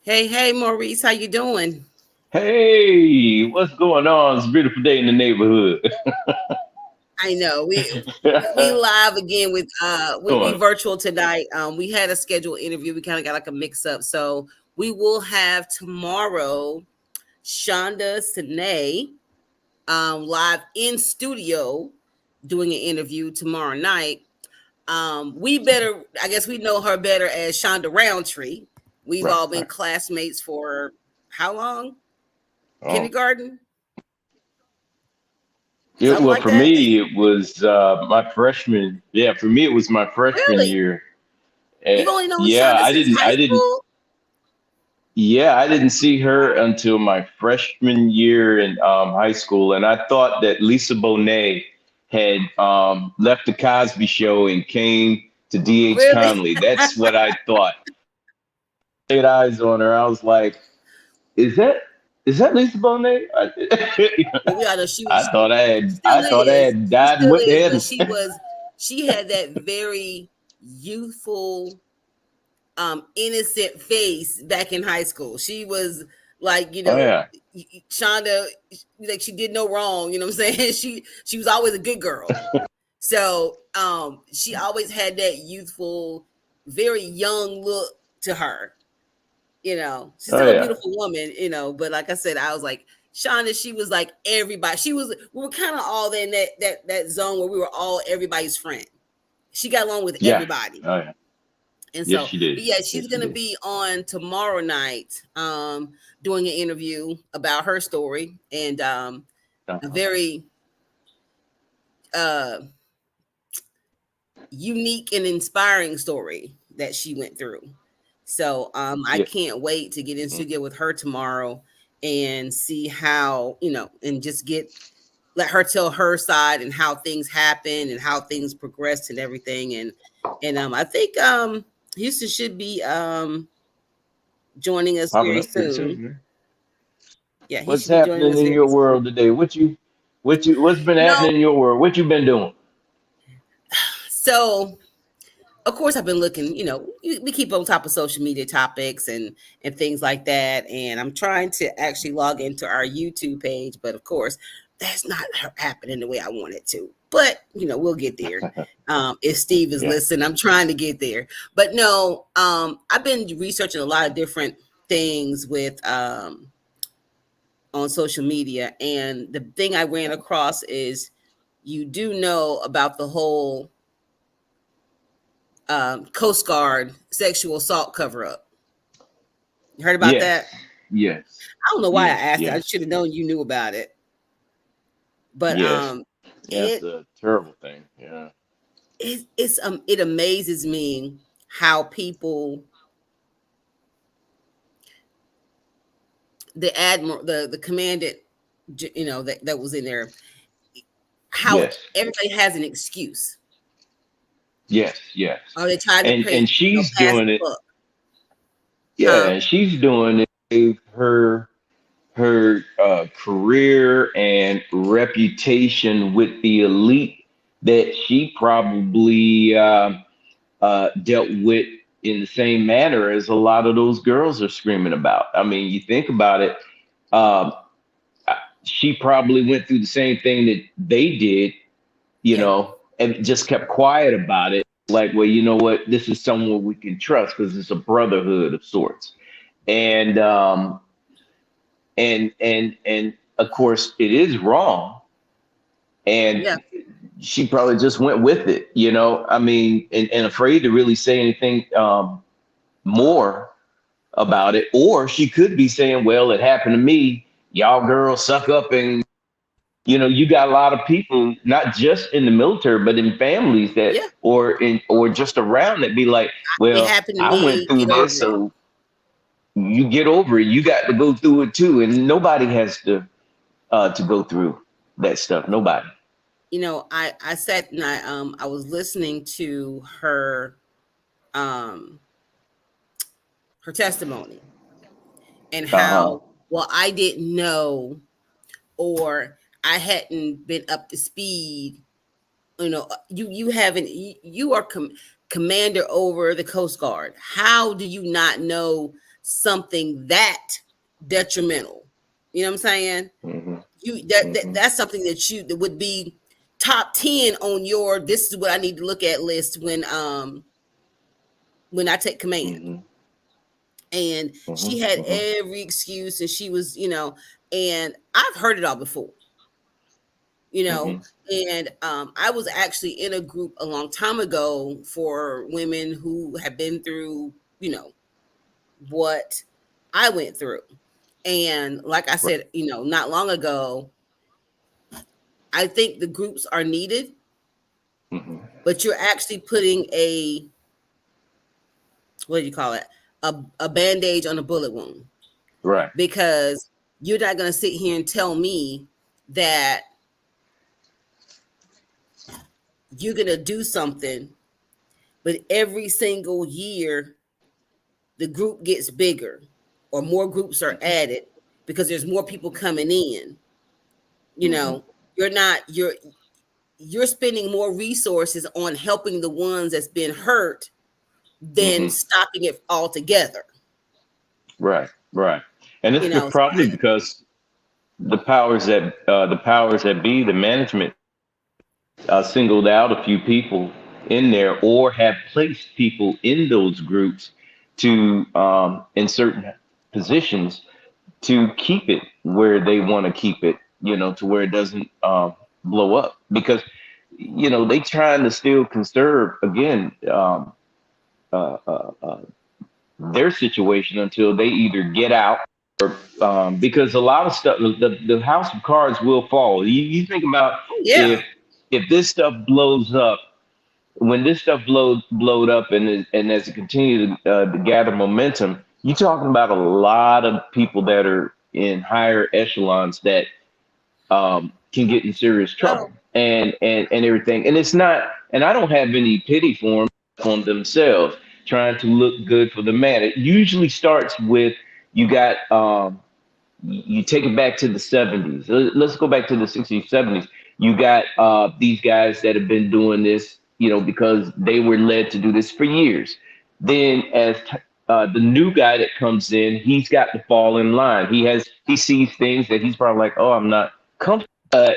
Hey, Maurice, how you doing? Hey, what's going on? It's a beautiful day in the neighborhood. I know we What's live again with we going on? virtual tonight. We had a scheduled interview. We kind of got like a mix up, so we will have tomorrow Shonda Sine live in studio doing an interview tomorrow night. We better, I guess, we know her better as Shonda Roundtree. We've Right, all been right. classmates for how long? Oh, Kindergarten, it something well like for that. me it was my freshman. Yeah, for me it was my freshman Really? year. You've only known Yeah, Shonda since high I didn't. school? Yeah, I didn't see her until my freshman year in high school, and I thought that Lisa Bonet had left the Cosby Show and came to D.H. Really? Conley. That's what I thought. Laid eyes on her. I was like, is that is that Lisa Bonet? Well, we all know she I was thought still I thought I is. had She died and still went to is, but heaven. she had that very youthful, innocent face back in high school. She was like, Oh yeah, Shonda, like she did no wrong, you know what I'm saying? She was always a good girl. So she always had that youthful, very young look to her. She's oh still a yeah, beautiful woman, but like I said, I was like, Shonda, she was like everybody. We were kind of all in that zone where we were all everybody's friend. She got along with yeah, everybody. oh yeah. And Yes, so, she but did. yeah, Yes, she's she gonna did. be on tomorrow night, doing an interview about her story and a Uh-huh. very uh unique and inspiring story that she went through. So I Yeah. can't wait to get in Mm. studio with her tomorrow and see how, and just let her tell her side and how things happen and how things progressed and everything. And I think Houston should be joining us Popping very up pretty soon. soon, man. Yeah, he What's should be joining happening us in very your soon. world today? What's been No, happening in your world? What you been doing? so of course I've been looking, we keep on top of social media topics and things like that, and I'm trying to actually log into our YouTube page, but of course that's not happening the way I want it to. But we'll get there. If Steve is Yeah. listening, I'm trying to get there. But no, I've been researching a lot of different things with on social media, and the thing I ran across is you do know about the whole Coast Guard sexual assault cover up. You heard about Yes. that? Yes. I don't know why I Yes. asked it. I Yes. should have known you knew about it. But Yes. Yeah, it's it a terrible thing. Yeah. it amazes me how people, the admiral, the commandant, that was in there, how Yes. everybody has an excuse. Yes. Yes. Oh, they tried to And she's pass doing the it. book, Yeah, huh? and she's doing it. Gave her career and reputation with the elite that she probably dealt with in the same manner as a lot of those girls are screaming about. I mean, you think about it, um, she probably went through the same thing that they did, Yeah, and just kept quiet about it. Like, well, you know what? This is someone we can trust because it's a brotherhood of sorts. And and of course it is wrong, and yeah. she probably just went with it, I mean, and afraid to really say anything more about it. Or she could be saying, well, it happened to me, y'all girls suck up. And you got a lot of people, not just in the military but in families that, Yeah, or just around, that be like, it well, happened to I went me. through Get over this, it. so you get over it, you got to go through it too. And nobody has to go through that stuff. Nobody. I sat and I was listening to um her testimony and Uh-huh. how, well, I didn't know, or I hadn't been up to speed you haven't you are commander over the Coast Guard. How do you not know something that detrimental? You know what I'm saying? Mm-hmm. Mm-hmm. That's something that would be top 10 on your this is what I need to look at list when I take command. Mm-hmm. And she Mm-hmm. had Mm-hmm. every excuse, and she was, and I've heard it all before, you know. Mm-hmm. And I was actually in a group a long time ago for women who have been through, what I went through. And like I Right. said, not long ago, I think the groups are needed, Mm-hmm. but you're actually putting a, what do you call it? A bandage on a bullet wound, Right. because you're not going to sit here and tell me that you're going to do something, but every single year the group gets bigger or more groups are Mm-hmm. added because there's more people coming in. You Mm-hmm. know, you're not you're spending more resources on helping the ones that's been hurt than Mm-hmm. stopping it altogether. Right. Right. And it's So probably because the powers that be, the management singled out a few people in there, or have placed people in those groups to in certain positions to keep it where they want to keep it, to where it doesn't blow up, because they trying to still conserve again, uh, uh, uh, their situation until they either get out, because a lot of stuff, the house of cards will fall. You think about, yeah. if this stuff blows up, when this stuff blowed up, and as it continued to gather momentum, you're talking about a lot of people that are in higher echelons that can get in serious trouble, Oh, and everything. And it's not, and I don't have any pity for them on themselves trying to look good for the man. It usually starts with, you got you take it back to the 70s. Let's go back to the 60s, 70s. You got these guys that have been doing this, because they were led to do this for years. Then, as the new guy that comes in, he's got to fall in line. He sees things that he's probably like, oh, I'm not comfortable. But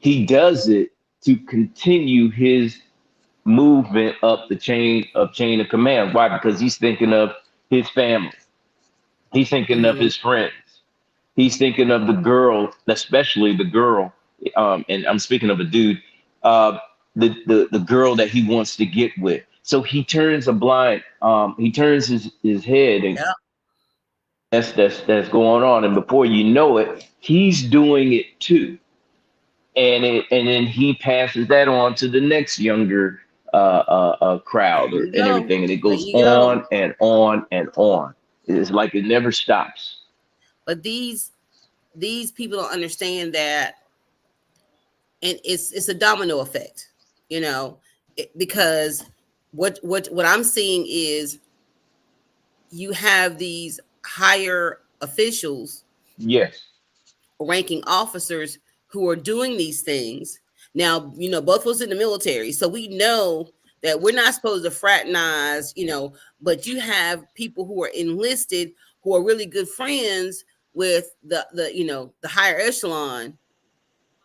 he does it to continue his movement up the chain of command. Why? Because he's thinking of his family. He's thinking of mhm. his friends. He's thinking of the girl, especially the girl. And I'm speaking of a dude, uh, the girl that he wants to get with. So he turns his head, and Yeah. that's going on. And before you know it, he's doing it too. And then he passes that on to the next younger There crowd, you and go. everything, and it There goes you go. on and on and on. It's like it never stops. But these people don't understand that, and it's a domino effect, you know, because what I'm seeing is you have these higher officials, Yes. ranking officers who are doing these things. Now, both of us in the military, so we know that we're not supposed to fraternize, but you have people who are enlisted who are really good friends with the higher echelon,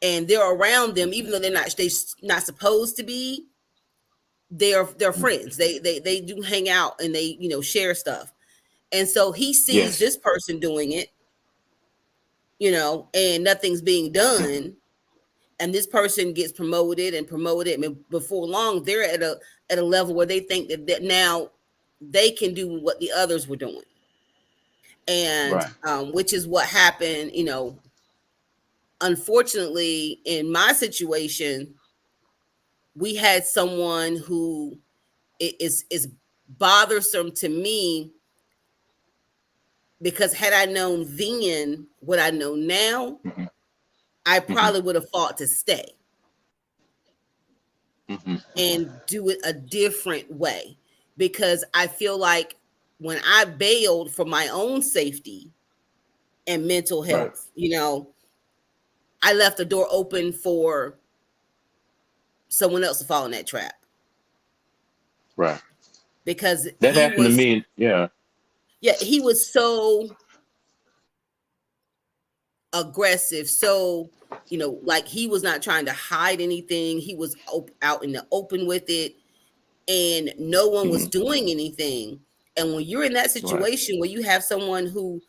and they're around them even though they not supposed to be. They're friends. They do hang out, and they share stuff. And so he sees Yes. this person doing it, and nothing's being done, and this person gets promoted and promoted, and before long they're at a level where they think that now they can do what the others were doing. And Right. which is what happened, unfortunately in my situation. We had someone who is bothersome to me, because had I known then what I know now, Hmm. I Hmm. probably would have fought to stay Hmm. and do it a different way, because I feel like when I bailed for my own safety and mental Right. health, I left the door open for someone else to fall in that trap Right. because That he happened to was, me. Yeah. yeah, he was so aggressive, so like he was not trying to hide anything. He was out in the open with it, and no one was Hmm. doing anything. And when you're in that Right. situation where you have someone who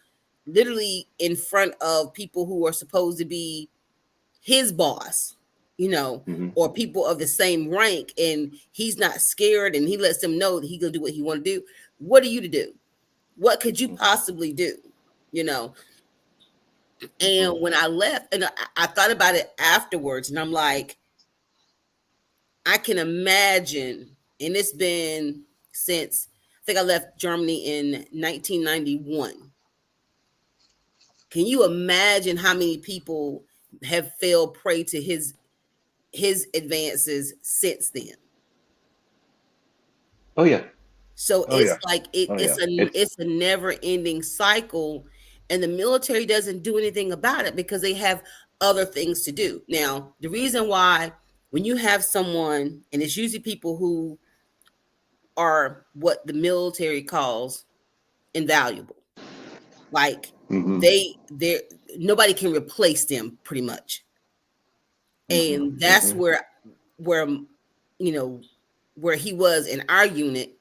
literally in front of people who are supposed to be his boss, you know, Hmm. or people of the same rank, and he's not scared and he lets them know that he's gonna do what he want to do, what are you to do? What could you Hmm. possibly do? You know, Hmm. and when I left, and I thought about it afterwards, and I'm like, I can imagine, and it's been since I think I left Germany in 1991. Can you imagine how many people have fell prey to his advances since then? Oh yeah. So Oh it's yeah. like Oh it's yeah. a It's. it's a never ending cycle, and the military doesn't do anything about it because they have other things to do. Now, the reason why when you have someone, and it's usually people who are what the military calls invaluable, like Hmm. they nobody can replace them pretty much, Hmm. and that's Hmm. where you know where he was in our unit.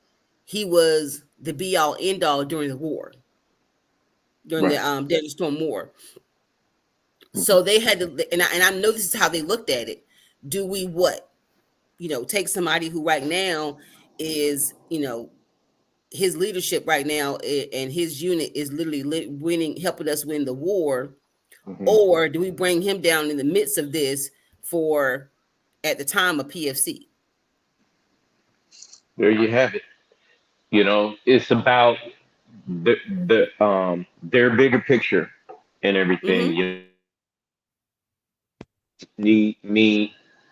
He was the be all end all during the war, during the Right. Desert Storm War. Hmm. So they had to, and I know this is how they looked at it. Do we what? Take somebody who right now is, his leadership right now, and his unit is literally winning, helping us win the war, Hmm. or do we bring him down in the midst of this for at the time of PFC? There you have it. It's about their bigger picture and everything. Hmm.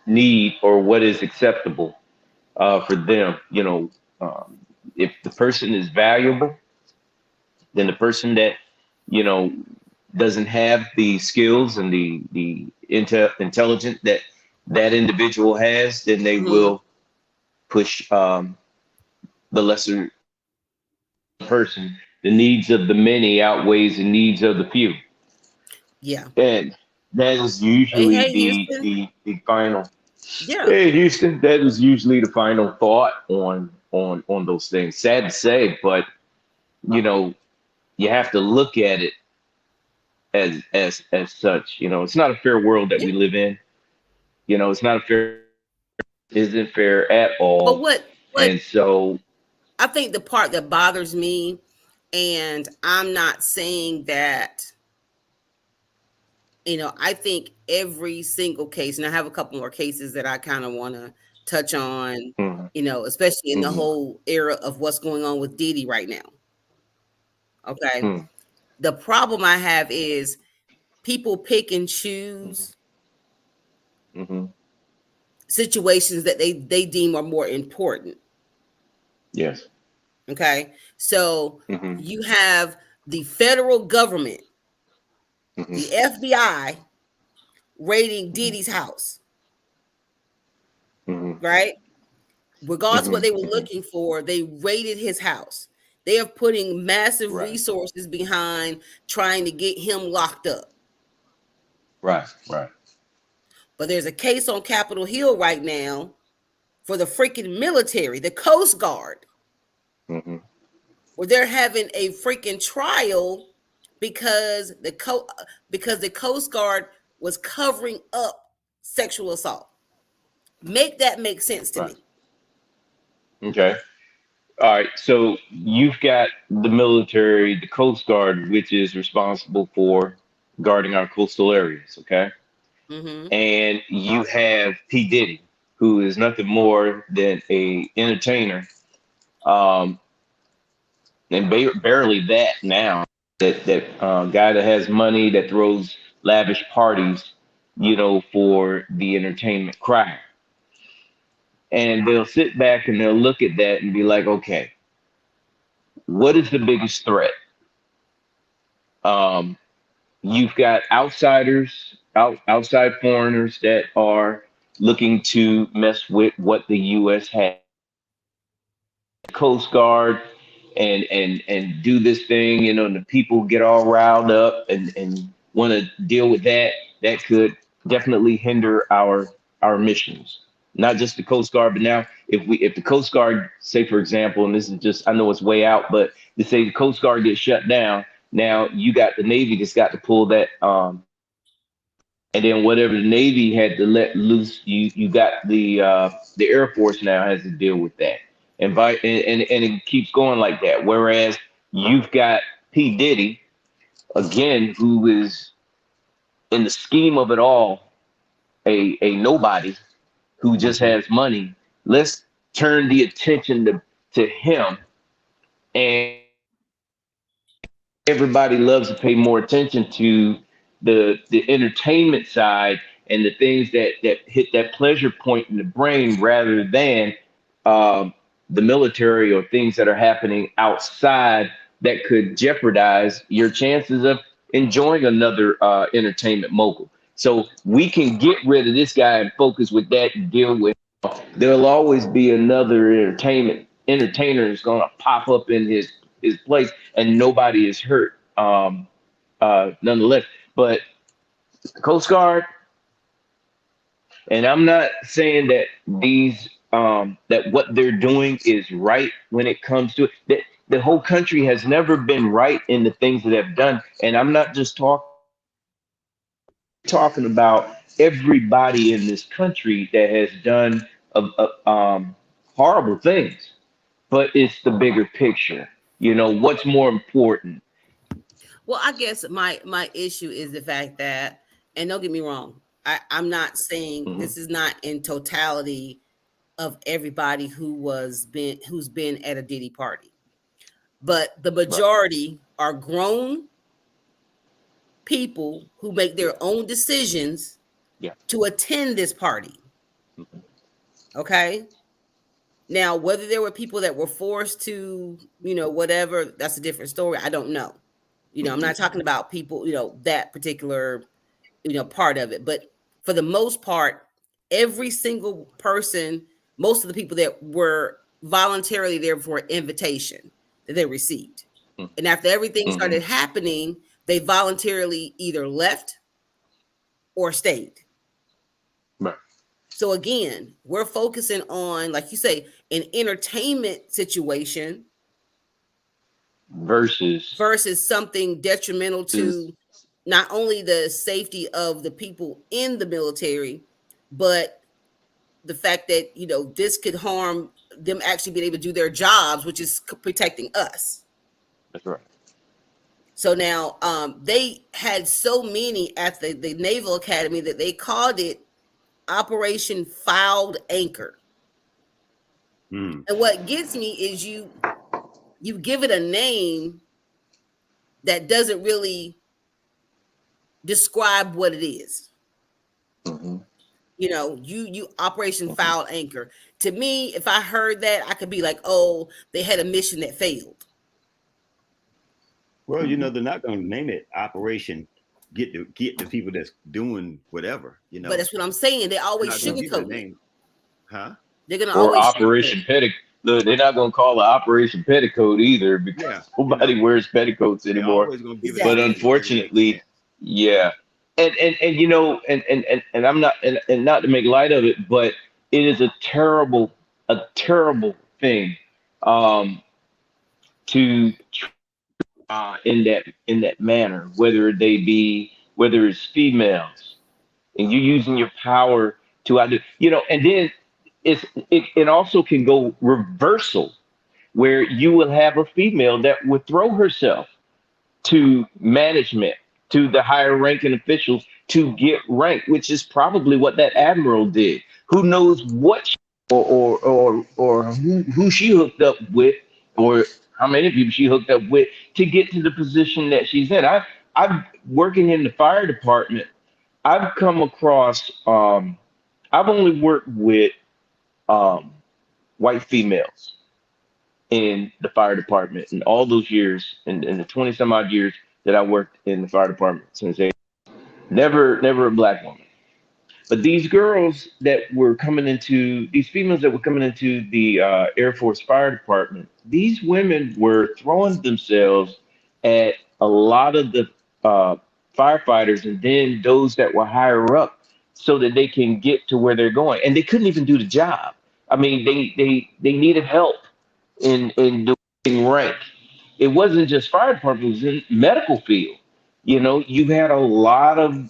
Need or what is acceptable for them. Um, if the person is valuable, then the person that you know doesn't have the skills and the intelligence that that individual has, then they Hmm. will push the lesser person. The needs of the many outweighs the needs of the few, Yeah. and that is Hey, usually hey, the Houston. the the final. Yeah. Hey, Houston, that is usually the final thought on those things. Sad to say, but you know you have to look at it as such. It's not a fair world that Yeah. we live in. It's not a fair, isn't fair at But all. what And so, I think the part that bothers me, and I'm not saying that, I think every single case, and I have a couple more cases that I kind of want to touch on, mhm, especially in the mhm, whole era of what's going on with Diddy right now. Okay. mhm, The problem I have is people pick and mhm, choose mhm, situations that they deem are more important. yes, Okay. So mhm, you have the federal government, mhm, the FBI raiding mhm, Diddy's house, mhm, right? Regardless of what mhm, they were mhm, looking for, they raided his house. They are putting massive right, resources behind trying to get him locked up. right, right, But there's a case on Capitol Hill right now for the freaking military, the Coast Guard, mhm, where they're having a freaking trial because because the Coast Guard was covering up sexual assault. Make that make sense to right. me. Okay. All right. So you've got the military, the Coast Guard, which is responsible for guarding our coastal areas. Okay. Hmm. And you have P Diddy, who is nothing more than a entertainer, um, and barely that now. That guy that has money that throws lavish parties, for the entertainment crowd, and they'll sit back and they'll look at that and be like, okay, what is the biggest threat? You've got outside foreigners that are looking to mess with what the U.S. has. Coast Guard and do this thing, and the people get all riled up and want to deal with that. That could definitely hinder our missions. Not just the Coast Guard, but now if the Coast Guard, say for example, and this is just I know it's way out, but to say the Coast Guard gets shut down, now you got the Navy that's got to pull that and then whatever the Navy had to let loose, you got the Air Force now has to deal with that, and it keeps going like that. Whereas you've got P Diddy again, who is in the scheme of it all a nobody who just Hmm. has money. Let's turn the attention to him, and everybody loves to pay more attention to the entertainment side and the things that hit that pleasure point in the brain rather than um, the military or things that are happening outside that could jeopardize your chances of enjoying another entertainment mogul. So we can get rid of this guy and focus with that and deal with. There'll always be another entertainer is going to pop up in his place, and nobody is hurt. Nonetheless, but Coast Guard, and I'm not saying that that what they're doing is right when it comes to it. That the whole country has never been right in the things that they've done, and I'm not just talking about everybody in this country that has done horrible things, but it's the bigger picture. What's more important? Well, I guess my issue is the fact that, and don't get me wrong, I'm not saying Mhm. this is not in totality of everybody who's been at a Diddy party, but the Right. majority are grown people who make their Yeah. own decisions Yeah. to attend this party. Mhm. Okay. Now, whether there were people that were forced to, whatever, that's a different story. I don't know. I'm Mhm. not talking about people, that particular, part of it. But for the most part, every single person, most of the people that were voluntarily there for an invitation that they received. And after everything started Mhm. happening, they voluntarily either left or stayed. Right. So again, we're focusing on, like you say, an entertainment situation Versus versus something detrimental is to not only the safety of the people in the military, but the fact that this could harm them actually being able to do their jobs, which is protecting us. that's right. So now they had so many at the Naval Academy that they called it Operation Fouled Anchor. Mm. And what gets me is you give it a name that doesn't really describe what it is. Mhm. You Operation Mhm. Foul Anchor. To me, if I heard that, I could be like, oh, they had a mission that failed. Well, Mhm. they're not going to name it Operation Get the people that's doing whatever. But that's what I'm saying. They They're always not going to give it a sugarcoat it. name, huh? They're gonna Or always sugarcoat Operation it. Petticoat. Look, they're not gonna call it Operation Petticoat either because Yeah, nobody wears petticoats they're anymore. always going to give it a But Exactly. name that makes unfortunately, sense. yeah. And and I'm not and not to make light of it, but it is a terrible thing um to in that manner, whether it's females and you using your power to outdo, and then it also can go reversal where you will have a female that would throw herself to management, to the higher ranking officials to get rank, which is probably what that admiral did. Who knows what or who she hooked up with, or how many people she hooked up with to get to the position that she's in. I've working in the fire department. I've come across. I've only worked with um, white females in the fire department in all those years, in the 20 some odd years that I worked in the fire department since they never a black woman. But these girls that were coming into these females that were coming into the Air Force Fire Department, these women were throwing themselves at a lot of the uh, firefighters and then those that were higher up so that they can get to where they're going. And they couldn't even do the job. I mean, they needed help in doing rank. It wasn't just fire department; it was in medical field. You know, you had a lot of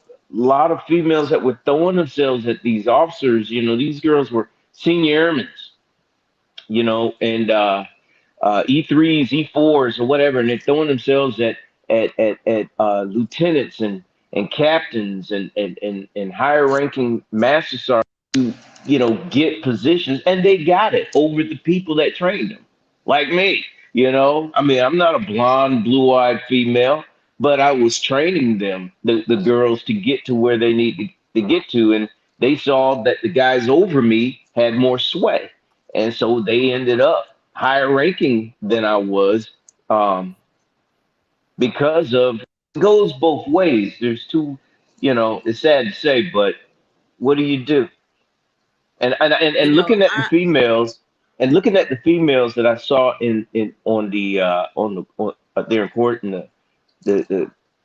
females that were throwing themselves at these officers. You know, these girls were senior airmen, you know, and E3s, E4s, or whatever, and they're throwing themselves at lieutenants and captains and higher ranking master sergeants to, you know, get positions, and they got it over the people that trained them, like me. You know, I mean, I'm not a blonde, blue-eyed female, but I was training them, the girls, to get to where they need to get to, and they saw that the guys over me had more sway, and so they ended up higher ranking than I was, um, because of it goes both ways. There's two, you know, it's sad to say, but what do you do? And You know, looking at the I females and looking at the females that I saw in on the there in court in the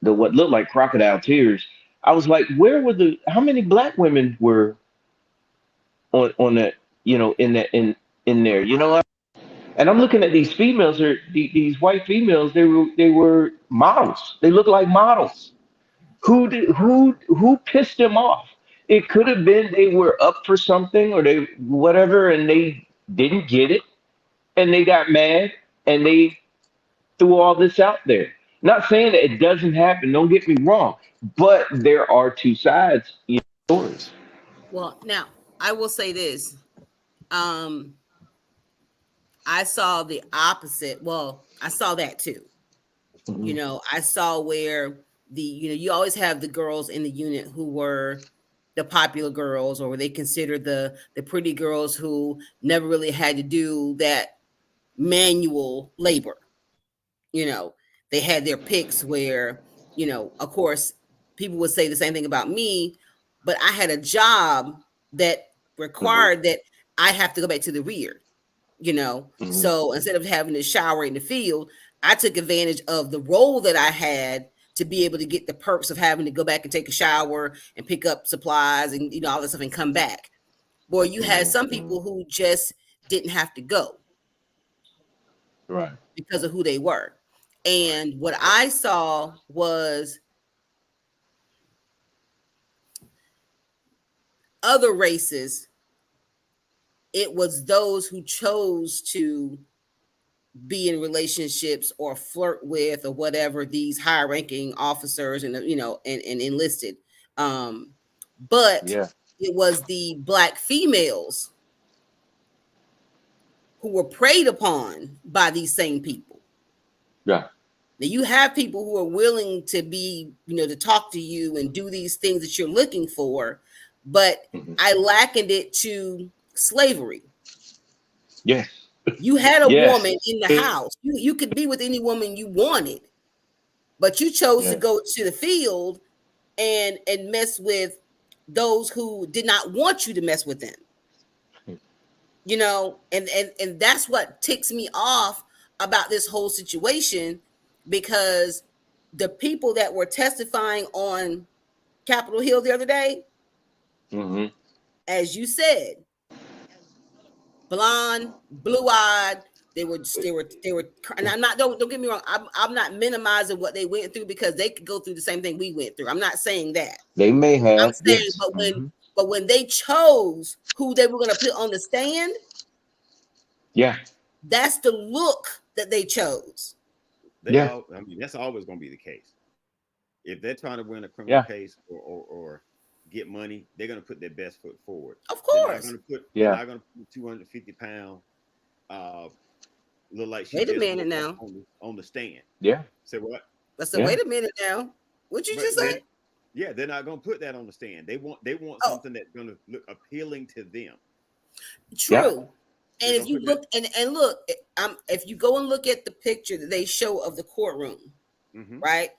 what looked like crocodile tears. I was like, where were the how many black women were on that, you know, in there, you know? And I'm looking at these females, or these white females. They were models. They look like models. Who pissed them off? It could have been they were up for something or they whatever, and they didn't get it, and they got mad, and they threw all this out there. Not saying that it doesn't happen. Don't get me wrong, but there are two sides in stories. well now I will say this. Um, I saw the opposite. Well, I saw that too. You Hmm. know, I saw where you always have the girls in the unit who were the popular girls, or they considered the pretty girls who never really had to do that manual labor. You know, they had their picks where, of course, people would say the same thing about me, but I had a job that Hmm. required that I have to go back to the rear, you know. Hmm. So instead of having to shower in the field, I took advantage of the role that I had to be able to get the perks of having to go back and take a shower and pick up supplies and all this stuff and come back. Boy, you had Hmm. some Hmm. people who just didn't have to go Right. because of who they were. And what I saw was other races, it was those who chose to be in relationships or flirt with or whatever these high ranking officers and and enlisted. But Yeah. it was the black females who were preyed upon by these same people. Yeah. Now you have people who are willing to be, to talk to you and do these things that you're looking for, but Hmm. I likened it to slavery. Yes. You had a Yes. woman in the house. You could be with any woman you wanted, but you chose to Yes. go to the field and mess with those who did not want you to mess with them. And that's what ticks me off about this whole situation, because the people that were testifying on Capitol Hill the other day, Hmm. as you said, blonde, blue-eyed, they were and I'm not, don't get me wrong, I'm not minimizing what they went through, because they could go through the same thing we went through. I'm not saying that. They may I'm have. saying, Yes. Hmm. but when they chose who they were going to put on the stand, Yeah. that's the look that they chose. They Yeah. all. I mean, that's always going to be the case. If they're trying to win a criminal Yeah. case or get money, they're going to put their best foot forward. Of They're not course. going to put. They're Yeah. not going to put 250 pound. Uh, look like she Wait a just minute woke up now. on the stand. Yeah. Say what? I said, Yeah. wait a minute now. What you But just then, say? yeah, they're not going to put that on the stand. They want Oh, something that's going to look appealing to them. Yeah. true. They're And if going to you put that. look and look, if you go and look at the picture that they show of the courtroom, Hmm. right?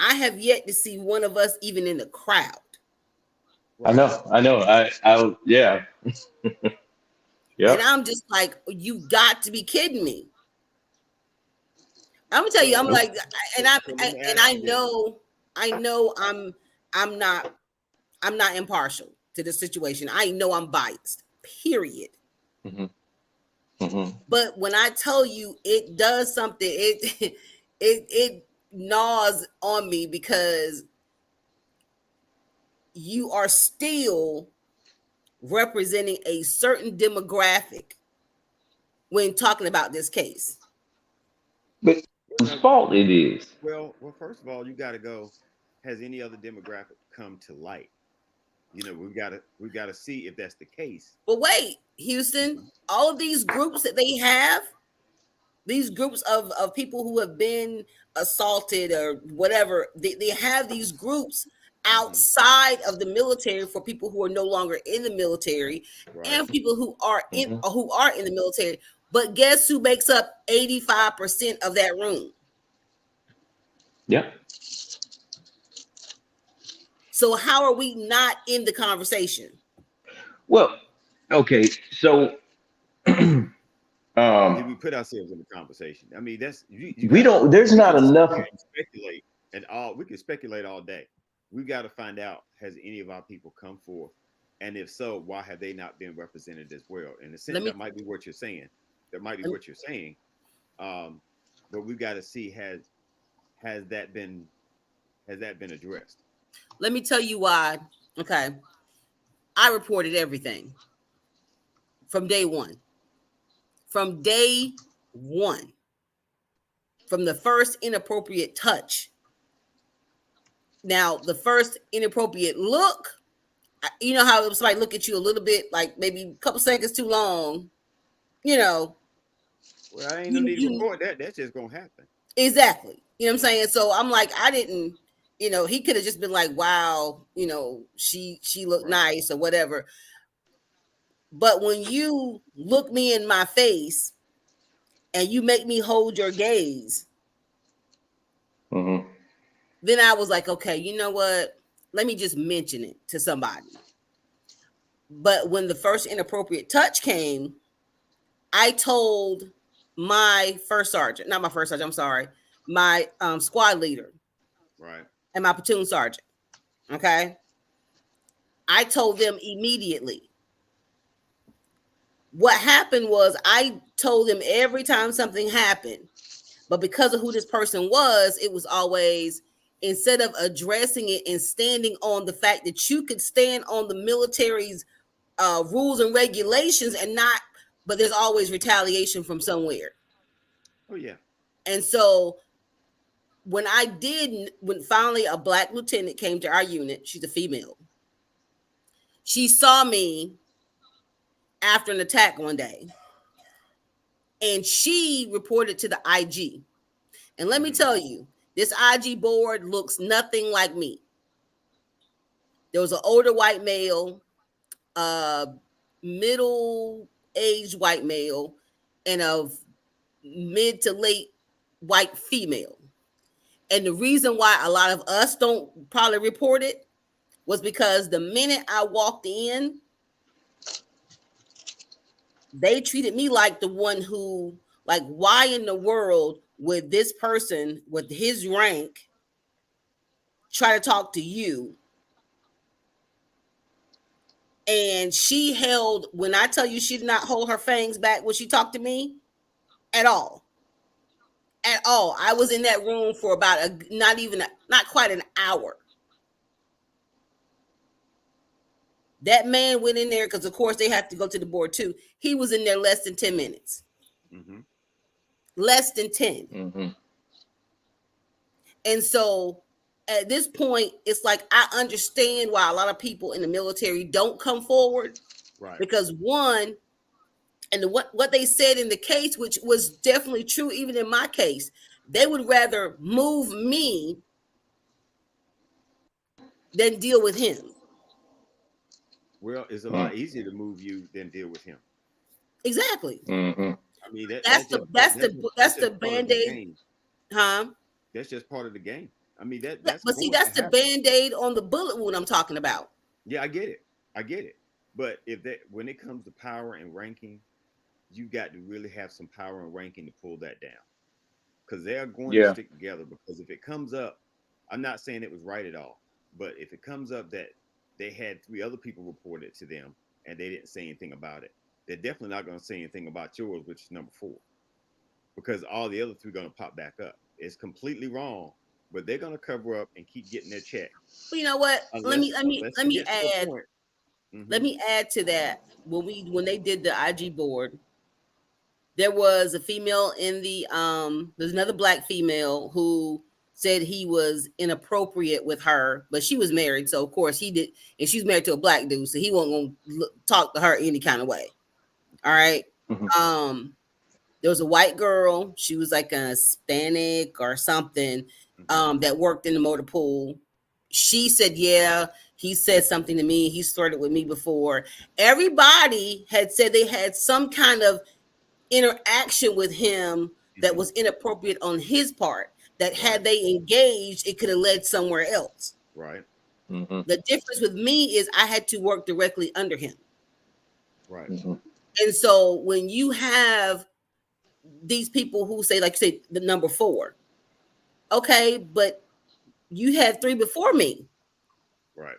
I have yet to see one of us even in the crowd. Right. I know. Yeah. And Yep. I'm just like, you got to be kidding me. I'm gonna tell you, I'm Well, Nope. like, and so let me and ask you this. I know I'm not impartial to the situation. I know I'm biased. Period. Hmm. Hmm. But when I tell you it does something, it gnaws on me because you are still representing a certain demographic when talking about this case. But whose Well, fault it is? well, first of all, you got to go. Has any other demographic come to light? We got to see if that's the case. But wait, Houston, Mhm. all of these groups that they have, these groups of people who have been assaulted or whatever, they have these groups Mhm. outside of the military for people who are no longer in the military Right. and people Hmm. who are in the military. But guess who makes up 85% of that room? Yep. So how are we not in the conversation? Well, okay. So, Did um, we put ourselves in the conversation? I mean, that's you we got. don't. There's We not can sit enough. here and speculate, and all we can speculate all day. We got to find out, has any of our people come forth, and if so, why have they not been represented as well? In a sense, Let me that might be what you're saying. That might be let me, what you're saying. Um, but we got to see, has that been has that been addressed? let me tell you why. Okay. I reported everything from day one. From day one. From the first inappropriate touch. Now, the first inappropriate look, you know how it was like look at you a little bit, like maybe a couple seconds too long, you know, Well, I ain't no need to you report that. That's just gonna happen. exactly. You know what I'm saying? So I'm like, I didn't, he could have just been like, wow, she looked Right. nice or whatever. But when you look me in my face and you make me hold your gaze, Hmm. then I was like, okay, you know what? Let me just mention it to somebody. But when the first inappropriate touch came, I told my first sergeant, not my first sergeant, I'm sorry, my squad leader Right. and my platoon sergeant. Okay. I told them immediately. What happened was I told them every time something happened, but because of who this person was, it was always instead of addressing it and standing on the fact that you could stand on the military's rules and regulations and not, but there's always retaliation from somewhere. Oh yeah. And so when finally a black lieutenant came to our unit, she's a female. She saw me after an attack one day and she reported to the IG. And let me Hmm. tell you, this IG board looks nothing like me. There was an older white male, a middle aged white male, and a mid to late white female. And the reason why a lot of us don't probably report it was because the minute I walked in, they treated me like the one who, like, why in the world would this person with his rank try to talk to you? And she held, when I tell you she did not hold her fangs back when she talked to me at all. At all. I was in that room for about not quite an hour. That man went in there because, of course, they have to go to the board too. He was in there less than 10 minutes. Hmm. Less than 10. Hmm. And so at this point, it's like I understand why a lot of people in the military don't come forward Right. because one, and what they said in the case, which was definitely true, even in my case, they would rather move me than deal with him. Well, it's a lot easier to move you than deal with him. Exactly. Hmm. I mean, that That's that's the just part that's that's the just, that's that's the just part of the band-aid, game. huh? That's just part of the game. I mean, that's But see, going to that's the happen. band-aid on the bullet wound I'm talking about. Yeah, I get it. I get it. But if that when it comes to power and ranking, you got to really have some power and ranking to pull that down. Because they are going to Yeah. stick together. Because if it comes up, I'm not saying it was right at all, but if it comes up that they had three other people report it to them and they didn't say anything about it, they're definitely not going to say anything about yours, which is number four, because all the other three are going to pop back up. It's completely wrong, but they're going to cover up and keep getting their check Well, you know what? Let me unless let me unless let it me gets to a add point. let Hmm. me add to that. When they did the IG board, there was a female in the there's another black female who said he was inappropriate with her, but she was married, so of course he did, and she's married to a black dude, so he wasn't gonna talk to her any kind of way. All right. Hmm. Um, there was a white girl. She was like a Hispanic or something, Hmm. that worked in the motor pool. She said, "Yeah, he said something to me. He started with me before." Everybody had said they had some kind of interaction with him that Hmm. was inappropriate on his part. That Right. had they engaged, it could have led somewhere else. Right. Hmm. The difference with me is I had to work directly under him. Right. Hmm. And so when you have these people who say, like you say, the number four, okay, but you had three before me. Right.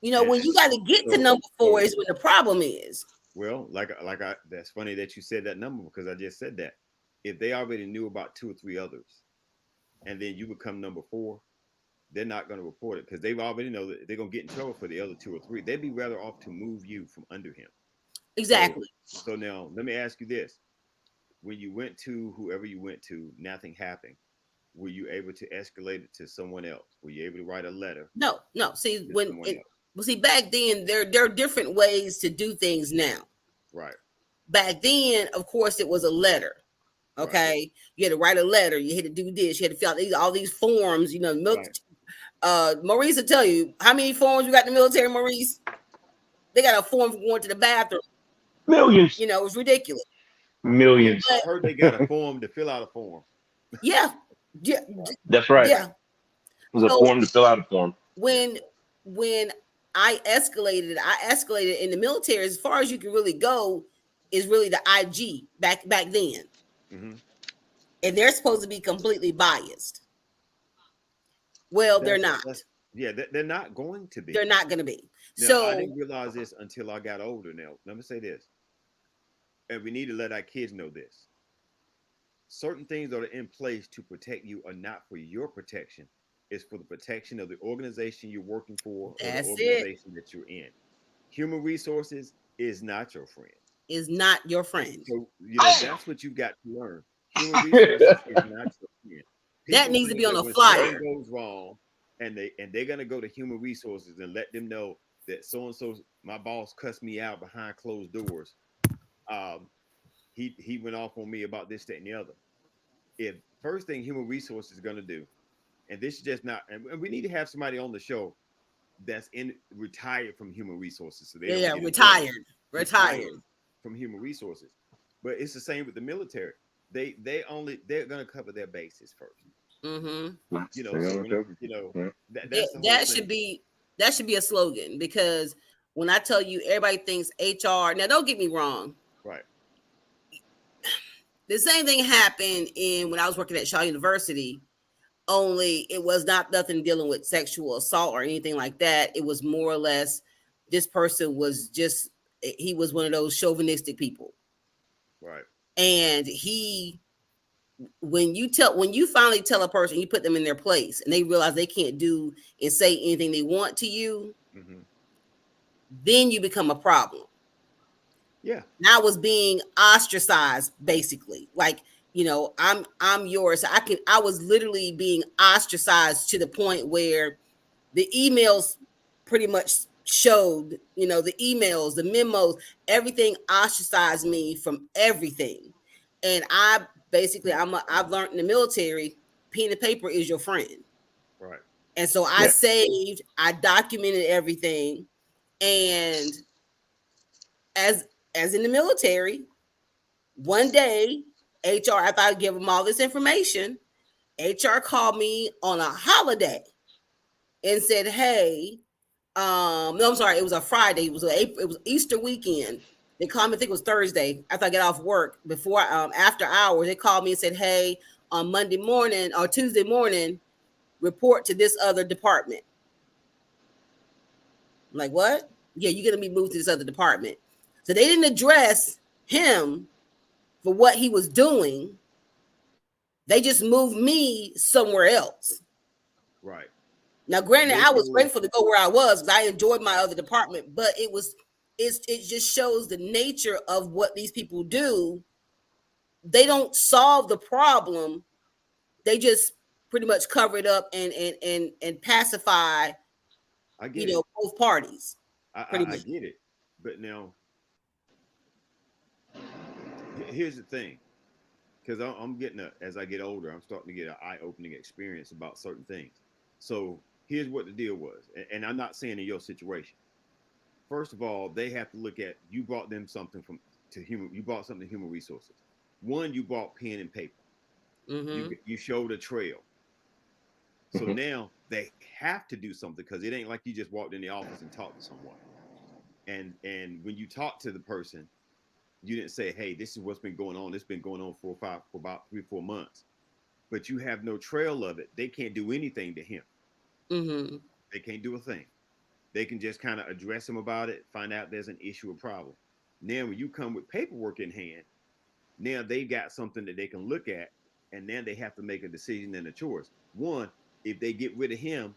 You know, when And you got to get to so number four so is when the problem is. well, like I that's funny that you said that number because I just said that. If they already knew about two or three others, and then you become number four, they're not going to report it because they've already know that they're going to get in trouble for the other two or three. They'd be rather off to move you from under him. So, Exactly. so now let me ask you this: when you went to whoever you went to, nothing happened. Were you able to escalate it to someone else? Were you able to write a letter No, no. See, to when someone it, else? well, see, back then there are different ways to do things now. Right, Back then, of course, it was a letter. right, Okay, you had to write a letter. You had to do this. You had to fill out all these forms. You know, right. Maurice will tell you how many forms you got in the military. Maurice, they got a form for going to the bathroom. Millions. You know, it's ridiculous. Yeah, Millions. But I heard they got a form to fill out a form. yeah, yeah, Right, That's right. yeah. It was a So form to fill out a form. yeah. when when I escalated in the military as far as you can really go is really the IG back then, Hmm. and they're supposed to be completely biased. Well, they're not. That's yeah. They're not going to They're be. not going to be. Now, I So didn't realize this until I got older. Now, let me say this, and we need to let our kids know this. Certain things that are in place to protect you are not for your protection. It's for the protection of the organization you're working for or the that's it. organization that you're in. Human resources is not your friend. Is not your friend. So, that's what you've got to learn. Human resources is not your friend. That People needs to think be on that a when something flyer. goes wrong and they're gonna go to human resources and let them know that so and so my boss cussed me out behind closed doors. Um, he went off on me about this, that, and the other. If first thing human resources is gonna do, and this is just not, and we need to have somebody on the show that's in retired from human resources so they Yeah, don't yeah, get in trouble. retired, retired. Retired from human resources. But it's the same with the military. They're gonna cover their bases first. Mm-hmm. So when Yeah, that's the whole thing. that should be a slogan because when I tell you everybody thinks HR. Now, don't get me wrong. Right. The same thing happened in when I was working at Shaw University. Only it was not nothing dealing with sexual assault or anything like that. It was more or less this person was just he was one of those chauvinistic people, Right. and he when you finally tell a person you put them in their place and they realize they can't do and say anything they want to you, Hmm. then you become a problem. Yeah. And I was being ostracized basically. Like, I'm yours. I was literally being ostracized to the point where the emails pretty much showed, the emails, the memos, everything ostracized me from everything. And I basically I've learned in the military, pen and paper is your friend. Right. And so Yeah. I documented everything. And as as in the military, one day, HR, after I give them all this information, HR called me on a holiday and said, "Hey, no, I'm sorry, it was a Friday. It was Easter weekend. They called me. I think it was Thursday after I get off work. Before after hours, they called me and said, "Hey, on Monday morning or Tuesday morning, report to this other department." I'm like, what? Yeah, you're gonna be moved to this other department. So they didn't address him for what he was doing. They just moved me somewhere else. Right. Now, granted, I was Making grateful to go where I was because I enjoyed my other department, but it just shows the nature of what these people do. They don't solve the problem. They just pretty much cover it up and pacify, I get it. both parties. Pretty I much. get it. But now here's the thing, because I'm getting as I get older, I'm starting to get an eye-opening experience about certain things. So here's what the deal was, and I'm not saying in your situation. First of all, they have to look at you brought them something from to human. You brought something to human resources. One, you brought pen and paper. Mm-hmm. You showed a trail. So Mhm. now they have to do something because it ain't like you just walked in the office and talked to someone. And when you talk to the person, you didn't say, "Hey, this is what's been going on. It's been going on for about 3 4 months." But you have no trail of it. They can't do anything to him. Mm-hmm. They can't do a thing. They can just kind of address him about it, find out there's an issue or problem. Now, when you come with paperwork in hand, now they got something that they can look at, and then they have to make a decision and a choice. One, if they get rid of him,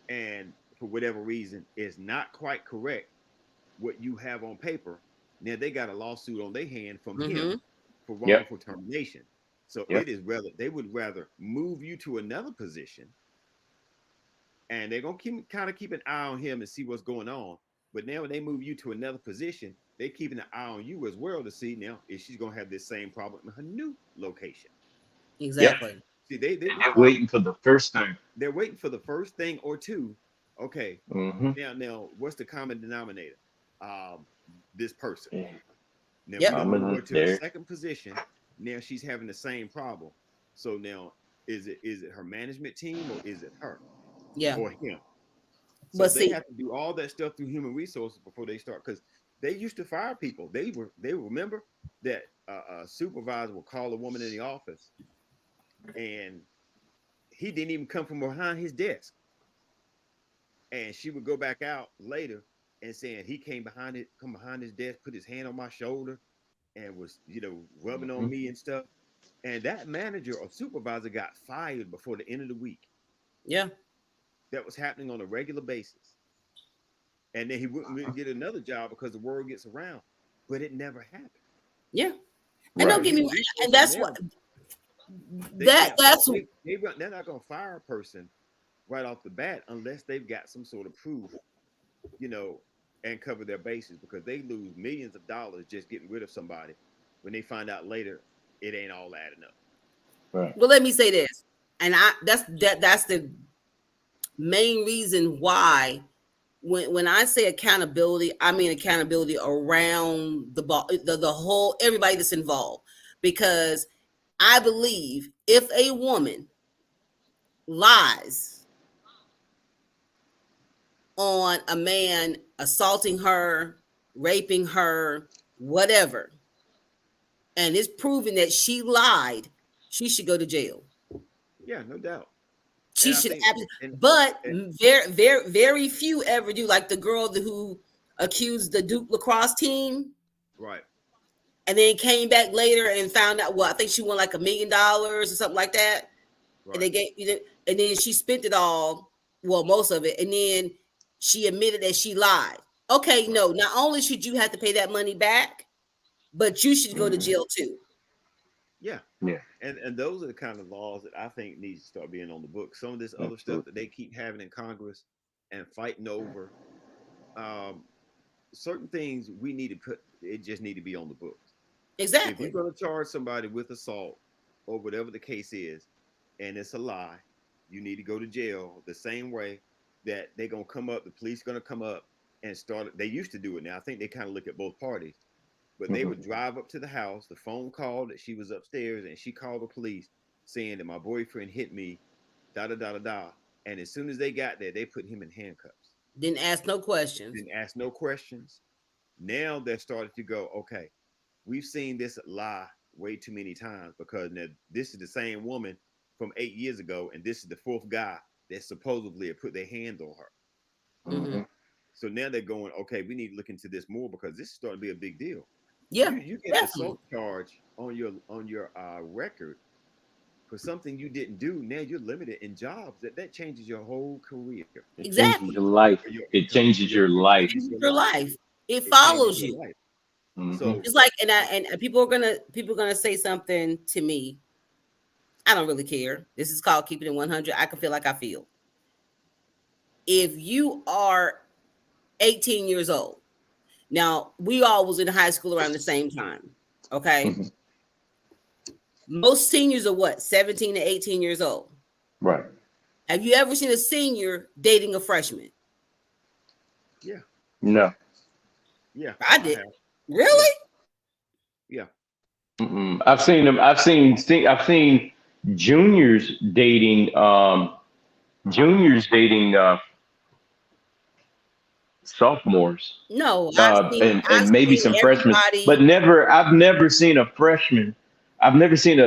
and for whatever reason is not quite correct what you have on paper, now they got a lawsuit on their hand from Mm-hmm. him for Yep. wrongful termination. So Yep. they would rather move you to another position, and they're gonna keep an eye on him and see what's going on. But now when they move you to another position, they're keeping an eye on you as well to see now if she's gonna have this same problem in her new location. Yep. Exactly. See, they And they're waiting for the first time. they're waiting for the first thing or two. Okay, Mm-hmm. now what's the common denominator? This person. Yeah. Now we're Yep. gonna move her Common to the there. second position. Now she's having the same problem. So now is it her management team or is it her Yeah. or him? So But they see, have to do all that stuff through human resources before they start because they used to fire people. They remember that a supervisor will call a woman in the office and he didn't even come from behind his desk, and she would go back out later and saying he come behind his desk, put his hand on my shoulder, and was rubbing Mm-hmm. on me and stuff. And that manager or supervisor got fired before the end of the week. yeah, That was happening on a regular basis. And then he wouldn't get another job because the word gets around. But it never happened. yeah. And So don't Right. get me human wrong, and resources that's now what they that can't that's they're not gonna fire a person right off the bat unless they've got some sort of proof, you know, and cover their bases because they lose millions of dollars just getting rid of somebody when they find out later it ain't all adding up. Right. well. Let me say this, and that's the main reason why when I say accountability, I mean accountability around the whole everybody that's involved. Because I believe if a woman lies on a man assaulting her, raping her, whatever, and it's proven that she lied, she should go to jail. Yeah, no doubt. She And I should think absolutely, and, but and very few ever do. Like the girl who accused the Duke lacrosse team, right, and then came back later and found out. Well, I think she won like $1 million or something like that, and right, they gave and then she spent it all, well, most of it, and then she admitted that she lied. Okay, right. no, not only should you have to pay that money back, but you should go to Mm-hmm. jail too. Yeah. Yeah. And those are the kind of laws that I think needs to start being on the book. Some of this other stuff that Absolutely. they keep having in Congress and fighting over, um, certain things we need to put. It just need to be on the books. If you're Exactly. going to charge somebody with assault or whatever the case is, and it's a lie, you need to go to jail the same way that they're going to come up, the police going to come up and start. They used to do it. Now I think they kind of look at both parties, but they Mm-hmm. would drive up to the house, the phone call that she was upstairs, and she called the police saying that my boyfriend hit me, da da da da da. And as soon as they got there, they put him in handcuffs. Didn't ask no questions. Didn't ask no questions. Now they're starting to go, okay, we've seen this lie way too many times because now this is the same woman from 8 years ago, and this is the fourth guy that supposedly put their hands on her. Mm-hmm. Mhm. So now they're going, okay, we need to look into this more because this is starting to be a big deal. Yeah, You get an definitely. assault charge on your record for something you didn't do. Now you're limited in jobs. That changes your whole career, It changes Exactly. your life. your It income, changes your it life. changes your Your life. life. It It changes follows your you. life. Hmm. So It's like, and people are gonna say something to me. I don't really care. This is called keeping it 100. I can feel like I feel. If you are 18 years old, now we all was in high school around the same time. Okay. Hmm. Most seniors are what, 17 to 18 years old. Right. Have you ever seen a senior dating a freshman? yeah, No. yeah, I I did. have. Yeah, Really? yeah, Mm-mm. I've seen them. I've seen juniors dating. Juniors dating sophomores. No, I've And maybe seen some freshmen, but everybody. never. I've never seen a freshman. I've never seen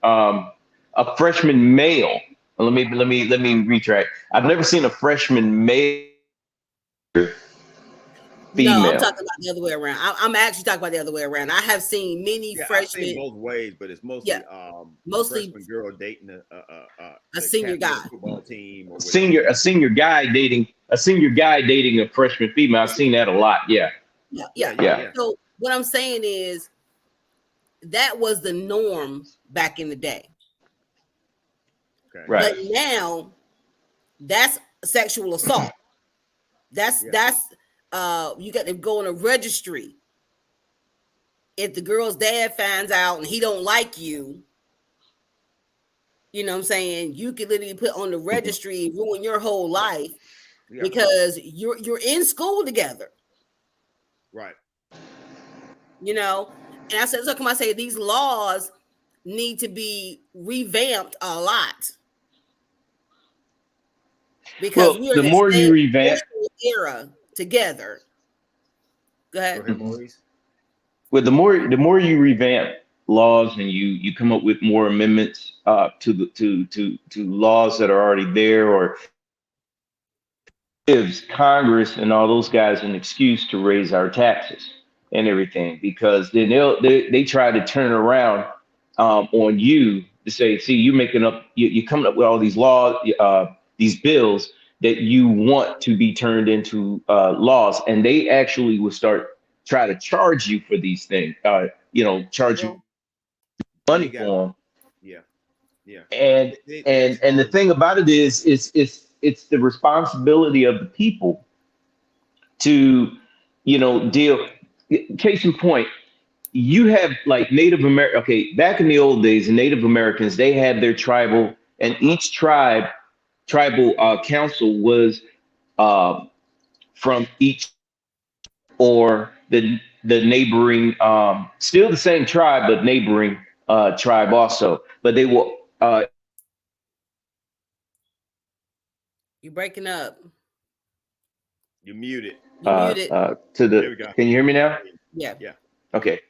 um, a freshman male. Let me retract. I've never seen a freshman male No, I'm female. talking about the other way around. I'm actually talking about the other way around. I have seen many yeah. I've seen freshmen, both ways, but it's yeah, mostly a mostly freshman girl dating a the senior captain of guy. the football team or whatever. A senior guy dating a freshman female. I've seen that a lot. Yeah, Yeah, Yeah, yeah. yeah, yeah. yeah. So what I'm saying is that was the norm back in the day. Okay. Right. But now that's sexual assault. That's Yeah. that's you got to go in a registry. If the girl's dad finds out and he don't like you, you know what I'm saying, you could literally put on the Mhm. registry and ruin your whole Yeah. life Yeah. because you're in school together, Right. you know. And I said, so come I say these laws need to be revamped a lot because Well, we are in the the more you same revamp, social era together. Go Go ahead. ahead, Mhm. Maurice. well, the more you revamp laws and you come up with more amendments to laws that are already there, or gives Congress and all those guys an excuse to raise our taxes and everything, because then they try to turn around on you to say, see, you're coming up with all these laws, these bills that you want to be turned into laws, and they actually will start try to charge you for these things, charge you Well, they money got for them. yeah, yeah. and They'll and the charge. thing about it is, it's the responsibility of the people to, deal. Case in point, you have like Native American. Okay, back in the old days, the Native Americans, they had their tribal, and each tribal council was uh, from each, or the neighboring, still the same tribe, but neighboring tribe also. But they will You breaking up. You muted. You muted. to There the. we go. Can you hear me now? Yeah. Yeah. Okay.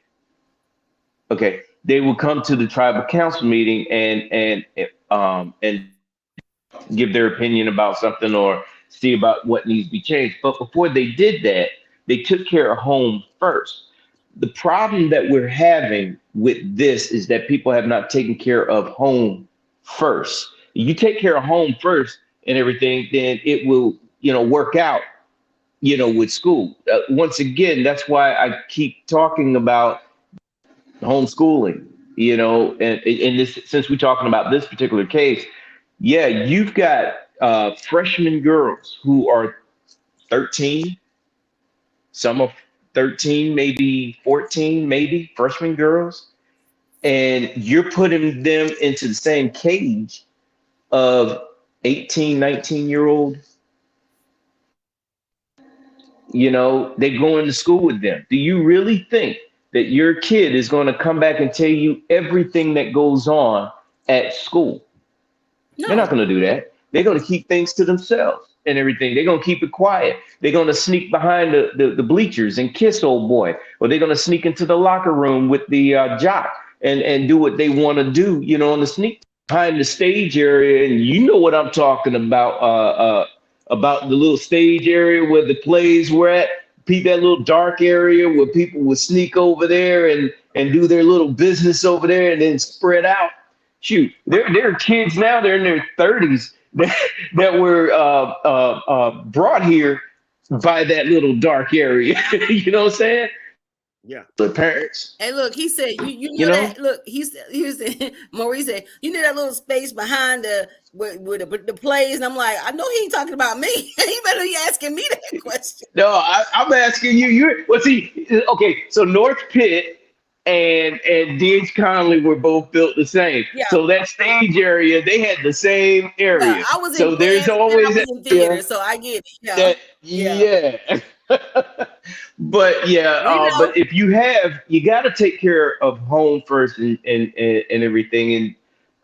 Okay. They will come to the tribal council meeting and give their opinion about something, or see about what needs to be changed. But before they did that, they took care of home first. The problem that we're having with this is that people have not taken care of home first. You take care of home first and everything, then it will, work out, with school. Once again, that's why I keep talking about homeschooling, and this, since we're talking about this particular case, yeah, you've got freshman girls who are 13, some are 13, maybe 14, maybe freshman girls, and you're putting them into the same cage of 18, 19-year-old. They go into school with them. Do you really think that your kid is going to come back and tell you everything that goes on at school? They're not No. going to do that. they're going to keep things to themselves and everything. They're going to keep it quiet. They're going to sneak behind the bleachers and kiss old boy, or they're going to sneak into the locker room with the jock and do what they want to do, on the sneak behind the stage area. And you know what I'm talking about the little stage area where the plays were at. That little dark area where people would sneak over there and do their little business over there and then spread out. Shoot, there are kids now. They're in their 30s that were brought here by that little dark area. You know what I'm saying? Yeah. The parents. And look, he said, you You know know. that. Look, he said, Maurice said, you know that little space behind with the plays, and I'm like, I know he ain't talking about me. He better be asking me that question. No, I'm asking you. You well, see, okay. So North Pitt and Deeds Conley were both built the same. Yeah, So that stage area, they had the same yeah. area. I was in So band there's and I always that was in area theater, so I get it. Yeah, that yeah. yeah. But yeah, We but know. if you got to take care of home first and everything. And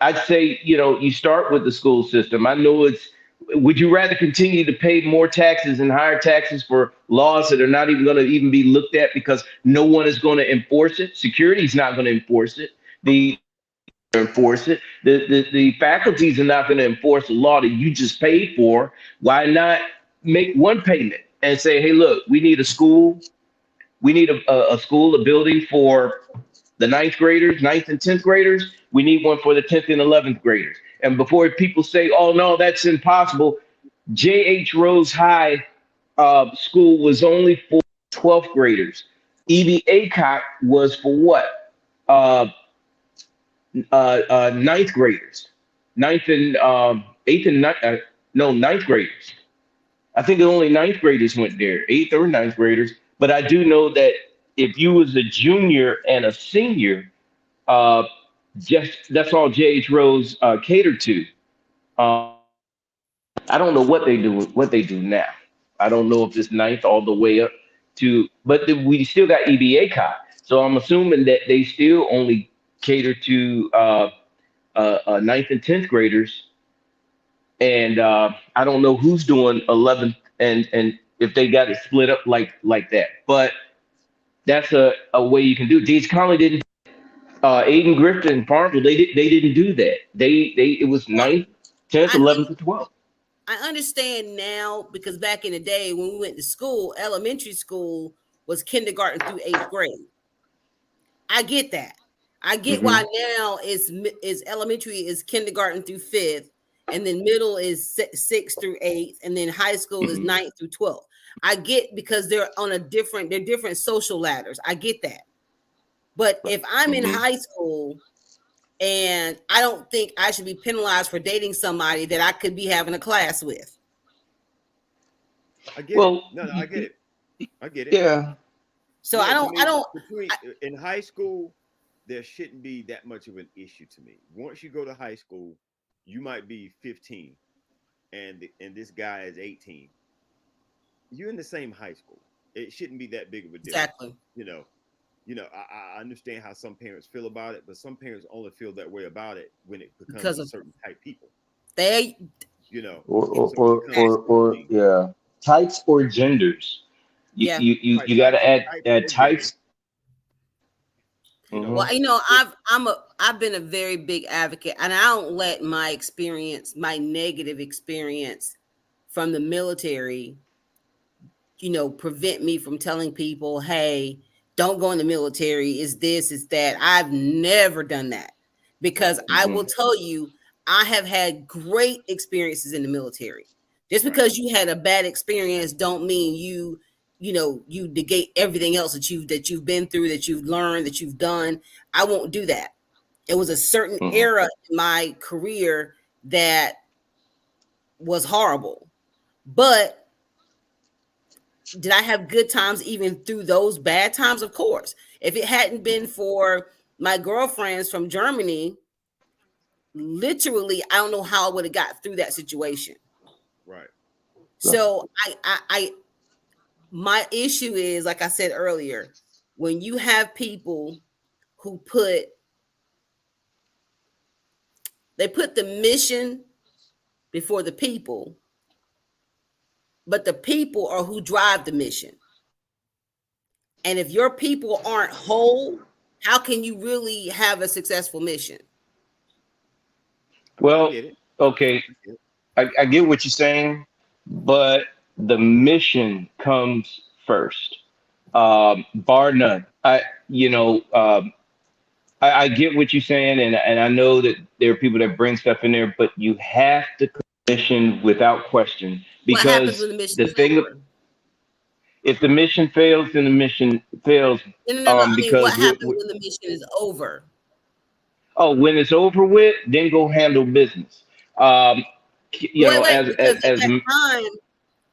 I'd say, you start with the school system. I know it's. Would you rather continue to pay more taxes and higher taxes for laws that are not even going to even be looked at because no one is going to enforce it? Security's not going to enforce it. The enforce it. The faculties are not going to enforce a law that you just paid for. Why not make one payment and say, hey, look, we need a school. We need a school, a building for the ninth graders, ninth and 10th graders. We need one for the 10th and 11th graders. And before people say, oh, no, that's impossible, J.H. Rose High school was only for 12th graders. E.B. Aycock was for what? Uh, ninth graders, ninth and eighth and no ninth graders. I think only ninth graders went there, eighth or ninth graders. But I do know that if you was a junior and a senior, uh, just that's all J.H. Rose catered to. Um, I don't know what they do now. I don't know if it's ninth all the way up to, but we still got EBA cop. So I'm assuming that they still only cater to ninth and 10th graders. And I don't know who's doing 11th and if they got it split up like that. But that's a way you can do it. Deeds Conley didn't. Aiden Griffin, Farmville, they didn't do that. They it was Well, ninth, 10th, I 11th, and 12th. I understand now because back in the day when we went to school, elementary school was kindergarten through eighth grade. I get that. I get why Hmm. now is elementary is kindergarten through fifth, and then middle is sixth through eighth, and then high school is Hmm. ninth through 12th. I get because they're different social ladders. I get that. But if I'm in Hmm. high school and I don't think I should be penalized for dating somebody that I could be having a class with. I get it. Well, No, I get it. I get it. yeah. So No, to I me, don't between I, in high school, there shouldn't be that much of an issue to me. Once you go to high school, you might be 15 and this guy is 18. You're in the same high school. It shouldn't be that big of a difference. exactly I understand how some parents feel about it, but some parents only feel that way about it when it becomes because a of certain type people, they you know. Or or So it or becomes a or, certain or thing. yeah, types or genders. You yeah. you you, Right, you got to add types add or gender, types. you know. Well, Hmm. It, I've been a very big advocate, and I don't let my negative experience from the military, prevent me from telling people, "Hey, don't go in the military. Is this, is that?" I've never done that because right, I Hmm. will tell you, I have had great experiences in the military. Just right, because you had a bad experience, don't mean you negate everything else that you've been through, that you've learned, that you've done. I won't do that. It was a certain Hmm. era in my career that was horrible, but did I have good times even through those bad times? Of course. If it hadn't been for my girlfriends from Germany, literally, I don't know how I would have got through that situation. right. So my issue is, like I said earlier, when you have people who put the mission before the people, but the people are who drive the mission. And if your people aren't whole, how can you really have a successful mission? I Well, get it. okay, I get it. I get what you're saying, but the mission comes first, bar none. I get what you're saying, and I know that there are people that bring stuff in there, but you have to commission without question What happens when because the mission the is thing, over? if the mission fails, then the mission fails. No, no, no, no. I mean, what Because happens when the mission is over? oh, when it's over with, then go handle business. Um, Wait, wait, because as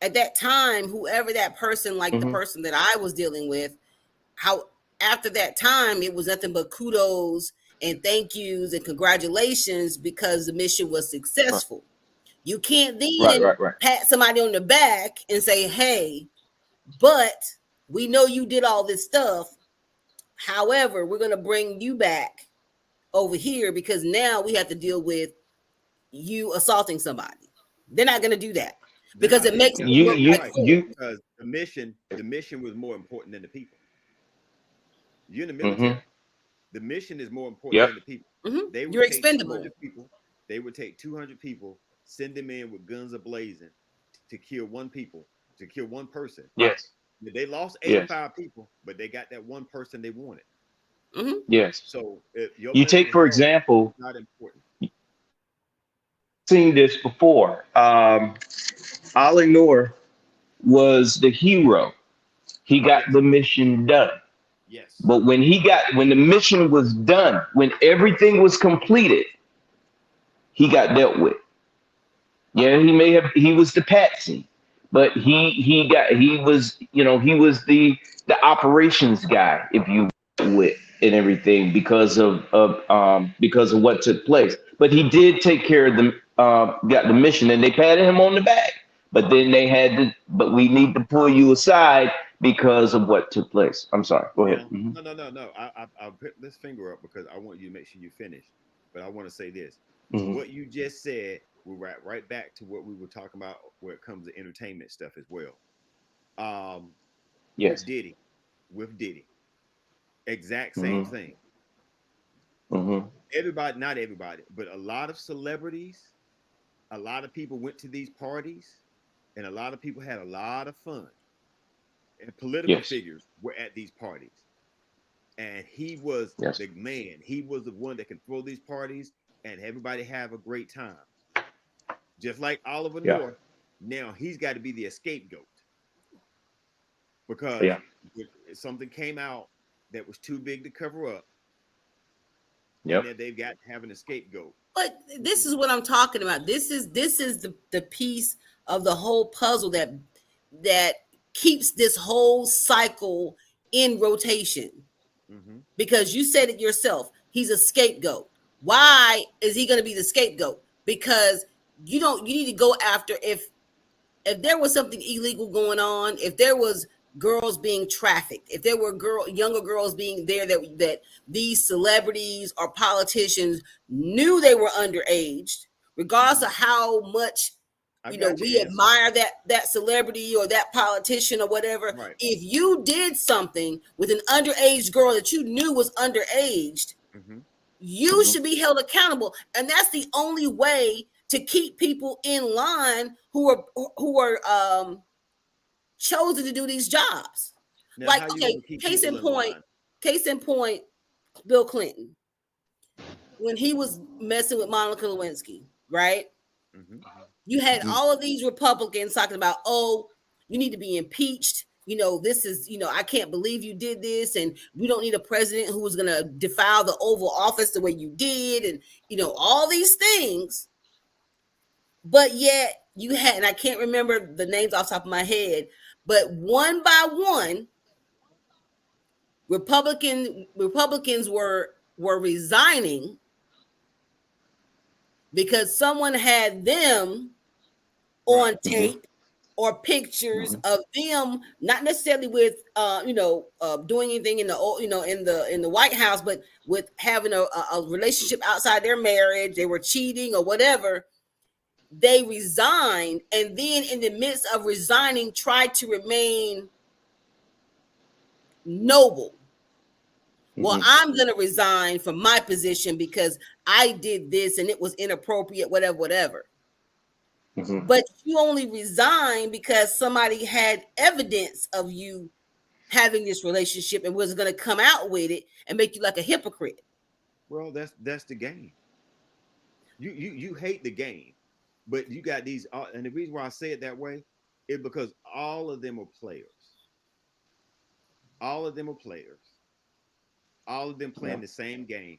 at that time, whoever that person, like the mhm, person that I was dealing with, how after that time, it was nothing but kudos and thank yous and congratulations because the mission was right, successful. You can't right, then right, right. pat somebody on the back and say, hey, but we know you did all this stuff. However, we're going to bring you back over here because now we have to deal with you assaulting somebody. They're not going to do that They're because not. it makes Yeah, it look like right. oh, Because the mission was more important than the people. You're in the Hmm. military. The mission is more important Yep. than the people. They you're would take expendable. 200 people. They would take 200 people, send them in with guns ablazing to kill one people, to kill one person. Yes. They lost Yes. 85 people, but they got that one person they wanted. Hmm. Yes. So if your You take, mental for health is example, not important, seen this before. Ali Noor was the hero. He got yes, the mission done. yes, But when the mission was done, when everything was completed, he got dealt with. Yeah, he was the patsy, but he was the operations guy, if you with and everything because of what took place. But he did take care of the got the mission, and they patted him on the back. But then but we need to pull you aside because of what took place. I'm sorry. Go ahead. no, Hmm. no, no, no, no. I'll put this finger up because I want you to make sure you finish. But I want to say this: Hmm. what you just said will right back to what we were talking about when it comes to entertainment stuff as well. Um, with Yes. Diddy, with Diddy, exact same Hmm. thing. Hmm. Everybody, not everybody, but a lot of celebrities, a lot of people went to these parties, and a lot of people had a lot of fun. And political Yes. figures were at these parties. And he was Yes. the man. He was the one that can throw these parties and everybody have a great time. Just like Oliver Yeah. North, now he's got to be the scapegoat because Yeah. something came out that was too big to cover up, and Yep. then they've got having a scapegoat. But this is what I'm talking about. This is the piece of the whole puzzle that keeps this whole cycle in rotation. Mm-hmm. Because you said it yourself, he's a scapegoat. Right. Why is he going to be the scapegoat? Because you need to go after if there was something illegal going on, if there was girls being trafficked, if there were younger girls being there that these celebrities or politicians knew they were underage, regardless Mm-hmm. of how much I got your we answer. admire that celebrity or that politician or whatever. Right. If you did something with an underage girl that you knew was underaged, Mm-hmm. you Hmm. should be held accountable, and that's the only way to keep people in line who are chosen to do these jobs. Now, Like, how you okay, gonna keep case people in in point, line? case in point, Bill Clinton when he was messing with Monica Lewinsky, right? Mm-hmm. You had Hmm. all of these Republicans talking about, oh, you need to be impeached. This is, I can't believe you did this, and we don't need a president who was going to defile the Oval Office the way you did, and all these things. But yet you had, and I can't remember the names off the top of my head, but one by one, Republicans were resigning because someone had them Right. on Hmm. tape or pictures Hmm. of them not necessarily with doing anything in the in the White House, but with having a relationship outside their marriage. They were cheating or whatever. they resigned, and then in the midst of resigning, tried to remain noble. Well, Mm-hmm. I'm going to resign from my position because I did this and it was inappropriate, whatever, whatever. Mm-hmm. But you only resign because somebody had evidence of you having this relationship and was going to come out with it and make you like a hypocrite. Well, that's the game. You hate the game, but you got these. And the reason why I say it that way is because all of them are players. All of them are players. All of them Yeah. playing the same game.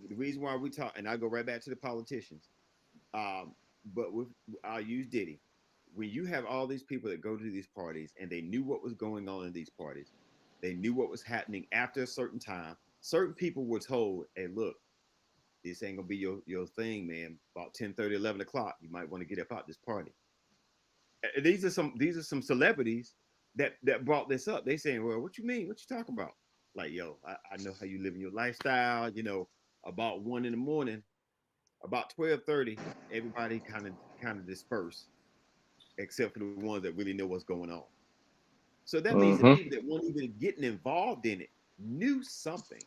The reason why we talk, and I go right back to the politicians. Um, but with I'll use Diddy. When you have all these people that go to these parties and they knew what was going on in these parties, they knew what was happening after a certain time. Certain people were told, "Hey, look, this ain't gonna be your thing, man. About 10:30, 11 o'clock, you might want to get up out this party." These are some celebrities that brought this up. They saying, "Well, what you mean? What you talking about?" Like, yo, I know how you live in your lifestyle. About 1 in the morning, about 12:30, everybody kind of disperse, except for the ones that really know what's going on. So that means the Mm-hmm. people that weren't even getting involved in it knew something,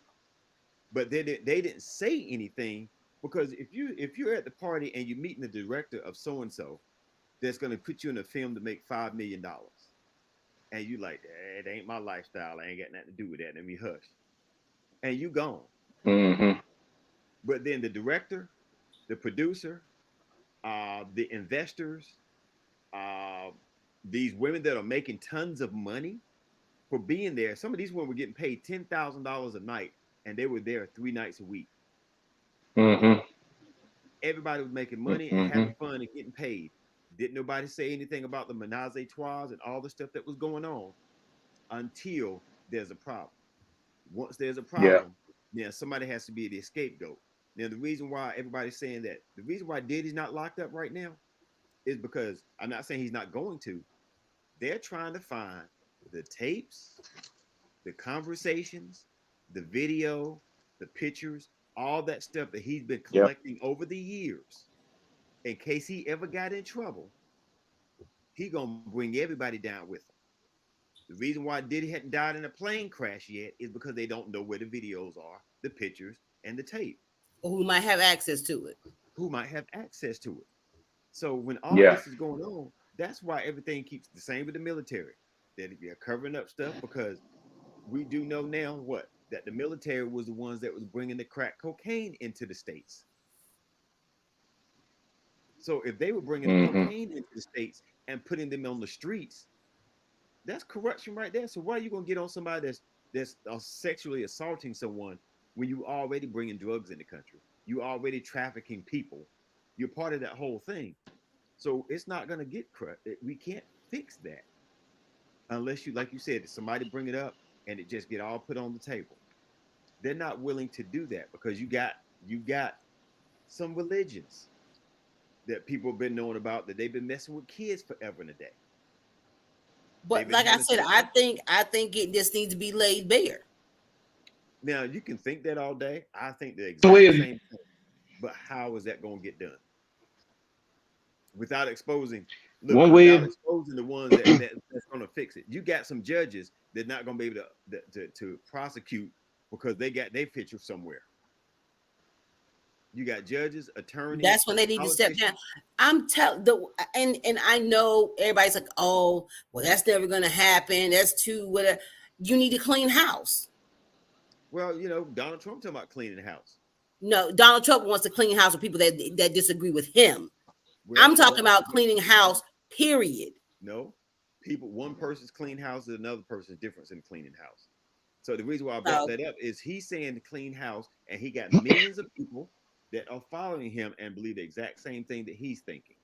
but they didn't say anything because if you're at the party and you're meeting the director of so and so that's going to put you in a film to make $5 million, and you like, it ain't my lifestyle. I ain't got nothing to do with that. Let me hush, and you gone. Mm-hmm. But then the director, the producer, the investors, uh, these women that are making tons of money for being there. Some of these women were getting paid $10,000 a night, and they were there 3 nights a week. Mm-hmm. Everybody was making money and Mm-hmm. having fun and getting paid. Didn't nobody say anything about the menage a trois and all the stuff that was going on until there's a problem. Once there's a Yeah. problem, then somebody has to be the scapegoat. Now, the reason why everybody's saying that, the reason why Diddy's not locked up right now is because I'm not saying he's not going to. They're trying to find the tapes, the conversations, the video, the pictures, all that stuff that he's been Yeah. collecting over the years. In case he ever got in trouble, he gonna bring everybody down with him. The reason why Diddy hadn't died in a plane crash yet is because they don't know where the videos are, the pictures, and the tape. Or who might have access to it. Who might have access to it? So when all Yeah. this is going on, that's why everything keeps the same with the military. That they're covering up stuff because we do know now what, that the military was the ones that was bringing the crack cocaine into the states. So if they were bringing the Mm-hmm. cocaine into the states and putting them on the streets, that's corruption right there. So why are you gonna get on somebody that's sexually assaulting someone when you already bringing drugs in the country? You already trafficking people. You're part of that whole thing. So it's not gonna get correct. We can't fix that unless you, like you said, somebody bring it up and it just get all put on the table. They're not willing to do that because you got some religions that people have been knowing about that they've been messing with kids forever and a day. They've But been like I having said, sex. I think it just needs to be laid bare. Now you can think that all day. I think the So exact is same thing. But how is that going to get done without exposing? Look, one way without is exposing the ones that's going to fix it. You got some judges that not going to be able to prosecute because they got their picture somewhere. You got judges, attorneys, That's when they need to step down. politicians. I'm telling the and I know everybody's like, oh, well, that's never gonna happen. That's too whatever. You need to clean house. Well, Donald Trump talking about cleaning the house. No, Donald Trump wants to clean house with people that disagree with him. I'm Well, talking about yeah, cleaning no, house, period. no. People, one person's clean house is another person's difference in cleaning house. So the reason why I brought So, that up is he's saying to clean house, and he got millions of people that are following him and believe the exact same thing that he's thinking.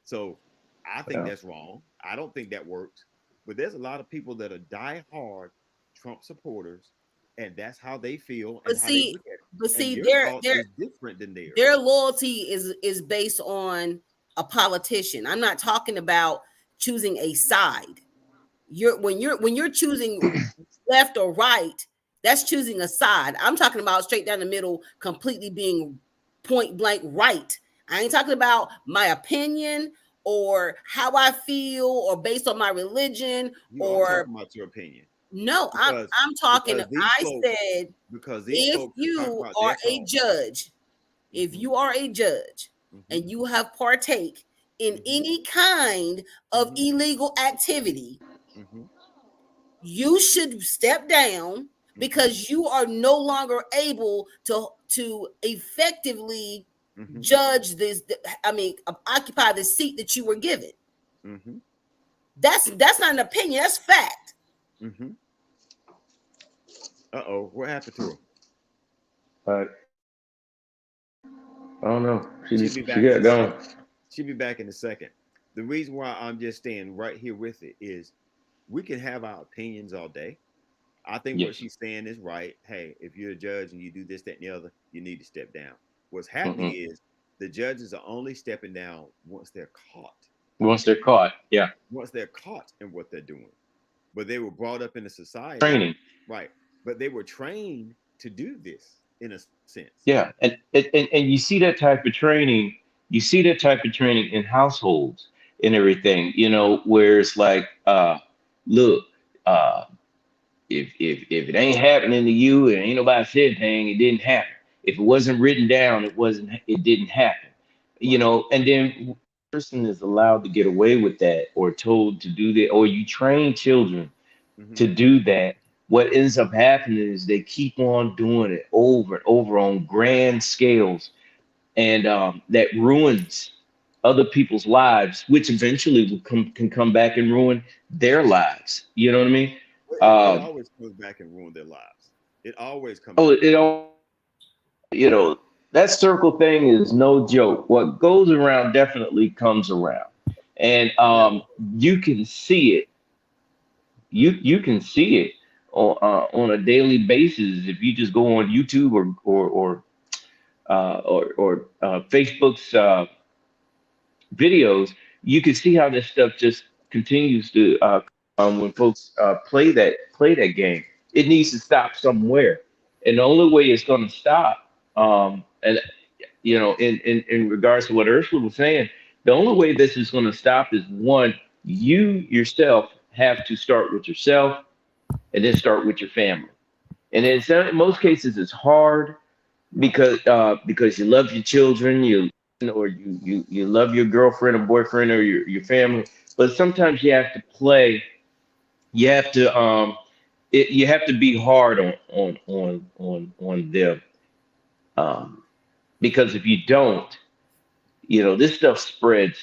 So I think yeah. that's wrong. I don't think that works. But there's a lot of people that are die-hard Trump supporters, and that's how they feel and but how they see, look at it. but And see, your their thought their is different than their theirs. loyalty is based on a politician. I'm not talking about choosing a side. When you're choosing left or right, that's choosing a side. I'm talking about straight down the middle, completely being point blank right. I ain't talking about my opinion or how I feel or based on my religion You are or talking about your opinion no, because I'm talking because these I folks said because these if folks are talking you about are their a cause. judge, if Hmm. you are a judge Hmm. and you have partake in Hmm. any kind of Hmm. illegal activity, Hmm. you should step down Hmm. because you are no longer able to effectively Hmm. judge this. I mean, occupy the seat that you were given. Hmm. That's not an opinion. That's fact. Hmm. Uh-oh, what happened to her? But I don't know. She'll be She back in got a gone. second. She'll be back in a second. The reason why I'm just staying right here with it is we can have our opinions all day. I think what Yes. she's saying is right. Hey, if you're a judge and you do this, that, and the other, you need to step down. What's happening Hmm. is the judges are only stepping down once they're caught. Once they're caught, yeah. Once they're caught in what they're doing. But they were brought up in a society, Training. right? But they were trained to do this in a sense. Yeah, and you see that type of training. You see that type of training in households and everything. Where it's like, look, uh, if it ain't happening to you and ain't nobody said anything, it didn't happen. If it wasn't written down, it didn't happen. Right. And then person is allowed to get away with that or told to do that, or you train children Hmm. to do that. What ends up happening is they keep on doing it over and over on grand scales, and that ruins other people's lives, which eventually can come back and ruin their lives. You know what I mean? It Um, always comes back and ruins their lives. It always come oh, back. it all, that circle thing is no joke. What goes around definitely comes around, and Now, you can see it. You can see it on a daily basis if you just go on YouTube or Facebook's videos. You can see how this stuff just continues to when folks play that game. It needs to stop somewhere, and the only way it's going to stop, and in regards to what Ursula was saying, the only way this is going to stop is one, you yourself have to start with yourself and then start with your family. And in most cases, it's hard because you love your children, you love your girlfriend or boyfriend or your family. But sometimes you have to play. You have to you have to be hard on them, um, because if you don't, this stuff spreads.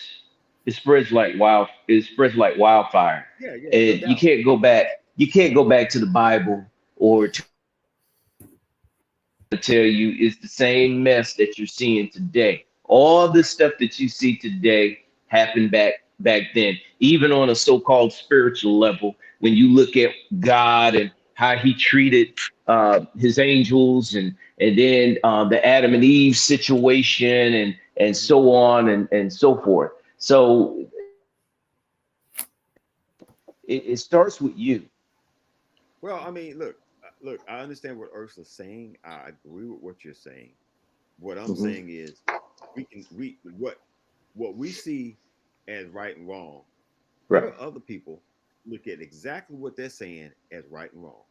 It spreads like wildfire, yeah, no and you doubt. can't go back. You can't go back to the Bible or to tell you it's the same mess that you're seeing today. All the stuff that you see today happened back then. Even on a so-called spiritual level, when you look at God and how He treated His angels, and then the Adam and Eve situation, and Hmm. so on and so forth. So it starts with you. Well, I mean, look. I understand what Ursula's saying. I agree with what you're saying. What I'm Mhm. saying is, we what we see as right and wrong. There Right. are other people look at exactly what they're saying as right and wrong.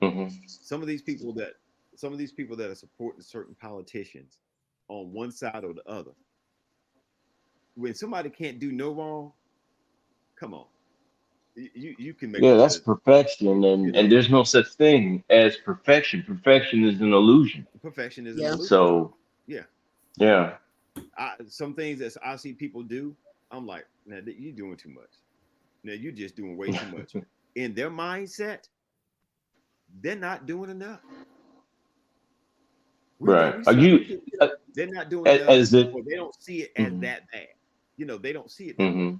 Hmm. Some of these people that some of these people that are supporting certain politicians on one side or the other. When somebody can't do no wrong, come on, you can make Yeah, a that's perfection, you and know there's no such thing as perfection. Perfection is an illusion. perfection is an Yeah. illusion. So Yeah, yeah, some things that I see people do, I'm like, now you're doing too much. Now you're just doing way too much. In their mindset, they're not doing enough. right. We Are see you they're not doing enough, as it? or they don't see it as Hmm. that bad. They don't see it that way. Hmm.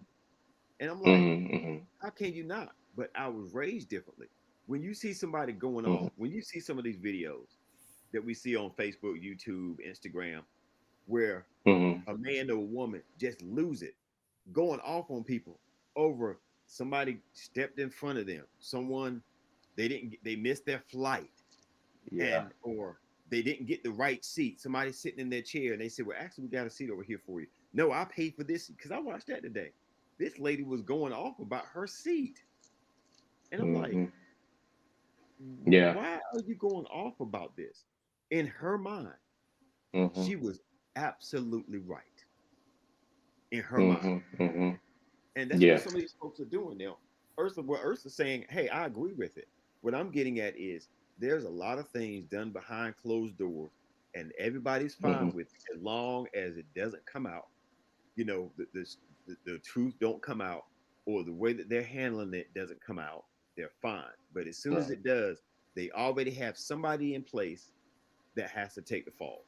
And I'm like, Hmm. how can you not? But I was raised differently. When you see somebody going Hmm. off, when you see some of these videos that we see on Facebook, YouTube, Instagram, where Hmm. a man or a woman just lose it, going off on people over somebody stepped in front of them, someone they didn't they missed their flight, Yeah. and or they didn't get the right seat. Somebody's sitting in their chair and they said, well, actually, we got a seat over here for you. No, I paid for this because I watched that today. This lady was going off about her seat. And I'm like, Hmm. Yeah. why are you going off about this? In her mind, Hmm. she was absolutely right in her mind. Hmm. Hmm. And that's what Yeah. some of these folks are doing now. Ursa's saying, hey, I agree with it. What I'm getting at is there's a lot of things done behind closed doors, and everybody's fine Hmm. with it as long as it doesn't come out. You know, the truth don't come out, or the way that they're handling it doesn't come out. They're fine. But as soon as Right. it does, they already have somebody in place that has to take the fall.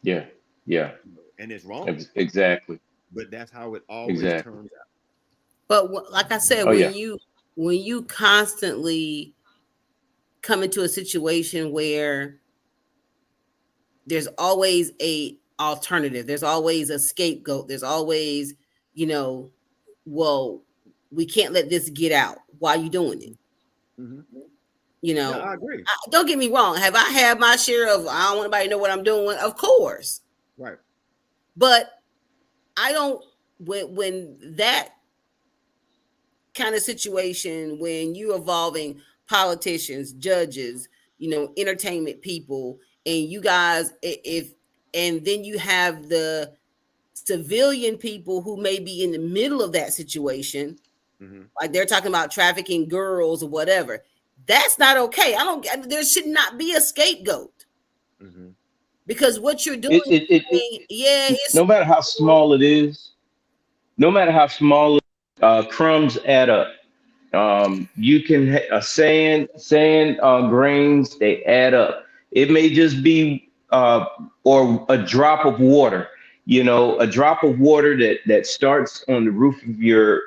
Yeah. Yeah. And it's wrong, Exactly. but that's how it always Exactly. turns out. But like I said, Oh yeah. when you constantly come into a situation where there's always a alternative, there's always a scapegoat, there's always, you know, well, we can't let this get out. Why are you doing it? Mm-hmm. You No, know, I agree. don't get me wrong. Have I had my share of I don't want anybody to know what I'm doing? Of course, Right. but I don't. When that kind of situation, when you involving politicians, judges, entertainment people, and you guys, if and then you have the civilian people who may be in the middle of that situation, Mm-hmm. like they're talking about trafficking girls or whatever. That's not okay. There should not be a scapegoat Mm-hmm. because what you're It, doing, it, it, yeah, no it's matter how small it is, no matter how small it, crumbs add up. You can sand grains, they add up. It may just be or a drop of water. A drop of water that starts on the roof of your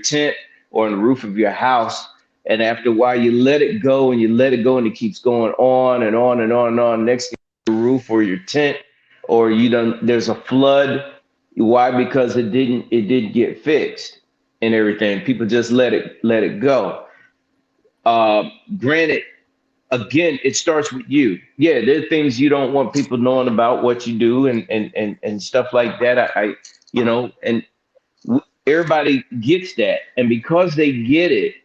tent or on the roof of your house. And after a while, you let it go and you let it go, and it keeps going on and on and on and on. Next thing, your roof or your tent, or there's a flood. Why? Because it didn't get fixed and everything. People just let it go. Uh, Granted, again, it starts with you. Yeah, there are things you don't want people knowing about what you do and stuff like that. And everybody gets that, and because they get it,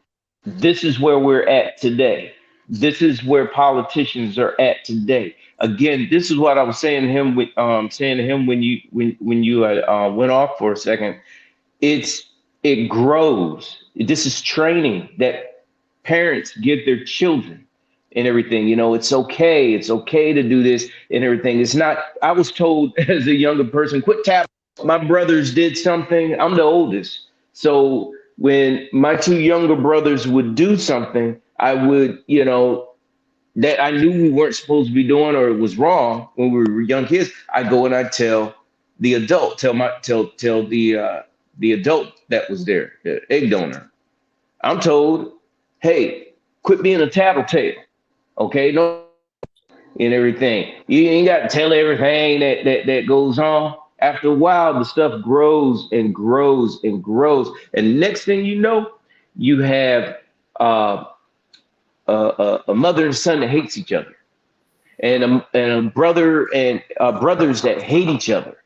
this is where we're at today. This is where politicians are at today. Again, this is what I was saying to him when you went off for a second. It grows. This is training that parents give their children and everything. It's okay. It's okay to do this and everything. It's not. I was told as a younger person, quit tapping. My brothers did something. I'm the oldest. So when my two younger brothers would do something, I would, that I knew we weren't supposed to be doing or it was wrong when we were young kids, I go and I tell the adult, tell the adult that was there, the egg donor. I'm told, hey, quit being a tattletale. Okay, no and everything. You ain't got to tell everything that goes on. After a while, the stuff grows and grows and grows, and next thing you know, you have uh, a mother and son that hates each other, and a brother and brothers that hate each other.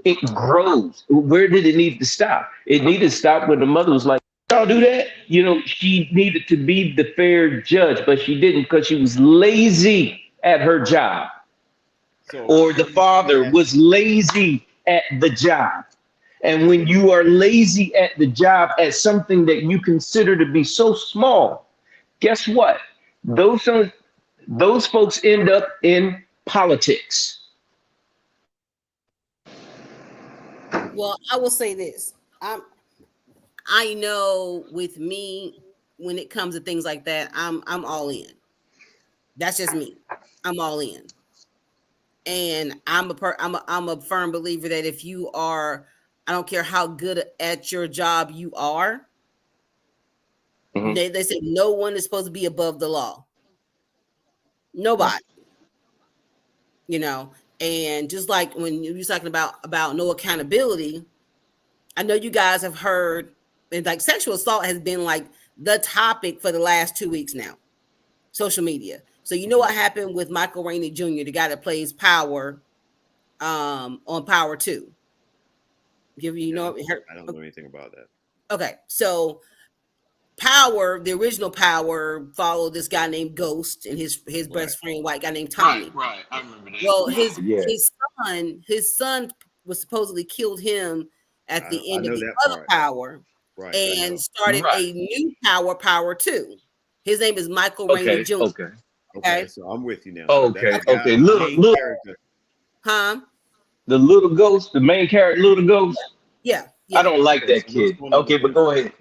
It grows. Where did it need to stop? It needed to stop when the mother was like, "Y'all do that." She needed to be the fair judge, but she didn't because she was lazy at her job, So or the let me father ask was lazy at the job. And when you. you are lazy at the job at something that you consider to be so small, guess what? Those those folks end up in politics. well, I will say this. I know with me, when it comes to things like that, I'm all in. That's just me. I'm all in. And I'm a firm believer that if you are, I don't care how good at your job you are, Mhm. they say no one is supposed to be above the law. Right. Nobody, you know. And just like when you're talking about no accountability, I know you guys have heard, and like sexual assault has been like the topic for the last 2 weeks now, social media. So you know what happened with Michael Rainey Jr., the guy that plays Power on Power 2. You know, I don't know anything about that. okay. So Power, the original Power, followed this guy named Ghost and his Right. best friend, white guy named Right, Tommy. right. I remember Well, that. Yeah. his son was supposedly killed him at the I end of know the that other part. Power, Right. I and know. started Right. a new Power, Power 2. His name is Michael Rainey Okay. Jr. Okay. Okay, Okay, so I'm with you now. So that's Okay. the okay, guy, Okay. the Little, main little, character. huh? the little ghost, the main character, little ghost. Yeah, I yeah. don't like Okay, that so what's kid. going on Okay, with but him? go ahead.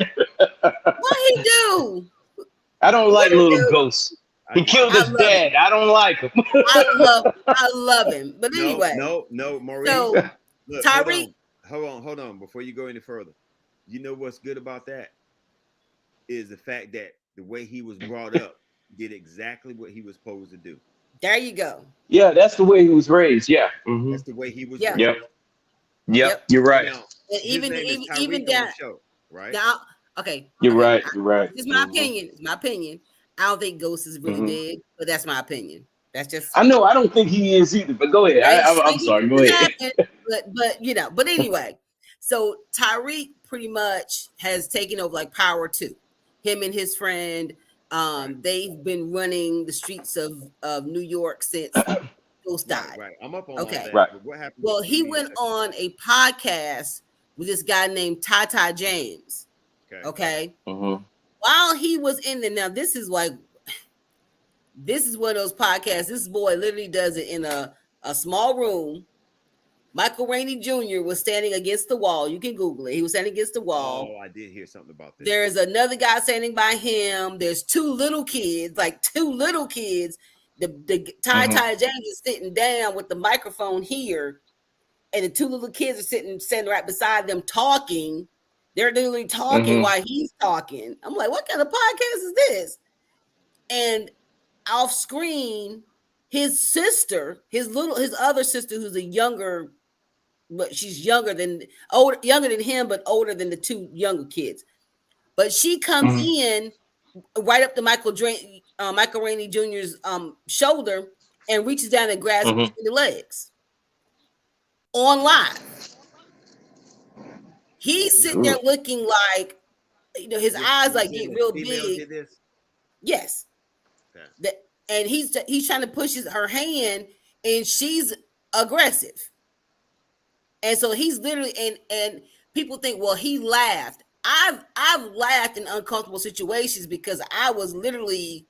What he do? I don't What like he little do? ghosts. I He get killed you. I his love dad. him. I don't like him. I love him. But No, anyway, no, no, Maurice. so Look, Tyreek, hold on. Before you go any further, you know what's good about that is the fact that the way he was brought up did exactly what he was supposed to do. there you go. Yeah, that's the way he was raised. Yeah. Hmm. That's the way he was Yeah, Yep. raised. Yep. yep. You're So right. now And his name is even Tyreek on the down show, right? now. Okay, You're okay. right. You're right. It's my Hmm. opinion. It's my opinion. I don't think Ghost is really Hmm. dead, but that's my opinion. That's just I know. I don't think he is either. But go ahead. I'm strange sorry. Go things ahead. happen, but you know. But anyway, so Tyreek pretty much has taken over like Power 2. Him and his friend, Right, they've been running the streets of New York since Ghost right, died. right. I'm up on all Okay. that, Right. but what happened Well, he between the went on a podcast with this guy named Tata James. okay, Okay. Hmm. While he was in there, now this is one of those podcasts. This boy literally does it in a small room. Michael Rainey Jr. was standing against the wall. You can Google it. He was standing against the wall. oh, I did hear something about this. There's another guy standing by him. There's two little kids, like two little kids. The Ty Hmm. Ty James is sitting down with the microphone here, and the two little kids are standing right beside them talking. They're literally talking Hmm. while he's talking. I'm like, what kind of podcast is this? And off screen, his other sister, who's a younger, but she's younger than him, but older than the two younger kids. But she comes Hmm. in right up to Michael Rainey Jr.'s shoulder and reaches down and grabs him Hmm. between the legs on live. He's sitting there looking like, his eyes You're like saying get the real female big. did this? Yes, Okay. that, and he's trying to push her hand, and she's aggressive. And so he's literally and people think, well, he laughed. I've laughed in uncomfortable situations because I was literally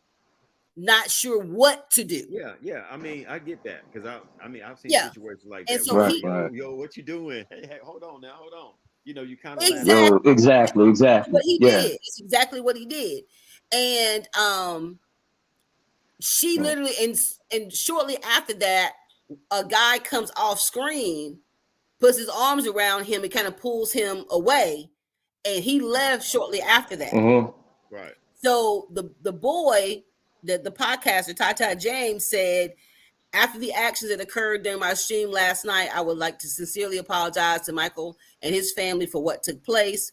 not sure what to do. Yeah, yeah. I mean, I get that because I mean, I've seen Yeah. situations like And that so where Right. like, he Right. yo, what you doing? Hey, hold on now, hold on. You kind of laugh exactly along. No. Exactly. what Exactly. he Yeah. did. It's exactly what he did. And she literally and shortly after that, a guy comes off screen, puts his arms around him and kind of pulls him away, and he left shortly after that. Hmm. Right. So the boy, the podcaster Tata James said, after the actions that occurred during my stream last night, I would like to sincerely apologize to Michael and his family for what took place.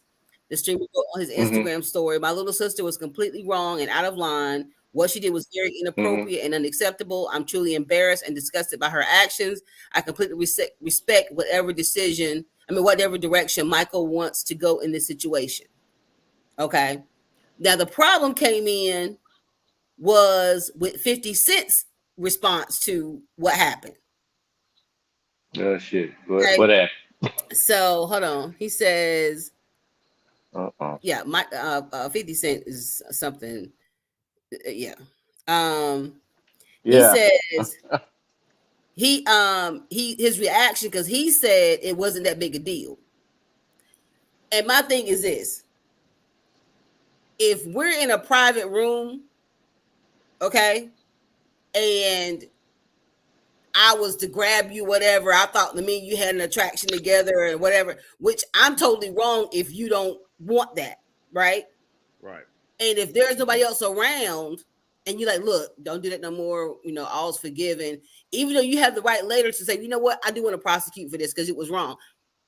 The streamer wrote on his Hmm. Instagram story, my little sister was completely wrong and out of line. What she did was very Hmm. inappropriate and unacceptable. I'm truly embarrassed and disgusted by her actions. I completely respect whatever direction Michael wants to go in this situation. Okay. Now the problem came in was with 50 Cent's response to what happened. Oh shit. Okay. What happened? So hold on. He says, Uh-uh. yeah, my 50 Cent is something. Yeah. Um, he Yeah. says he his reaction because he said it wasn't that big a deal. And my thing is this: if we're in a private room, okay, and I was to grab you, whatever. I thought to me you had an attraction together and whatever, which I'm totally wrong if you don't want that, right? Right. And if there's nobody else around and you're like, look, don't do that no more, all's forgiven, even though you have the right later to say, you know what, I do want to prosecute for this because it was wrong.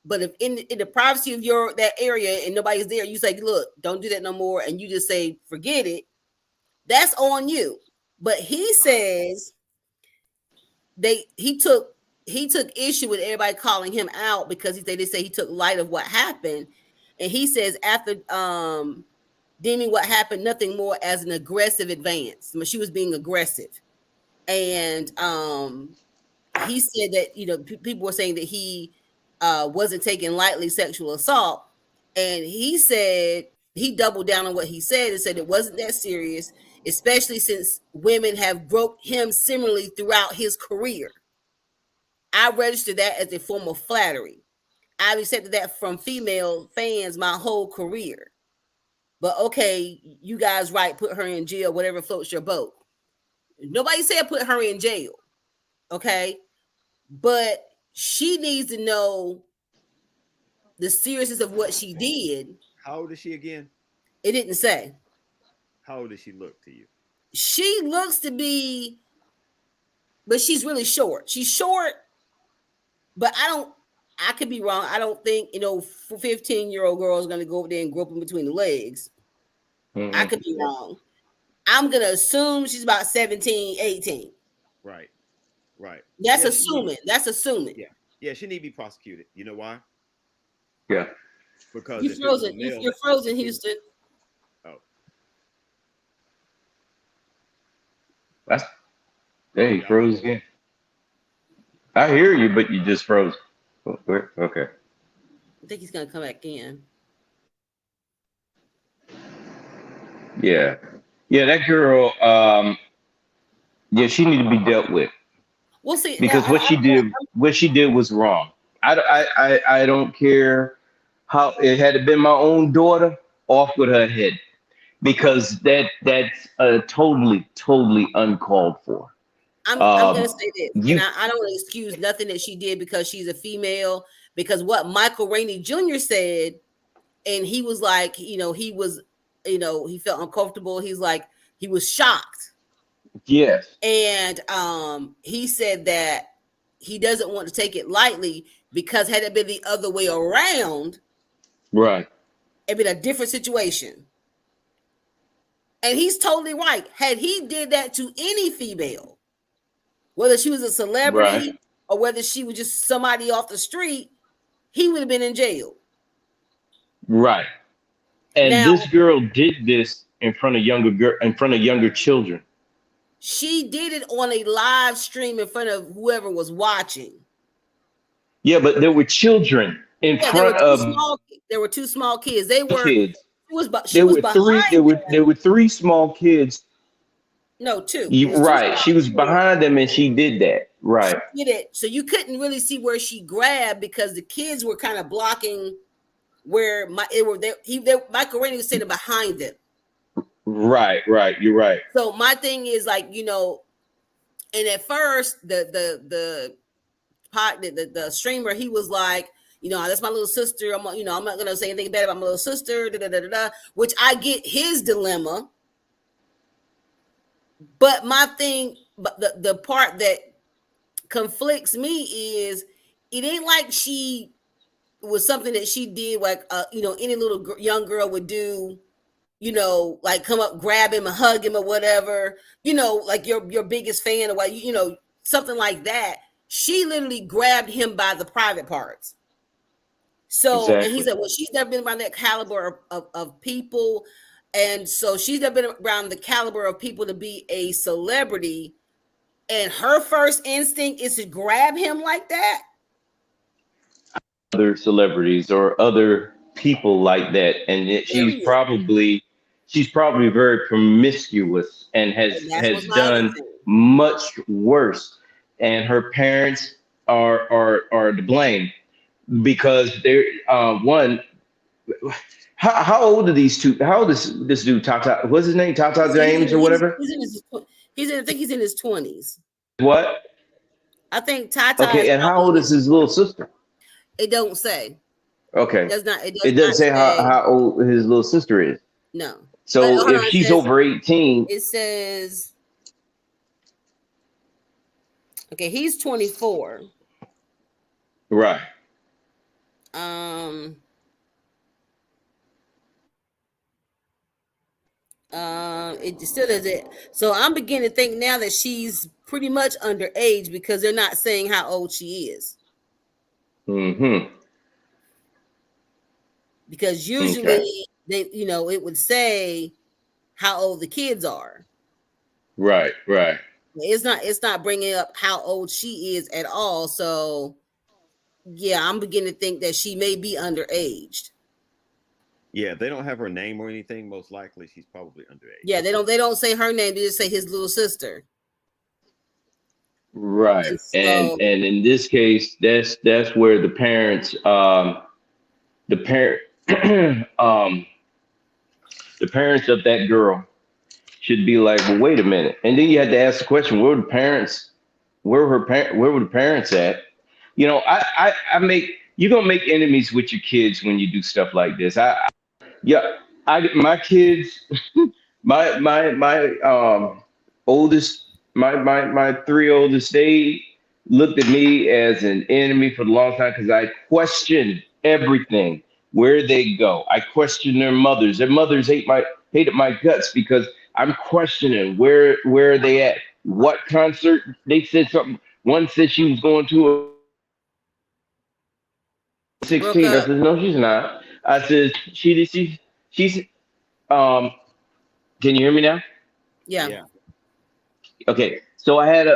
But if in the privacy of that area and nobody's there, you say, look, don't do that no more, and you just say, forget it, that's on you. But he says he took issue with everybody calling him out because they say he took light of what happened, and he says after deeming what happened nothing more as an aggressive advance. I mean, she was being aggressive, and he said that people were saying that he wasn't taking lightly sexual assault, and he said he doubled down on what he said and said it wasn't that serious, especially since women have broke him similarly throughout his career. I registered that as a form of flattery. I've accepted that from female fans my whole career. But okay, you guys right, put her in jail, whatever floats your boat. Nobody said put her in jail. Okay. But she needs to know the seriousness of what she did. How old is she again? It didn't say. How old does she look to you? She looks to be, but she's really short. She's short, but I could be wrong. I don't think, 15-year-old girl is going to go over there and grope in between the legs. I Mm-hmm. could be wrong. I'm going to assume she's about 17, 18. Right. Right. That's Yeah, she need, assuming. That's assuming. yeah. Yeah, she need to be prosecuted. You know why? Yeah. Because You if it was a frozen. male, You're frozen, if it was, Houston. oh, That's Hey, you y'all froze still there? again. I hear you, but you just froze. Okay. I think he's going to come back in. Yeah. Yeah, that girl, yeah, she need to be dealt with We'll see. Now, because what she did was wrong. I don't care how it had it been my own daughter, off with her head because that's totally uncalled for. I'm gonna Um, say this, and you I don't excuse nothing that she did because she's a female. Because what Michael Rainey Jr. said, and he was like, he was, he felt uncomfortable. He's like, he was shocked, yes, and he said that he doesn't want to take it lightly because had it been the other way around, right, it'd been a different situation. And he's totally right. Had he did that to any female, whether she was a right, celebrity or whether she was just somebody off the street, he would have been in jail. right. And Now, this girl did this in front of younger children. she did it on a live stream in front of whoever was watching. Yeah, but there were children in Yeah, there were front two of small. There were two small kids. They were. kids. She There was were behind three. There were them. three small kids. No, two. It You was two right. small She was kids. behind them, and she did that. She Right. did it, so you couldn't really see where she grabbed because the kids were kind of blocking where Michael Rainey was sitting behind them. Right. Right. You're right. So my thing is like, and at first the streamer, he was like, that's my little sister. I'm not gonna say anything bad about my little sister, which I get his dilemma. But the part that conflicts me is it ain't like she was something that she did like any little young girl would do, like come up, grab him and hug him or whatever, like your biggest fan or what, something like that. She literally grabbed him by the private parts. So, and he Exactly. said, well, she's never been around that caliber of people. And so she's never been around the caliber of people to be a celebrity. And her first instinct is to grab him like that. Other celebrities or other people like that, and Period. she's probably very promiscuous and And has that's what's has my other done thing. much worse. And her parents are to blame because they're one. How old are these two? How old is this dude? Tata, what's his name? Tata He's, he's, in, James or he's, whatever. he's in his I think he's in his 20s. What? I think Tata is Okay, and how probably old is his little sister? it don't say. Okay, It it does doesn't not say say. how old his little sister is. No. So Hold if on, she's over 18, it says okay, he's 24. right? It still doesn't. So I'm beginning to think now that she's pretty much underage because they're not saying how old she is. Mm-hmm. Because usually Okay. it would say how old the kids are. Right. Right. It's not bringing up how old she is at all. So yeah, I'm beginning to think that she may be underage. Yeah, if they don't have her name or anything, most likely she's probably underage. Yeah, they don't say her name, they just say his little sister. Right. And And so in this case, that's where the parent um the parents of that girl should be like, well, wait a minute. And then you had to ask the question, where were the parents at? I make you're gonna make enemies with your kids when you do stuff like this. Yeah, I my kids, my oldest, my three oldest, they looked at me as an enemy for a long time because I questioned everything, where they go. I questioned their mothers. Their mothers hated my guts because I'm questioning where are they at? What concert? They said something. One said she was going to a 16. broke I up. said, no, she's not. I said, she's um can you hear me now? Yeah. Yeah. Okay. So I had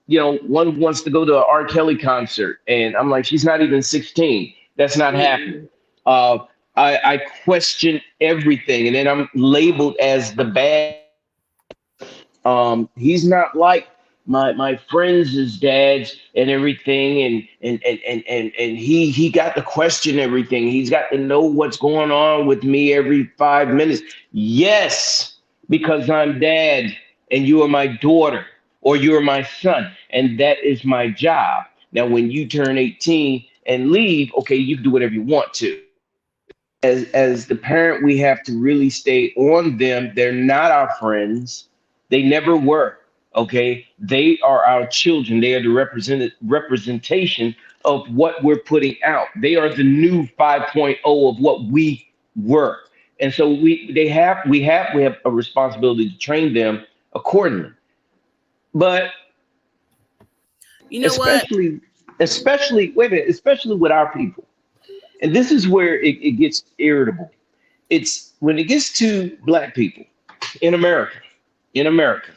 one wants to go to an R. Kelly concert, and I'm like, she's not even 16. That's not happening. Uh I question everything, and then I'm labeled as the bad. He's not like my friends' dads and everything, and he got to question everything. He's got to know what's going on with me every 5 minutes. Yes, because I'm dad and you are my daughter or you are my son, and that is my job. Now when you turn 18 and leave, okay, you can do whatever you want to. As the parent, we have to really stay on them. They're not our friends. They never were. Okay, they are our children. They are the representation of what we're putting out. They are the new 5.0 of what we were. And so we have a responsibility to train them accordingly. But You know what? especially wait a minute, especially with our people. And this is where it gets irritable. It's when it gets to black people in America, in America,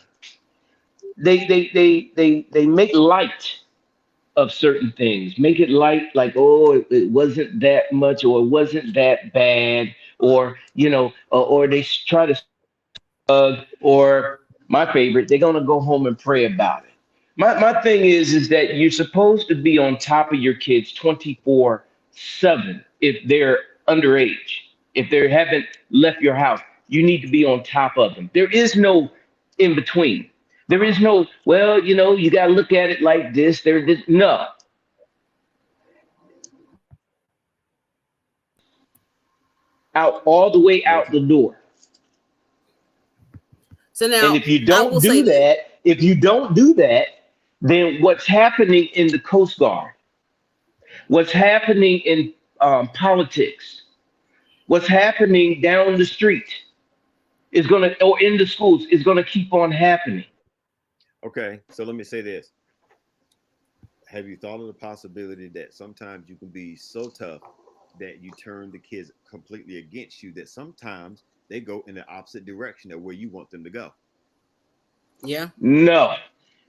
they make light of certain things, make it light, like, oh, it wasn't that much, or it wasn't that bad, or or they try to or my favorite, they're gonna go home and pray about it. My thing is that you're supposed to be on top of your kids 24/7 if they're underage. If they haven't left your house, you need to be on top of them. There is no in between. There is no, well, you got to look at it like this. No, out all the way Yes. out the door. So And now if you I don't will say do this. that, if you don't do that, then what's happening in the Coast Guard, what's happening in politics, what's happening down the street or in the schools is gonna keep on happening. Okay, so let me say this. Have you thought of the possibility that sometimes you can be so tough that you turn the kids completely against you, that sometimes they go in the opposite direction of where you want them to go? Yeah. No,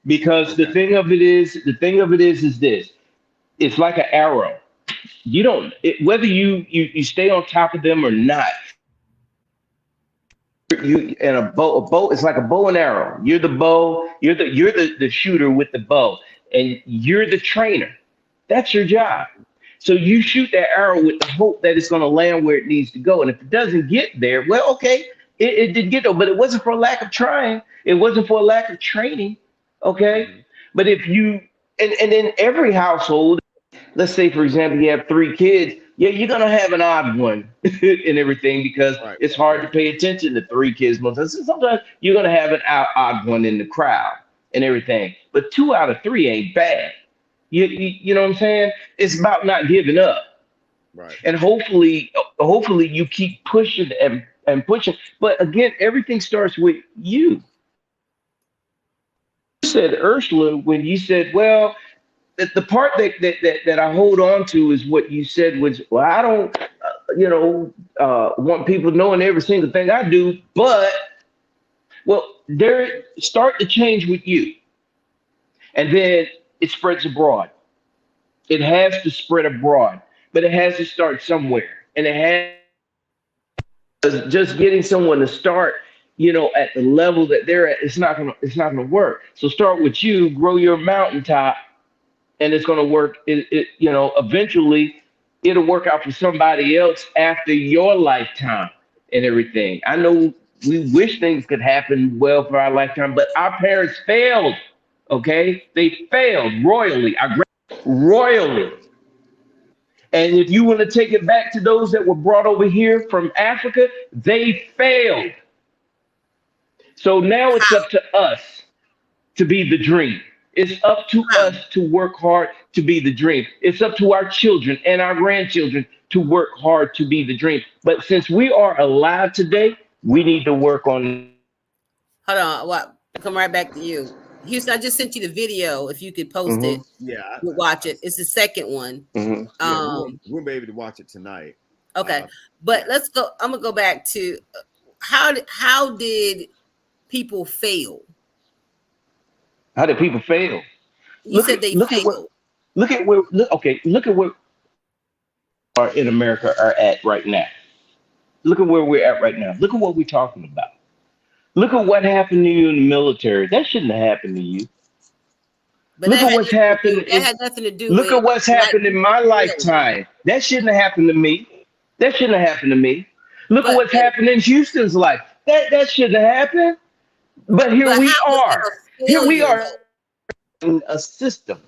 because Okay. the thing of it is this. It's like an arrow. You don't whether you stay on top of them or not. You and a bow is like a bow and arrow. You're the bow. You're the shooter with the bow, and you're the trainer. That's your job. So you shoot that arrow with the hope that it's going to land where it needs to go. And if it doesn't get there, well, okay, it didn't get there, but it wasn't for a lack of trying. It wasn't for a lack of training. Okay, Hmm. but if you and in every household, let's say for example you have three kids, yeah, you're gonna have an odd one and everything because Right. it's hard to Right. pay attention to three kids most of the time. Sometimes you're gonna have an odd one in the crowd and everything, but two out of three ain't bad. You know what I'm saying? It's about not giving up, Right. and hopefully you keep pushing them and pushing. But again, everything starts with you. You said Ursula when you said, well, the part that I hold on to is what you said was, well, I don't, want people knowing every single thing I do, but well, there start the change with you, and then it spreads abroad. It has to spread abroad, but it has to start somewhere, and it has just getting someone to start, at the level that they're at. It's not gonna work. So start with you, grow your mountaintop, and it's going to work. Eventually it'll work out for somebody else after your lifetime and everything. I know we wish things could happen well for our lifetime, but our parents failed. Okay, they failed royally. Royally. And if you want to take it back to those that were brought over here from Africa, they failed. So now it's up to us to be the dream. It's up to How? us to work hard to be the dream. It's up to our children and our grandchildren to work hard to be the dream. But since we are alive today, we need to work on. Hold on. What? Come right back to you. Houston, I just sent you the video. If you could post Hmm. it, Yeah, we'll watch it. It's the second one. Hmm. yeah, we won't Um, we won't be able to watch it tonight. okay. Uh, But yeah. let's go. I'm gonna go back to how did people fail? How did people fail? You Look said at they look at what failed. look at where look okay, look at where are in America are at right now. Look at where we're at right now. Look at what we're talking about. Look at what happened to you in the military. That shouldn't have happened to you. But Look that at had what's nothing to do. happened That in had nothing to do Look with at what's black happened in people my failing. lifetime. That shouldn't have happened to me. That shouldn't have happened to me. Look at But what's happened in Houston's life. That shouldn't have happened. But here but we how was it are. a Here we failure are though? in a system.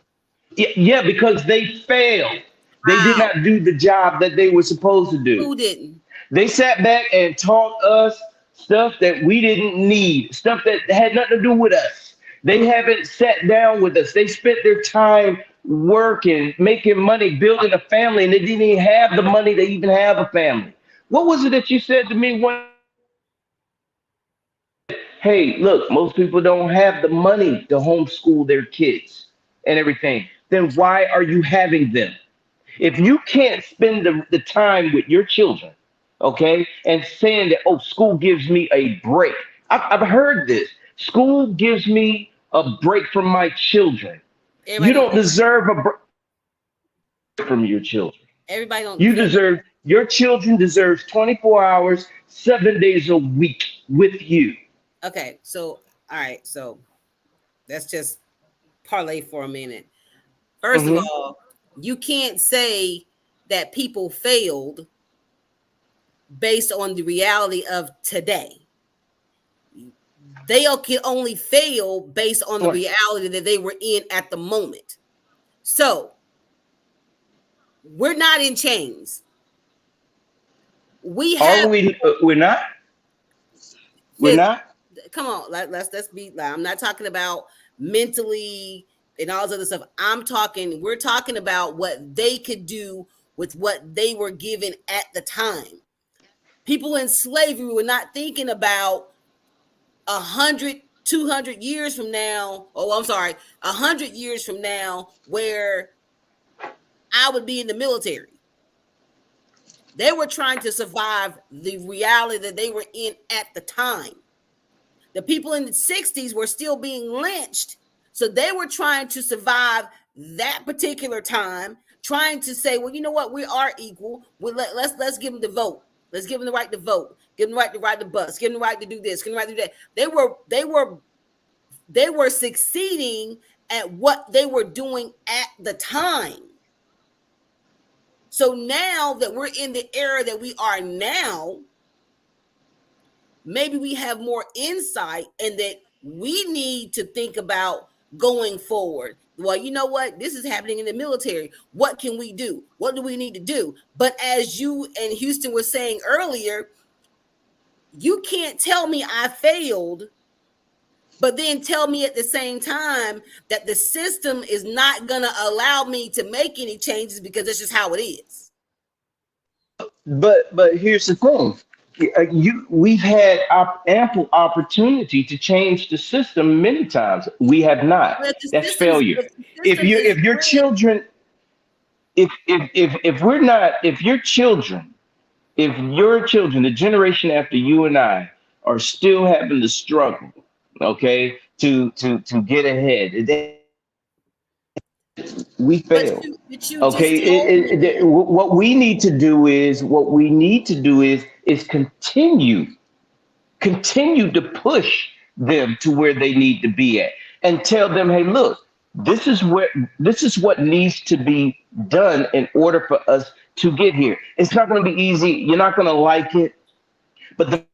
Yeah, because they failed. They did How? not do the job that they were supposed to do. Who didn't? They sat back and taught us stuff that we didn't need, stuff that had nothing to do with us. They haven't sat down with us. They spent their time working, making money, building a family, and they didn't even have the money to even have a family. What was it that you said to me one? Hey, look, most people don't have the money to homeschool their kids and everything. Then why are you having them? If you can't spend the time with your children, okay, and saying that, oh, school gives me a break. I've heard this. School gives me a break from my children. You Everybody don't don't feel that. deserve a break from your children. Everybody don't You feel that. deserve, your children deserves 24 hours, 7 days a week with you. Okay, so all right, so let's just parlay for a minute. First of Hmm. all, you can't say that people failed based on the reality of today. They can only fail based on the reality that they were in at the moment. So we're not in chains. We Are have we? We're not. We're fit. not. Come on, let's be. I'm not talking about mentally and all this other stuff. I'm talking. We're talking about what they could do with what they were given at the time. People in slavery were not thinking about 100, 200 years from now. Oh, I'm sorry, 100 years from now, where I would be in the military. They were trying to survive the reality that they were in at the time. The people in the 60s were still being lynched. So they were trying to survive that particular time, trying to say, well, you know what, we are equal. Let's give them the vote. Let's give them the right to vote. Give them the right to ride the bus. Give them the right to do this. Give them the right to do that. They were succeeding at what they were doing at the time. So now that we're in the era that we are now, maybe we have more insight and that we need to think about going forward. Well, you know what? This is happening in the military. What can we do? What do we need to do? But as you and Houston were saying earlier, you can't tell me I failed, but then tell me at the same time that the system is not going to allow me to make any changes because that's just how it is. But here's the thing. we've had ample opportunity to change the system many times. We have not. But the That's systems, failure. if the If system you is if your rigged, children if we're not if your children if your children, the generation after you and I, are still having to struggle, okay, to get ahead, we fail. but you Okay, just told me. what we need to do is continue to push them to where they need to be at, and tell them, hey, look, this is where this is what needs to be done in order for us to get here. It's not going to be easy. You're not going to like it, but the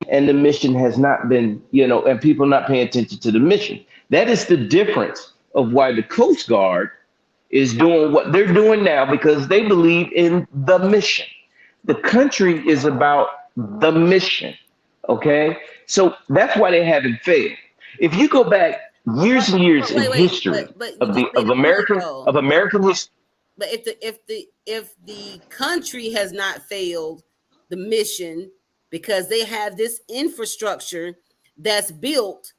and the mission has not been, and people not paying attention to the mission. That is the difference of why the Coast Guard is doing what they're doing now, because they believe in the mission. The country is about the mission. Okay, so that's why they haven't failed. If you go back years and years But in wait, history but you of just the made a point though. Of American history. But if the country has not failed the mission because they have this infrastructure that's built,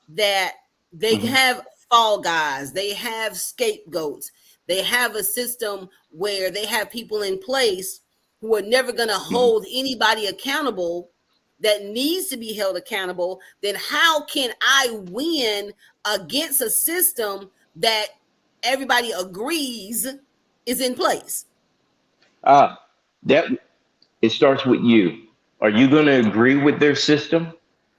that they Mhm, have fall guys, they have scapegoats, they have a system where they have people in place who are never going to mhm. hold anybody accountable that needs to be held accountable, then how can I win against a system that everybody agrees is in place? Ah, that it starts with you. Are you going to agree with their system?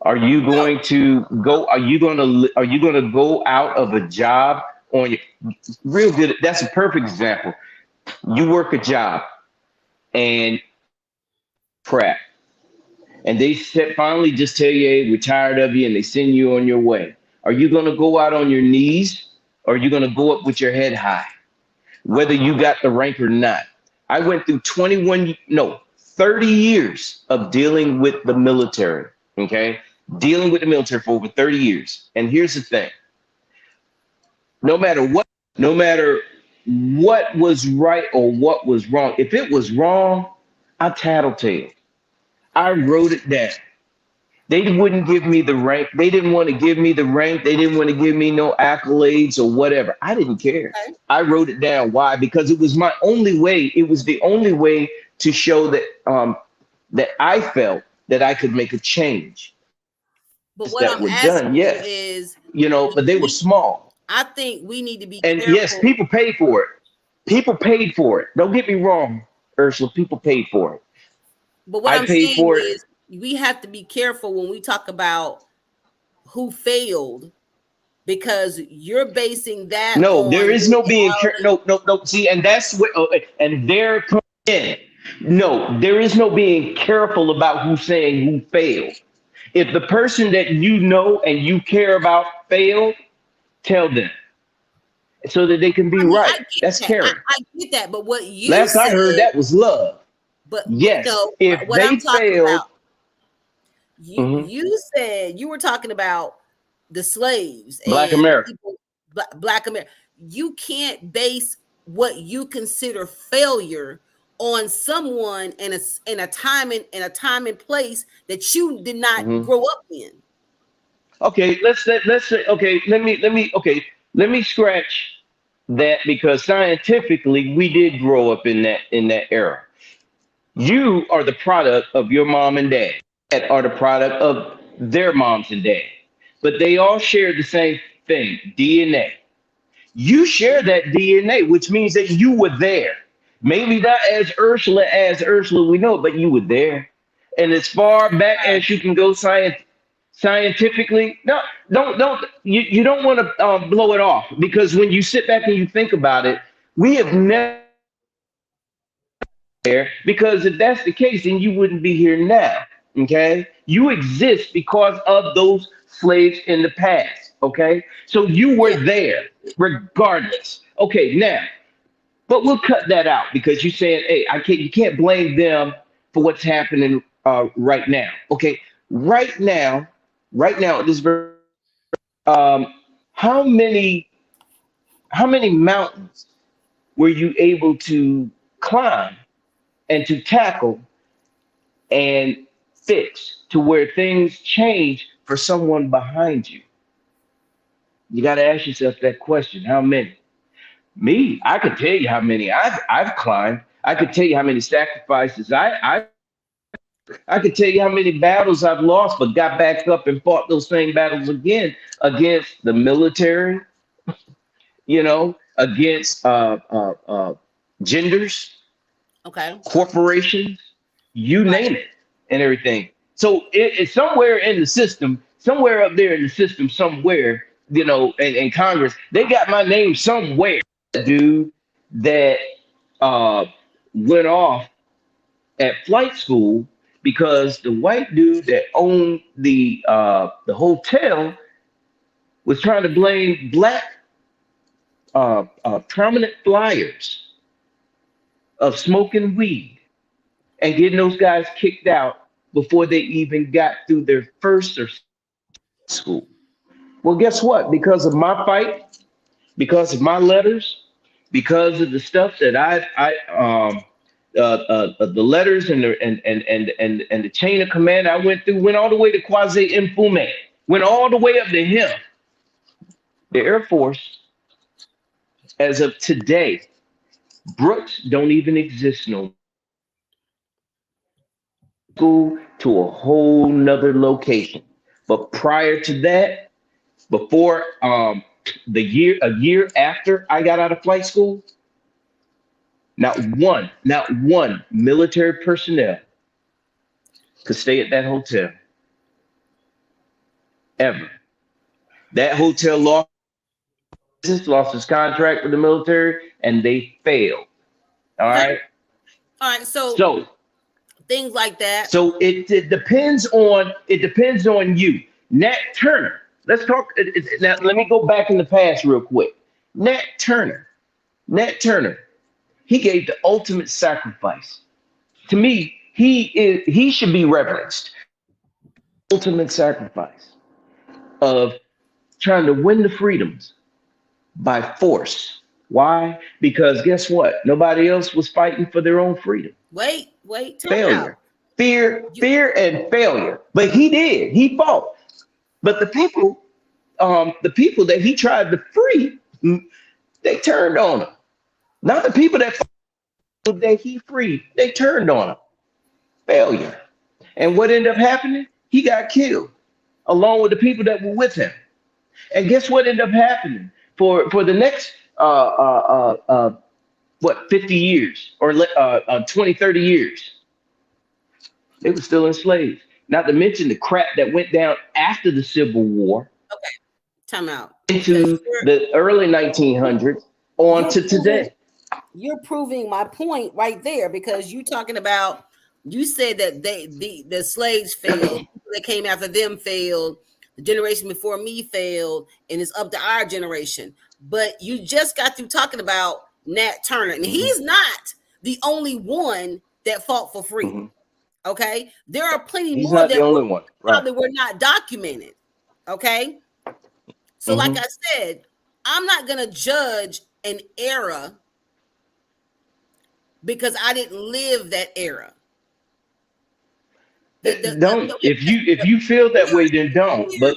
Are you No. going to go? Are you going to go out of a job on your real good? That's a perfect example. You work a job and crap, and they finally just tell you, hey, we're tired of you, and they send you on your way. Are you going to go out on your knees, or are you going to go up with your head high, whether you got the rank or not? I went through 21, no, 30 years of dealing with the military, okay? Dealing with the military for over 30 years. And here's the thing, no matter what, no matter what was right or what was wrong, if it was wrong, I tattletale. I wrote it down. They wouldn't give me the rank. They didn't want to give me the rank. They didn't want to give me no accolades or whatever. I didn't care. Okay. I wrote it down. Why? Because it was my only way. It was the only way to show that I felt that I could make a change. But what That I'm were done, asking you yes, is, but they were we, small. I think we need to be And yes, careful. people paid for it. People paid for it. Don't get me wrong, Ursula. People paid for it. But what I I'm paid saying for it. is, we have to be careful when we talk about who failed, because you're basing that No, there on is no being reality. no, no, no. See, and that's what, and there comes in. No, there is no being careful about who's saying who failed. If the person that you know and you care about failed, tell them so that they can be I mean, I right. get That's that. caring. I get that. But what you Last I heard, said, that was love. but Yes, no, if what I'm they talking failed, about, mhm, you said you were talking about the slaves Black and America. people, black America. You can't base what you consider failure on someone in a time and place that you did not Mhm. grow up in. Okay, let's say okay. Let me scratch that, because scientifically we did grow up in that era. You are the product of your mom and dad. That are the product of their moms and dad, but they all share the same thing: DNA. You share that DNA, which means that you were there. Maybe not as Ursula we know, but you were there. And as far back as you can go scientifically, no, don't you don't want to blow it off, because when you sit back and you think about it, we have never there, because if that's the case, then you wouldn't be here now. Okay, you exist because of those slaves in the past. Okay, so you were Yeah, there regardless. Okay, now, but we'll cut that out, because you're saying, hey, I can't. You can't blame them for what's happening right now. Okay, right now, this very how many mountains were you able to climb and to tackle and fix to where things change for someone behind you. You got to ask yourself that question. How many? Me, I could tell you how many I've climbed. I could tell you how many sacrifices I could tell you how many battles I've lost, but got back up and fought those same battles again against the military, against genders, Okay. corporations, you Right. name it, and everything. So it's somewhere in the system, somewhere up there in the system, somewhere, in Congress, they got my name somewhere, dude, that uh, went off at flight school because the white dude that owned the hotel was trying to blame black prominent flyers of smoking weed and getting those guys kicked out before they even got through their first or school. Well, guess what? Because of my fight, because of my letters, because of the stuff that the letters and the chain of command I went through, went all the way to Quasi Mfume, went all the way up to him. The Air Force, as of today, Brooks don't even exist no school to a whole nother location. But prior to that, before a year after I got out of flight school, not one military personnel could stay at that hotel ever. That hotel lost its contract with the military, and they failed. All Okay. right. All right. So So things like that. so it depends on you. Nat Turner. Let's talk now. Let me go back in the past real quick. Nat Turner. Nat Turner. He gave the ultimate sacrifice. To me, he should be reverenced. Ultimate sacrifice of trying to win the freedoms by force. Why? Because guess what? Nobody else was fighting for their own freedom. Wait, time out. Failure. Fear, You fear, and failure. But he did. He fought. But the people that he tried to free, they turned on him. Not the people that he freed, they turned on him. Failure. And what ended up happening? He got killed along with the people that were with him. And guess what ended up happening for the next 50 years or 20, 30 years? They were still enslaved. Not to mention the crap that went down after the Civil War time out because into the early 1900s on you're to proving today. you're proving my point right there because you talking about you said that the slaves failed, people that came after them failed, the generation before me failed, and it's up to our generation. But you just got through talking about Nat Turner, and Mhm, he's not the only one that fought for freedom. mhm. Okay, there are plenty He's more not the that only one, right? probably were not documented. Okay, so like Hmm. I said, I'm not gonna judge an era because I didn't live that era. Don't if you feel that way, then don't. Fears, But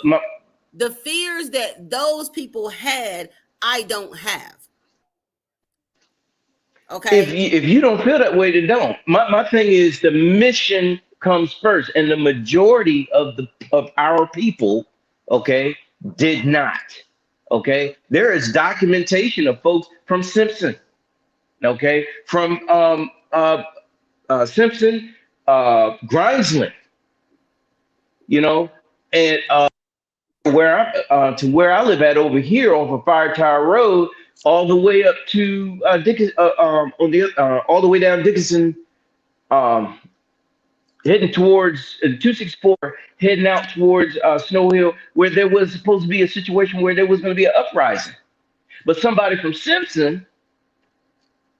the fears that those people had, I don't have. if Okay. you don't feel that way, then don't. My thing is the mission comes first, and the majority of our people, okay, did not. Okay, there is documentation of folks from Simpson, okay, from Simpson, Grindsland, you know, and where I live at over here off of Fire Tower Road, all the way up to all the way down Dickinson, um, heading towards 264, heading out towards Snow Hill, where there was supposed to be a situation where there was going to be an uprising, but somebody from Simpson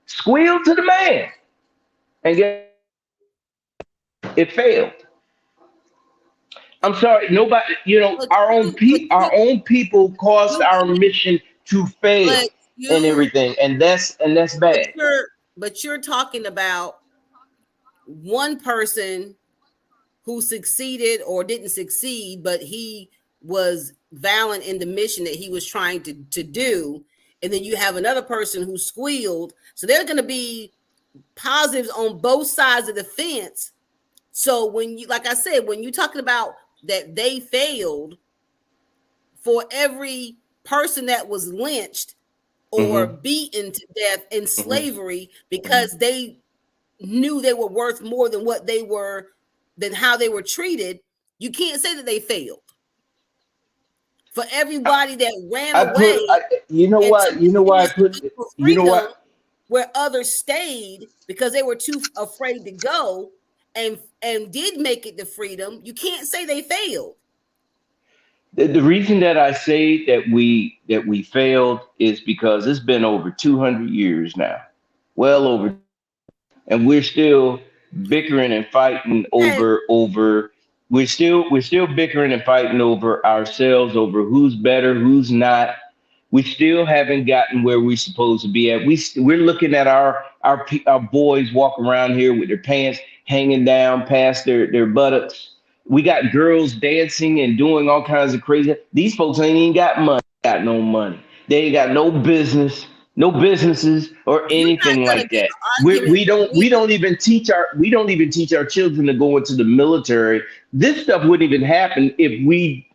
squealed to the man, and it failed. I'm sorry, nobody. But Our own people caused you, our mission to fail but and you, everything, and that's but bad. you're talking about one person who succeeded or didn't succeed, but he was valiant in the mission that he was trying to do. And then you have another person who squealed. So there are going to be positives on both sides of the fence. So when you, like I said, when you're talking about that they failed, for every person that was lynched or Mm-hmm. beaten to death in Mm-hmm. slavery because they knew they were worth more than what they were, than how they were treated, you can't say that they failed. For I, everybody that ran I away put, you know and took what, you the know why I chance to put, go for you know freedom what, where others stayed because they were too afraid to go and did make it to freedom, you can't say they failed. the reason that I say that we failed is because it's been over 200 years now, well over, and we're still bickering and fighting Okay. over we're still bickering and fighting over ourselves, over who's better, who's not. We still haven't gotten where we're supposed to be at. We're looking at our boys walking around here with their pants hanging down past their buttocks. We got girls dancing and doing all kinds of crazy. These folks ain't even got money. Got no money. They ain't got no business, no businesses or You're anything not gonna like get that. an We, argument we with don't me. we don't even teach our children to go into the military. This stuff wouldn't even happen if we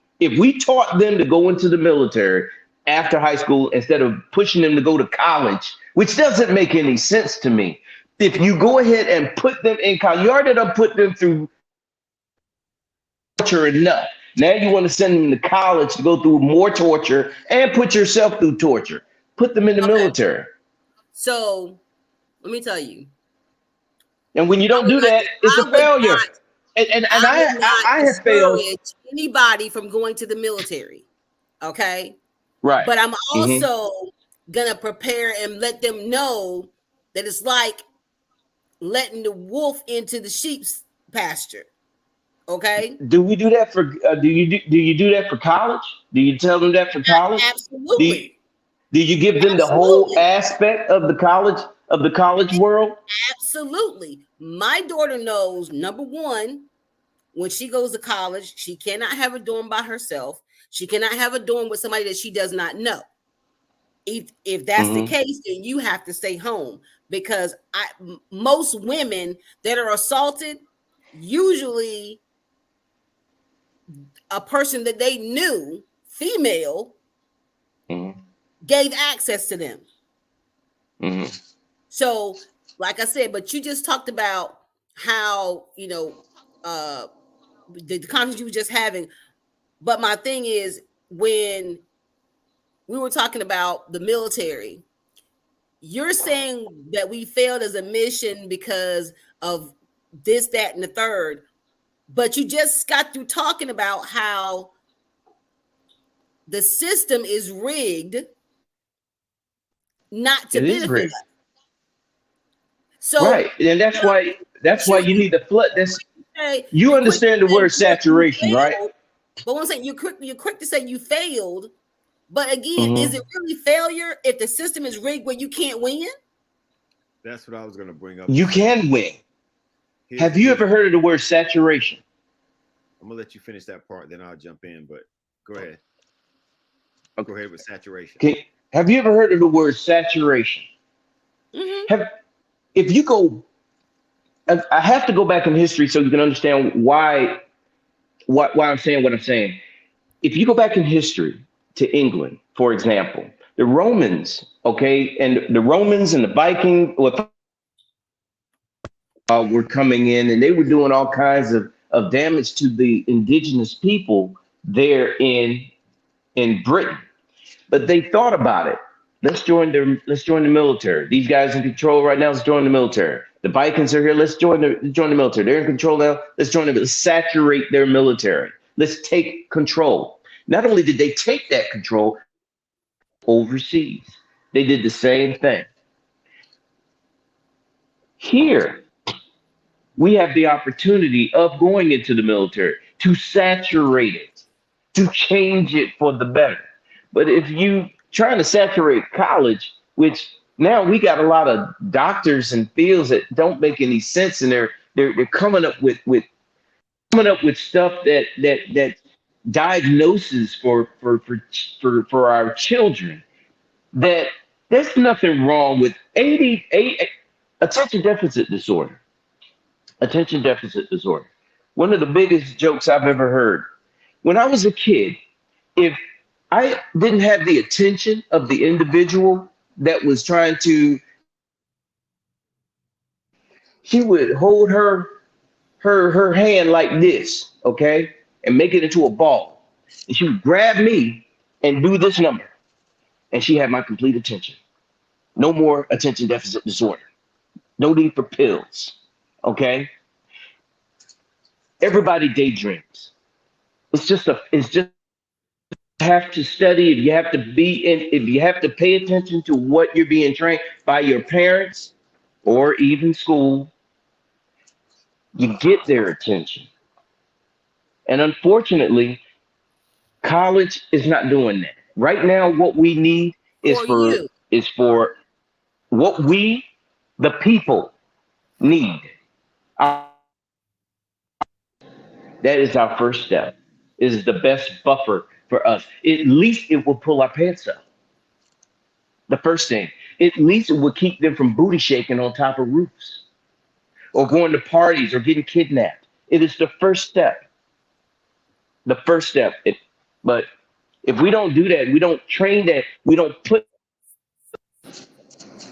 taught them to go into the military after high school instead of pushing them to go to college, which doesn't make any sense to me. If you go ahead and put them in college, you already done put them through torture enough. Now you want to send them to college to go through more torture and put yourself through torture. Put them in the Okay, military. so let me tell you, And when you I don't would do not, that, it's a I would failure. not, And I would I, not I have failed. discourage anybody from going to the military. Okay, Right. but I'm Mm-hmm. also gonna prepare and let them know that it's like letting the wolf into the sheep's pasture. Okay, Do we do that for? Do you do that for college? Do you tell them that for college? Do you, absolutely, do you give them the whole absolutely. aspect of the college world? Absolutely. My daughter knows, number one, when she goes to college, she cannot have a dorm by herself. She cannot have a dorm with somebody that she does not know. If that's the Mm-hmm. case, then you have to stay home because most women that are assaulted, usually a person that they knew, female, Mm-hmm. gave access to them. Mm-hmm. So, like I said, but you just talked about how, uh the conversation you were just having. But my thing is, when we were talking about the military, you're saying that we failed as a mission because of this, that, and the third. But you just got through talking about how the system is rigged not to It is benefit rigged. us. So, Right, and that's so why you you need to flood this. say You you're quick understand the to say word you saturation, right? failed, but one saying you're quick to say you failed. But again, is it Mm-hmm. really failure if the system is rigged where you can't win? That's what I was gonna bring up You too. can win. Have you Here's ever heard of the word saturation? I'm gonna let you finish that part, then I'll jump in. But go ahead. Okay. Go ahead with saturation. Okay. Have you ever heard of the word saturation? Mm-hmm. Have if you go, I have to go back in history so you can understand why I'm saying what I'm saying. If you go back in history to England, for example, the Romans, okay, and the Romans and the Viking were coming in and they were doing all kinds of damage to the indigenous people there in Britain. But they thought about it. Let's join the military. These guys in control right now, let's join the military. The Vikings are here, let's join the military. They're in control now, let's join them. Let's saturate their military. Let's take control. Not only did they take that control overseas, they did the same thing. Here, we have the opportunity of going into the military to saturate it, to change it for the better. But if you trying to saturate college, which now we got a lot of doctors and fields that don't make any sense, and they're coming up with coming up with stuff that diagnoses for our children, that there's nothing wrong with 88 attention deficit disorder. Attention deficit disorder. One of the biggest jokes I've ever heard. When I was a kid, if I didn't have the attention of the individual that was trying to she would hold her hand like this, okay, and make it into a ball. And she would grab me and do this number. And she had my complete attention. No more attention deficit disorder. No need for pills. Okay? Everybody daydreams. It's just have to study, if you have to be in, if you have to pay attention to what you're being trained by your parents or even school, you get their attention. And unfortunately, college is not doing that. Right now, what we need Who are you? is for what we, the people, need. That is our first step. It is the best buffer for us. At least it will pull our pants up. The first thing. At least it will keep them from booty shaking on top of roofs or going to parties or getting kidnapped. It is the first step. The first step. But if we don't do that, we don't train that, we don't put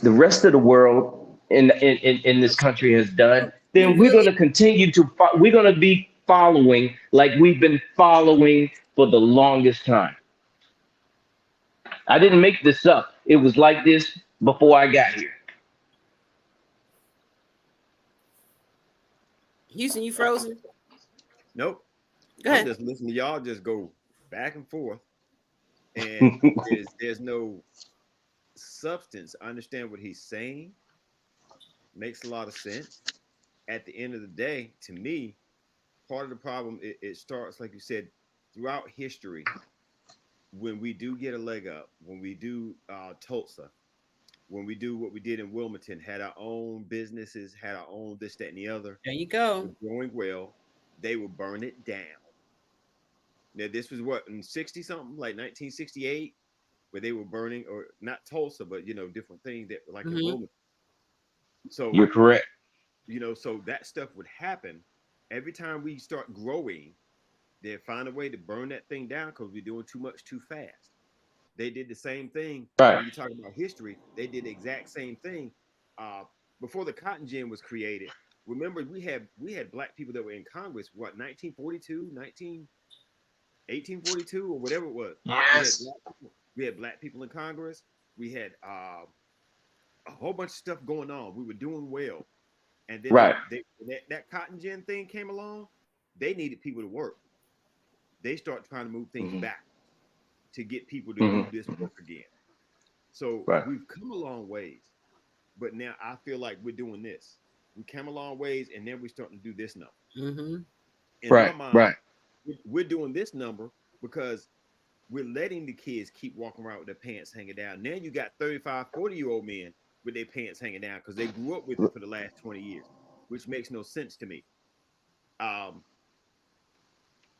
the rest of the world in this country has done, You then we're going really to continue to we're going to be following like we've been following for the longest time. I didn't make this up. It was like this before I got here. Houston, you frozen? Nope. Go I'm ahead. just listening to y'all just go back and forth, and there's no substance. I understand what he's saying. Makes a lot of sense. At the end of the day, to me, part of the problem it starts like you said throughout history. When we do get a leg up, when we do Tulsa, when we do what we did in Wilmington, had our own businesses, had our own this, that, and the other, There you go. was going well, they would burn it down. Now, this was what in 60 something, like 1968, where they were burning, or not Tulsa, but different things that like in Hmm. Wilmington. So, You're correct. so that stuff would happen every time we start growing. They find a way to burn that thing down because we're doing too much too fast. They did the same thing Right. when you talk about history. They did the exact same thing uh, before the cotton gin was created. Remember, we had black people that were in Congress. What 1942, 1842, or whatever it was. We had Yes. black people. We had black people in Congress. We had a whole bunch of stuff going on. We were doing well, and then Right. that cotton gin thing came along. They needed people to work. They start trying to move things Hmm. back to get people to Hmm. do this work again. So Right. we've come a long ways, but now I feel like we're doing this. We came a long ways, and then we're starting to do this number. Hmm. In my Right. mind, Right. we're doing this number because we're letting the kids keep walking around with their pants hanging down. Now you got 35, 40-year-old men with their pants hanging down because they grew up with it for the last 20 years, which makes no sense to me. Um,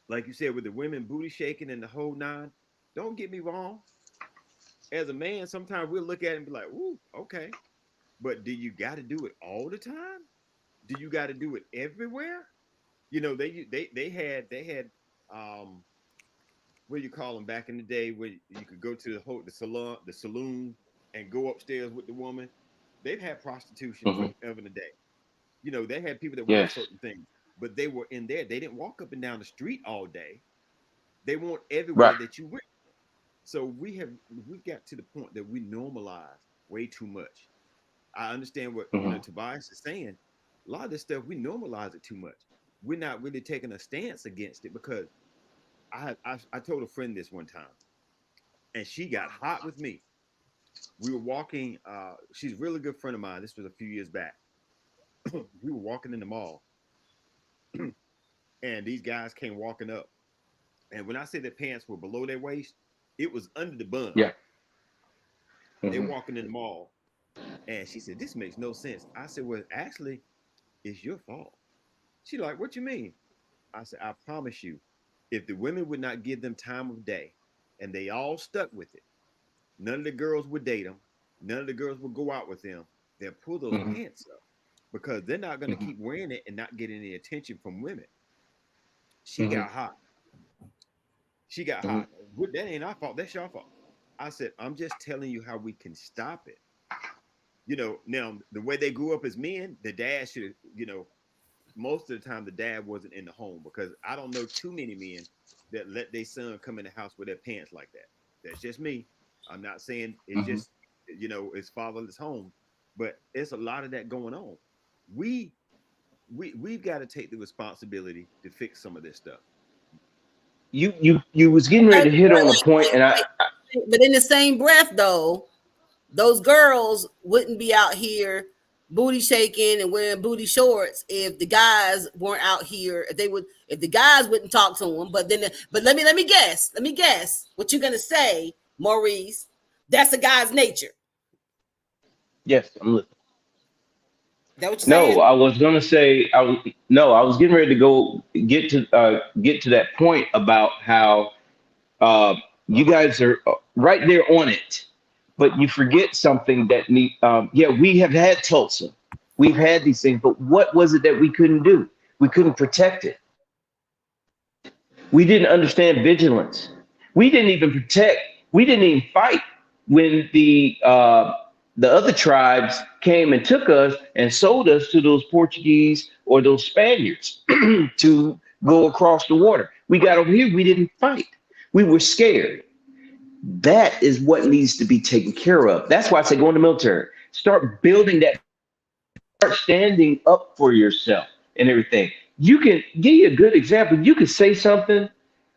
like you said, with the women booty shaking and the whole nine, don't get me wrong. As a man, sometimes we'll look at it and be like, ooh, okay. But do you got to do it all the time? Do you got to do it everywhere? They had what do you call them back in the day where you could go to the saloon and go upstairs with the woman. They've had prostitution Hmm. forever and a day. They had people that wanted Yes. certain things, but they were in there. They didn't walk up and down the street all day. They weren't everywhere Right. that you went. So we got to the point that we normalize way too much. I understand what Hmm. Tobias is saying. A lot of this stuff we normalize it too much. We're not really taking a stance against it because I told a friend this one time, and she got hot with me. We were walking. She's a really good friend of mine. This was a few years back. We were walking in the mall, and these guys came walking up. And when I say their pants were below their waist, it was under the bun. Yeah. They Hmm. walking in the mall, and she said, "This makes no sense." I said, "Well, actually, it's your fault." She like, "What you mean?" I said, I promise you, if the women would not give them time of day and they all stuck with it, none of the girls would date them. None of the girls would go out with them. They'll pull those Mm-hmm. pants up because they're not going to Mm-hmm. keep wearing it and not get any attention from women. She Mm-hmm. got hot. She got Mm-hmm. hot. That ain't our fault. That's your fault. I said, I'm just telling you how we can stop it. Now the way they grew up as men, the dad should, most of the time the dad wasn't in the home because I don't know too many men that let their son come in the house with their pants like that. That's just me. I'm not saying it's Mm-hmm. just it's fatherless home, but it's a lot of that going on. We we've got to take the responsibility to fix some of this stuff. You was getting Okay, ready to hit on a wait, point, wait, and wait. But in the same breath, though, those girls wouldn't be out here booty shaking and wearing booty shorts if the guys weren't out here. If the guys wouldn't talk to them. But let me guess what you're gonna say, Maurice. That's a guy's nature. yes, I'm listening. Is that what you're No, saying? I was gonna say no, I was getting ready to go get to that point about how uh, you guys are right there on it, but you forget something that need. Yeah, we have had Tulsa, we've had these things, but what was it that we couldn't do? We couldn't protect it. We didn't understand vigilance. We didn't even protect. We didn't even fight when the other tribes came and took us and sold us to those Portuguese or those Spaniards to go across the water. We got over here. We didn't fight. We were scared. That is what needs to be taken care of. That's why I say go in the military. Start building that. Start standing up for yourself and everything. You can give you a good example. You could say something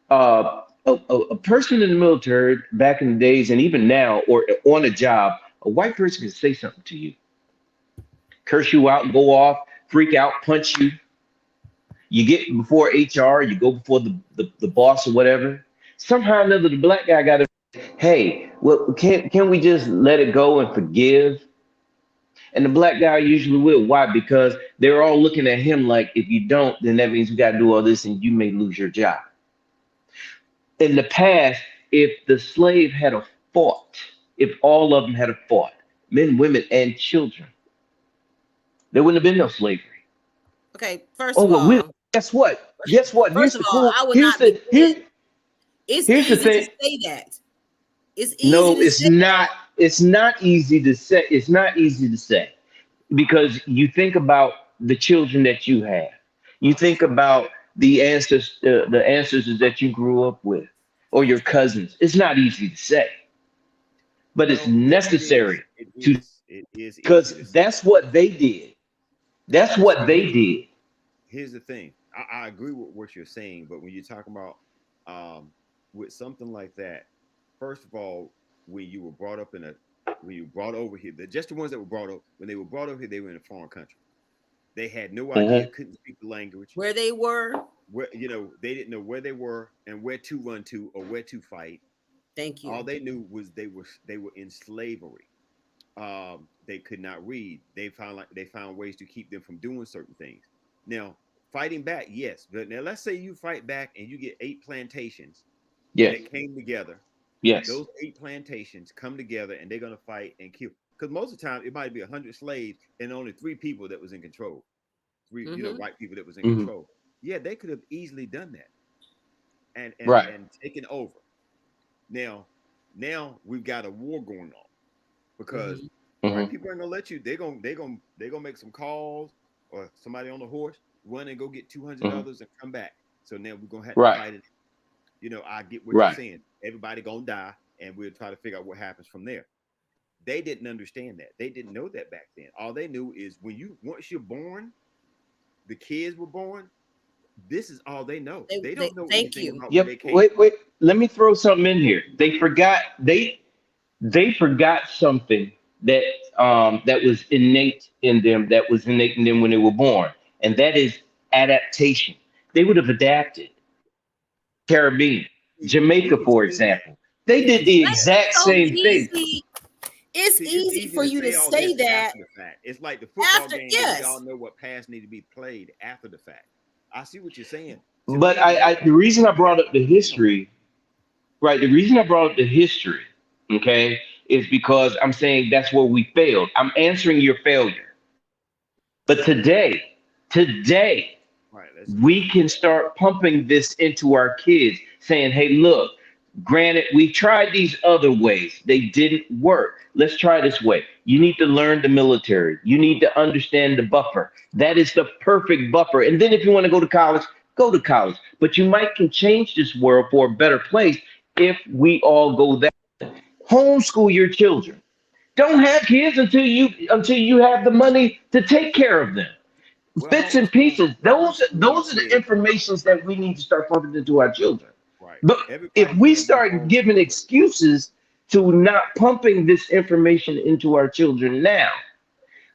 a person in the military back in the days and even now or on a job, a white person can say something to you, curse you out, go off, freak out, punch you. You get before HR, you go before the boss or whatever. Somehow or another, the black guy got to, hey, well, can we just let it go and forgive? And the black guy usually will. Why? Because they're all looking at him like, if you don't, then that means we got to do all this and you may lose your job. In the past, if the slave had a fought, if all of them had a fought, men, women, and children, there wouldn't have been no slavery. Okay. First Oh of well, we all, guess what? Guess what? first Here's of the all, cool. I would Here's not be. the here. It's Here's the easy to thing. say that. It's easy No, to it's say. not. It's not easy to say. It's not easy to say because you think about the children that you have. You think about the ancestors that you grew up with, or your cousins. It's not easy to say, but it's Well, it is. necessary It to is. It is easy because to say. that's what they did. That's See, what they did. here's the thing. I agree with what you're saying, but when you're talking about um, with something like that, first of all, when you were brought up in a when you were brought over here, just the ones that were brought up when they were brought over here, they were in a foreign country. They had no idea, Hmm. couldn't speak the language. Where they were. Where they didn't know where they were and where to run to or where to fight. Thank All you. they knew was they were in slavery. They could not read. They found ways to keep them from doing certain things. Now, fighting back, yes, but now let's say you fight back and you get 8 plantations Yes. that came together. Yes. Those 8 plantations come together and they're gonna fight and kill. Because most of the time it might be 100 slaves and only 3 people that was in control. Three, Mm-hmm. white people that was in Hmm. control. Yeah, they could have easily done that and and Right. and taken over. Now, now we've got a war going on because Mm-hmm. white Hmm. people ain't gonna let you. They gonna make some calls or somebody on the horse run and go get 200 Hmm. others and come back. So now we're gonna have to Right. fight it. I get what you're Right. saying. Everybody gonna die, and we'll try to figure out what happens from there. They didn't understand that. They didn't know that back then. All they knew is once you're born, the kids were born. This is all they know. They They don't know thank anything you. about where Yep. they came Wait. from. Wait. Let me throw something in here. They forgot something that that was innate in them. That was innate in them when they were born, and that is adaptation. They would have adapted. Caribbean, See, Jamaica, it's for easy. example, they See, did it's the That's easy. exact so same thing. easy. It's See, it's easy easy for to you to say all say this that after the fact. It's like the football after. game that we all Yes. know what pass need to be played after the fact. I see what you're saying, To But me, I the reason I we got brought up the to. history, right? The reason I brought up the history, okay, is because I'm saying that's where we failed. I'm answering your failure. But today, Right. Let's we get can to that. start pumping this into our kids, saying, hey, look, granted, we tried these other ways, they didn't work. Let's try this way. You need to learn the military, you need to understand the buffer. That is the perfect buffer. And then if you want to go to college. But you might can change this world for a better place if we all go that. Homeschool your children. Don't have kids until you have the money to take care of them. Well, Bits and pieces. homeschool your Those are the kids. informations that we need to start pumping into our children. Right. But if Everybody we can't do start giving homeschooling. excuses to not pumping this information into our children now,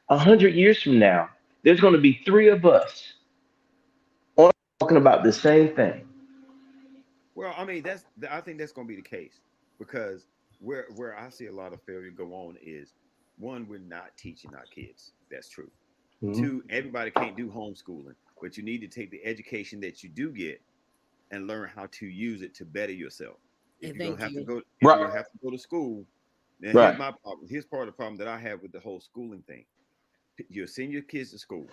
100 years from now, there's going to be three of us on talking about the same thing. Well, I mean, I think that's going to be the case because where I see a lot of failure go on is one, we're not teaching our kids. That's true. Mhm. Two, everybody can't do homeschooling, but you need to take the education that you do get and learn how to use it to better yourself. And thank you. If you're Right, gonna have to go to school, now here's right. my problem. Here's part of the problem that I have with the whole schooling thing. You send your kids to school,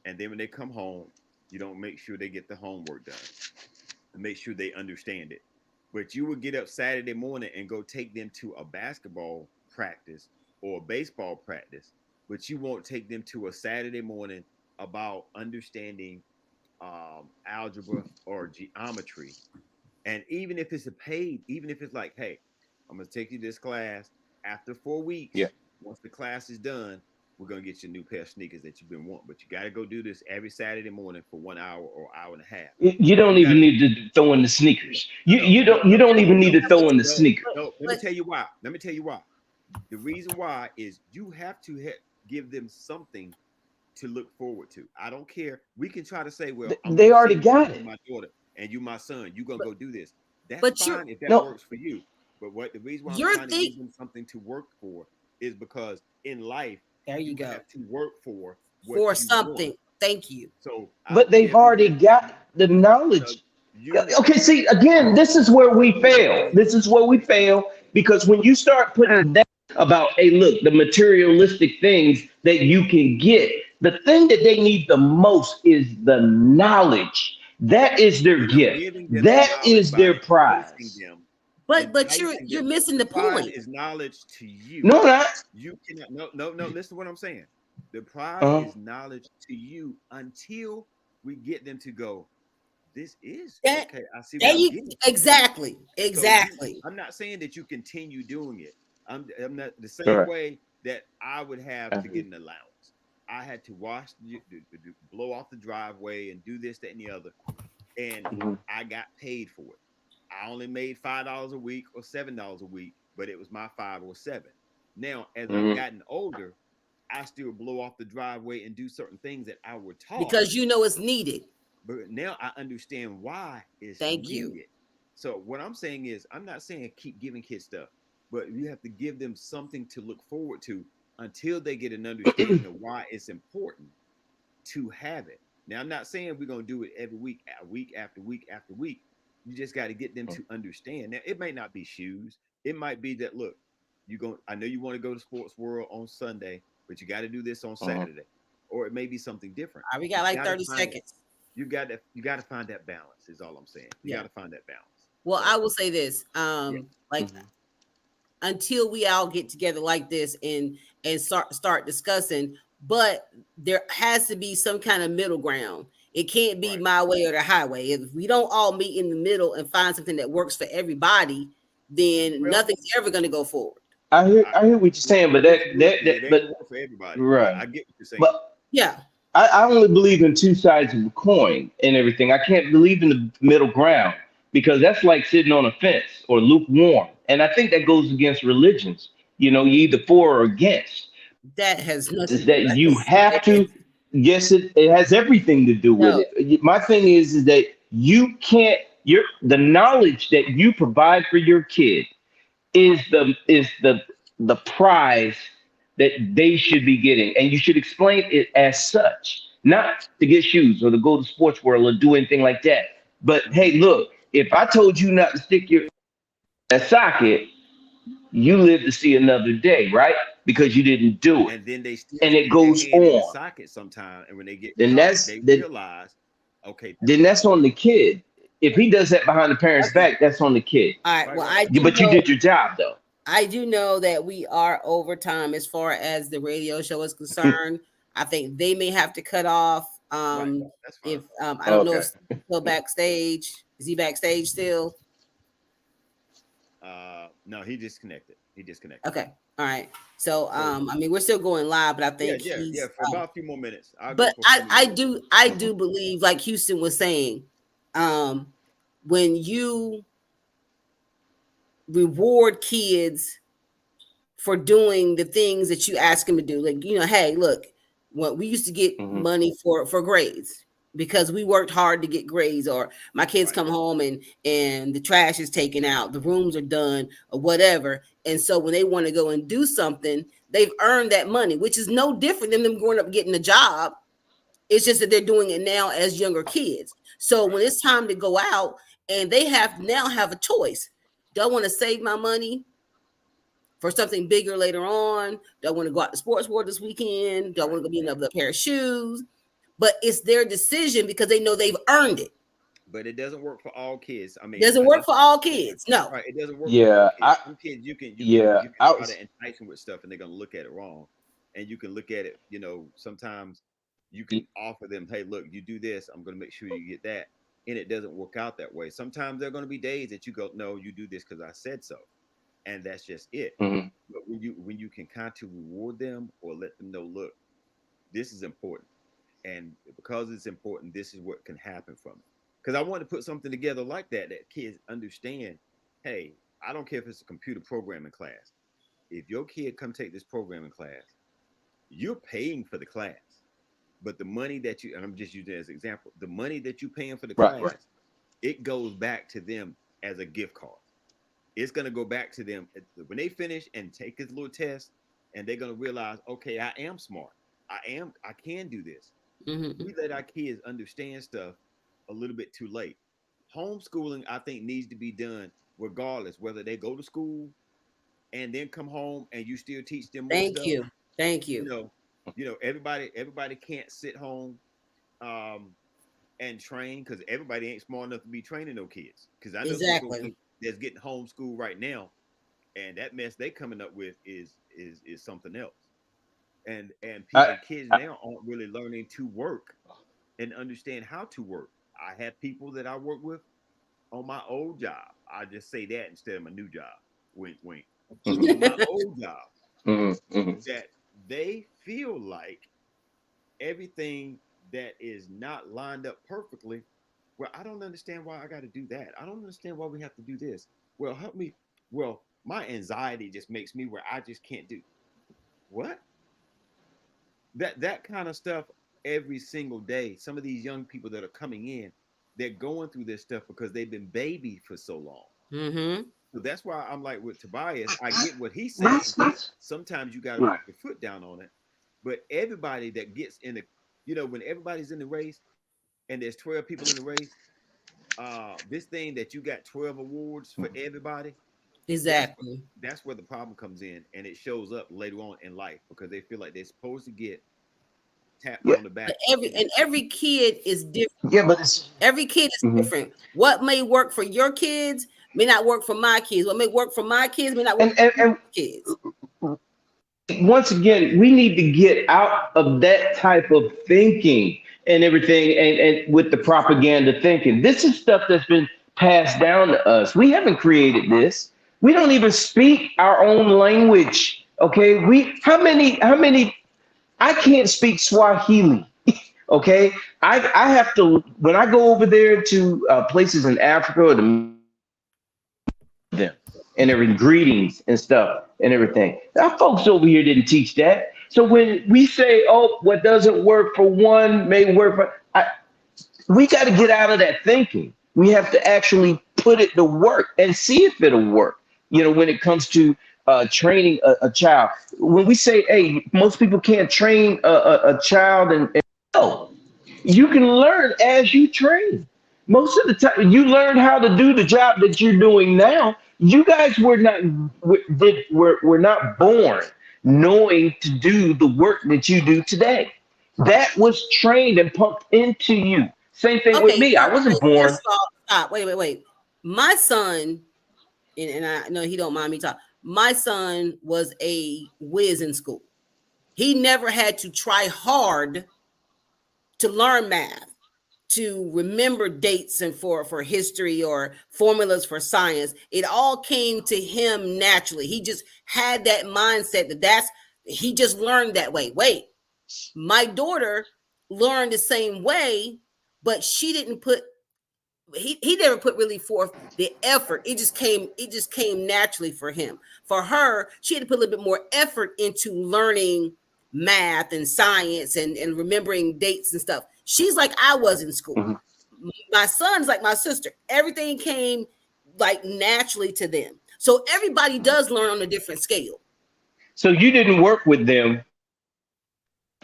and then when they come home, you don't make sure they get the homework done and make sure they understand it. But you would get up Saturday morning and go take them to a basketball practice or a baseball practice, but you won't take them to a Saturday morning about understanding algebra or geometry. And even if it's a paid, even if it's like, hey, I'm gonna take you to this class after 4 weeks. Yeah. Once the class is done, we're gonna get you a new pair of sneakers that you've been wanting. But you gotta go do this every Saturday morning for 1 hour or hour and a half. You don't You even gotta need to throw in the sneakers. no, You no, you no, don't you no, don't no, even need no, to throw in the But, sneakers. no. Let me but tell you why. Let me tell you why. The reason why is you have to give them something to look forward to. I don't care. We can try to say, well, I'm They gonna already send you got to it. my daughter and you my son. You gonna go do this. That's but fine if that No, works for you. But what the reason why I'm you're trying to think give them something to work for is because in life there you you go. have to work for For what you want. something. Thank you. So I but don't they've care if you already want got the to, knowledge. you Okay, see, again, this is where we fail. This is where we fail because when you start putting that about, hey, look, the materialistic things that you can get, the thing that they need the most is the knowledge. That is their you're not gift. giving them the That knowledge is by their enticing prize. them, But enticing you're them. missing The the prize point. is knowledge to you. No, not. You cannot, no, no, no. Listen to what I'm saying. The prize Uh, is knowledge to you until we get them to go, this is That okay. I see there what I'm you getting from this. exactly. So Exactly. I'm not saying that you continue doing it. I'm not the all same right. way that I would have to get an allowance. I had to blow off the driveway and do this, that, and the other, and Mhm, I got paid for it. I only made $5 a week or $7 a week, but it was my 5 or 7. Now, as I've mhm, gotten older, I still blow off the driveway and do certain things that I were taught, Because you know it's needed. but now I understand why it's Thank you. needed. So what I'm saying is, I'm not saying keep giving kids stuff, but you have to give them something to look forward to until they get an understanding of why it's important to have it. Now, I'm not saying we're going to do it every week, week after week after week. You just got to get them to understand. Now, it may not be shoes. It might be that, look, I know you want to go to Sports World on Sunday, but you got to do this on mhm. Saturday. Or it may be something different. All right, we You got like got to 30 find it. seconds. You got to find that balance is all I'm saying. You got Yeah. to find that balance. Well, I So, will say this. yeah. Like Mhm. until we all get together like this and start discussing, but there has to be some kind of middle ground. It can't be Right. my way or the highway. If we don't all meet in the middle and find something that works for everybody, then Well, nothing's ever going to go forward. I, I hear what you're I saying, but disagree with you. It ain't but going to work for everybody, but right. I get what you're saying. But Yeah. I only believe in two sides of a coin and everything. I can't believe in the middle ground because that's like sitting on a fence or lukewarm. And I think that goes against religions. You either for or against. That has Is nothing that you have to? Yes, it has everything to do with no. it. My thing is that you can't. The knowledge that you provide for your kid is the prize that they should be getting, and you should explain it as such. not to get shoes or to go to sports world or do anything like that. But Mm-hmm. hey, look, if I told you not to stick your that socket, you live to see another day, right? Because you didn't do it. And then they still And it stick their goes hand in the on. socket sometime, and when they get Then caught, that's they then realize, okay, that's then not that's on the kid. If he does that behind the parents' Okay. back, that's on the kid. All right. right, Well, right, right. But you did your job though. I do know that we are over time as far as the radio show is concerned. I think they may have to cut off. Right. That's fine. If I don't know if Okay. Steve's still backstage. Is he backstage still? No, he disconnected. He disconnected. Okay. All right. So So I mean we're still going live, but I yeah, think yeah, yeah. he's For about a few more minutes, I'll go but for a few more minutes. I do believe, like Houston was saying, um, when you reward kids for doing the things that you ask them to do, like hey, look, when we used to get Hmm. money for grades because we worked hard to get grades, or my kids Right. come home and the trash is taken out, the rooms are done, or whatever, and so when they want to go and do something, they've earned that money, which is no different than them growing up getting a job. It's just that they're doing it now as younger kids. So when Right. it's time to go out and they have a choice. Do I want to save my money for something bigger later on? Do I want to go out to sports world this weekend? Do I Right. want to go get another pair of shoes? But it's their decision because they know they've earned it. But it doesn't work for all kids. I mean, Doesn't work for all kids. No. right. It doesn't work for all Yeah, kids. Some kids yeah, you can I try was to entice them with stuff, and they're gonna look at it wrong. And you can look at it. Sometimes you can offer them, hey, look, you do this, I'm gonna make sure you get that, and it doesn't work out that way. Sometimes there are gonna be days that you go, no, you do this because I said so, and that's just it. mhm, But when you can kind of reward them or let them know, look, this is important, and because it's important, this is what can happen from it. Because I want to put something together like that kids understand. Hey, I don't care if it's a computer programming class. If your kid come take this programming class, you're paying for the class, but the money that you, and I'm just using it as an example, the money that you're paying for the right, right. class, it goes back to them as a gift card. It's going to go back to them when they finish and take this little test, and they're going to realize, okay, I am smart. I can do this. Mm-hmm. We let our kids understand stuff a little bit too late. Homeschooling, I think, needs to be done regardless whether they go to school and then come home and you still teach them more Thank stuff. you. Thank You you. know, everybody can't sit home um, and train because everybody ain't smart enough to be training no kids. Because I know some folks Exactly. that's getting homeschooled right now, and that mess they coming up with is something else. And I, kids I now aren't really learning to work and understand how to work. I have people that I work with on my old job. I just say that instead of my new job. Wink, wink. mhm, On my old job, mhm, mhm. that they feel like everything that is not lined up perfectly. Well, I don't understand why I got to do that. I don't understand why we have to do this. Well, help me. Well, my anxiety just makes me where I just can't do what that kind of stuff every single day. Some of these young people that are coming in, they're going through this stuff because they've been baby for so long. Mm-hmm. So that's why I'm like with Tobias, I get what he's saying. That's Sometimes you got to put right. your foot down on it. But everybody that gets in the, when everybody's in the race and there's 12 people in the race, this thing that you got 12 awards for everybody, that's Exactly. that's where the problem comes in, and it shows up later on in life because they feel like they're supposed to get tapped Yeah, on the But back every for this. and every kid is different. yeah, but it's Every kid is mhm. different. What may work for your kids may not work for my kids. What may work for my kids may not work And, for your kids. once again, we need to get out of that type of thinking and everything, and with the propaganda thinking. This is stuff that's been passed down to us. We haven't created this. We don't even speak our own language. Okay, we how many I can't speak Swahili. Okay, I have to when I go over there to places in Africa or the them and their greetings and stuff and everything. Our folks over here didn't teach that. So when we say, "Oh, what doesn't work for one may work for," we got to get out of that thinking. We have to actually put it to work and see if it'll work. When it comes to training a child, when we say, "Hey, most people can't train a child," and no, You can learn as you train. Most of the time, you learn how to do the job that you're doing now. You guys were not born knowing to do the work that you do today. That was trained and pumped into you. Same thing with Okay, me. I wasn't first born. of all, stop. Wait. My son, and I know he don't mind me talking. My son was a whiz in school. He never had to try hard to learn math, to remember dates and for history or formulas for science. It all came to him naturally. He just had that mindset that's he just learned that way. Wait, my daughter learned the same way, but she didn't put he never put really forth the effort. It just came naturally for him. For her, she had to put a little bit more effort into learning math and science and remembering dates and stuff. She's like I was in school. Mhm. My son's like my sister. Everything came like naturally to them. So everybody does learn on a different scale. So you didn't work with them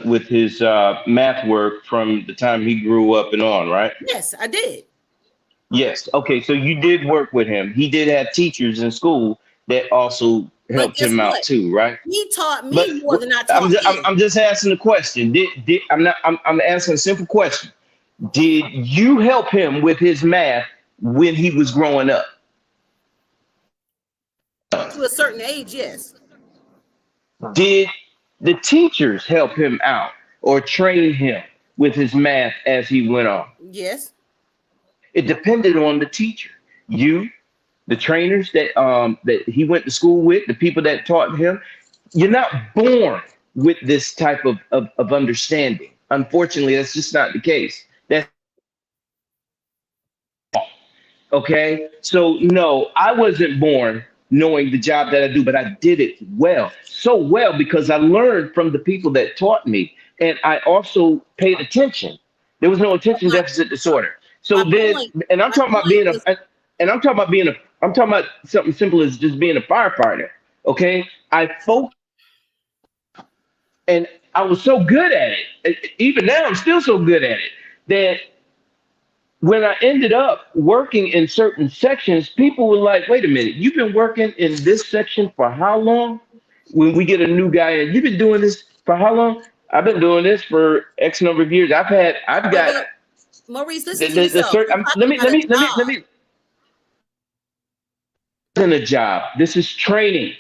with his math work from the time he grew up and on, right? Yes, I did. Yes. Okay. So you did work with him. He did have teachers in school that also But helped guess him out what? too, right? He taught But me more than I taught I'm him. just asking a question. I'm asking a simple question. Did you help him with his math when he was growing up? To a certain age, yes. Did the teachers help him out or train him with his math as he went on? Yes. It depended on the teacher. You, the trainers that he went to school with, the people that taught him. You're not born with this type of understanding. Unfortunately, that's just not the case. That's okay. So no, I wasn't born knowing the job that I do, but I did it well, so well because I learned from the people that taught me, and I also paid attention. There was no attention My, deficit disorder. my So then, point, and I'm my talking about point being was, and I'm talking about being a, I'm talking about something simple as just being a firefighter. Okay, I focused and I was so good at it. Even now, I'm still so good at it that when I ended up working in certain sections, people were like, "Wait a minute, you've been working in this section for how long?" When we get a new guy in, you've been doing this for how long? I've been doing this for X number of years. I've got but Maurice, listen to the yourself. cert. You're talking about a Let job. me. In a job. This is training.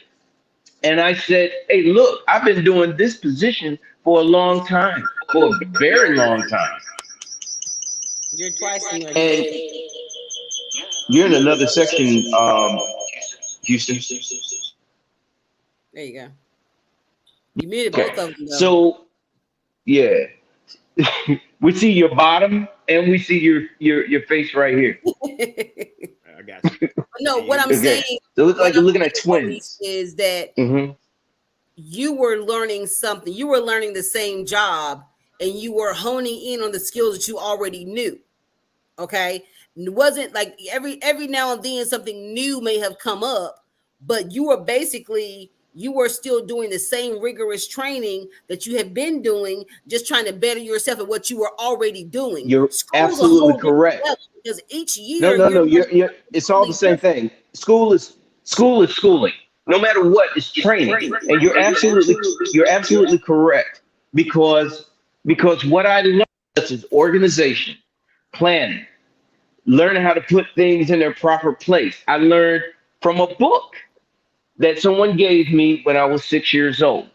And I said, "Hey, look, I've been doing this position for a long time, for a very long time." You're twice in your And again. you're in another section, Houston. There you go. You muted Okay. both of them though. So yeah, we see your bottom and we see your face right here. I got you. No, Can you what hear I'm me? Okay. saying, So it looks what like you're I'm looking at saying, Maurice, twins. is that Hmm. you were learning something. You were learning the same job, and you were honing in on the skills that you already knew. Okay, it wasn't like every now and then something new may have come up, but you were still doing the same rigorous training that you have been doing, just trying to better yourself at what you were already doing. You're School's a absolutely whole different correct. level because each No, year no, you're no. learning You're it's all the something same different. thing. School is schooling. No matter what, it's training. And you're absolutely correct because what I learned such as organization, planning, learning how to put things in their proper place. I learned from a book that someone gave me when I was 6 years old.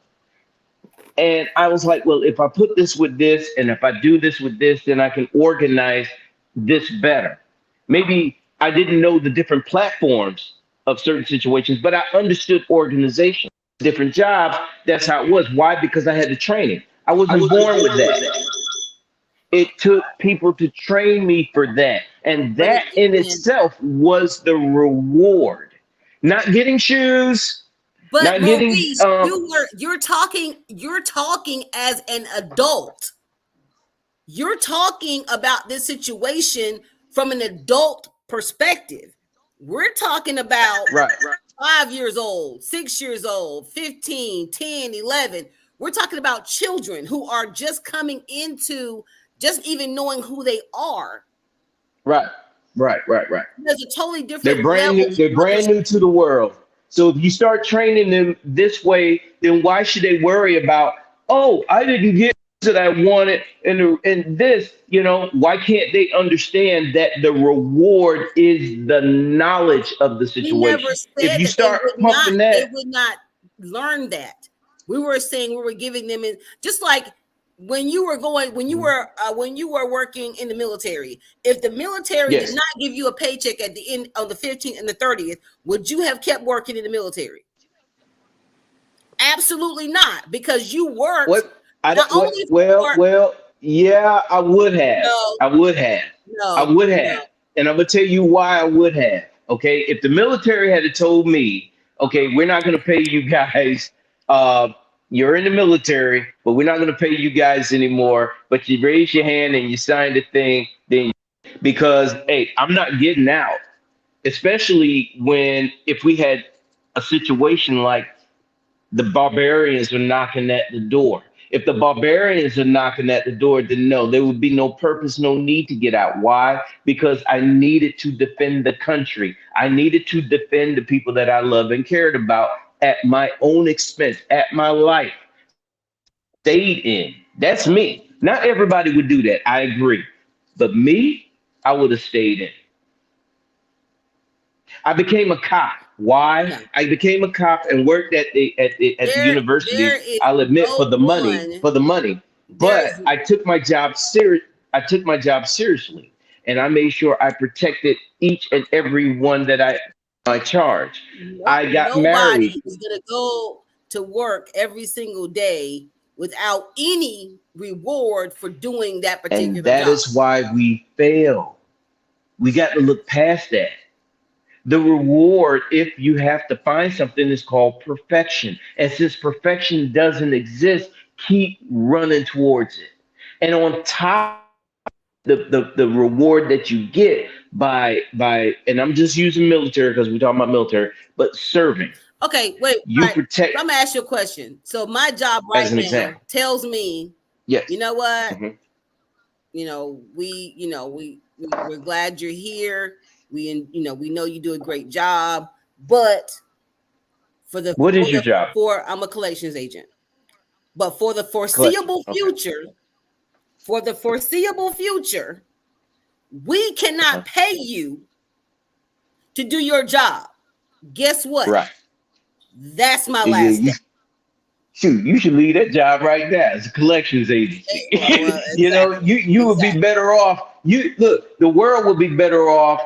And I was like, well, if I put this with this and if I do this with this, then I can organize this better. Maybe I didn't know the different platforms of certain situations, but I understood organization. Different jobs, that's how it was. Why? Because I had the training. I wasn't born with that. It took people to train me for that. And But that in again, itself was the reward. Not getting shoes, but not getting Maurice, you're talking as an adult. You're talking about this situation from an adult perspective. We're talking about right. 5 years old, 6 years old, 15, 10, 11. We're talking about children who are just coming into just even knowing who they are. Right, right. There's a totally different level of They're brand new to the world. So if you start training them this way, then why should they worry about, oh, I didn't get that I wanted and this, why can't they understand that the reward is the knowledge of the we never situation? If said you that they start would not pumping they that, would not learn that. We were saying we were giving them in, just like when you were going Mhm. when you were working in the military. If the military did Yes. not give you a paycheck at the end of the 15th and the 30th, would you have kept working in the military? Absolutely not, because you worked What I not don't what only for well, yeah, I would have. no I would have. I no would have. no And I'm gonna tell you why I would have. Okay. If the military had told me, okay, we're not gonna pay you guys, uh, you're in the military, but we're not gonna pay you guys anymore, but you raise your hand and you sign the thing, then because hey, I'm not getting out. Especially when if we had a situation like the barbarians are knocking at the door. If the barbarians are knocking at the door, then no, there would be no purpose, no need to get out. Why? Because I needed to defend the country. I needed to defend the people that I love and cared about at my own expense, at my life. Stayed in. That's me. Not everybody would do that. I agree. But me, I would have stayed in. I became a cop. Why? no. I became a cop and worked at the There university. is I'll admit no for the money, one. for the money. There But is I took my job serious. I took my job seriously, and I made sure I protected each and every one that I charge. I got married, nobody is going to go to work every single day without any reward for doing that and particular that job. is why we fail. We got to look past that. The reward, if you have to find something, is called perfection. And since perfection doesn't exist, keep running towards it. And on top the reward that you get by and I'm just using military because we're talking about military, but serving. Okay, wait, all You right. protect So I'm gonna ask you a question. So my job as right an now example. tells me, you Yes. know what? Hmm. We're glad you're here. We know you do a great job, but What is your job? for I'm a collections agent. But Collection. Okay. for the foreseeable future, we Uh-huh. cannot pay you to do your job. Guess what? Right. That's my Yeah, last day. you shoot, you should leave that job right now. It's a collections agency. Well, You exactly, you would be exactly. better off. You look, the world would be better off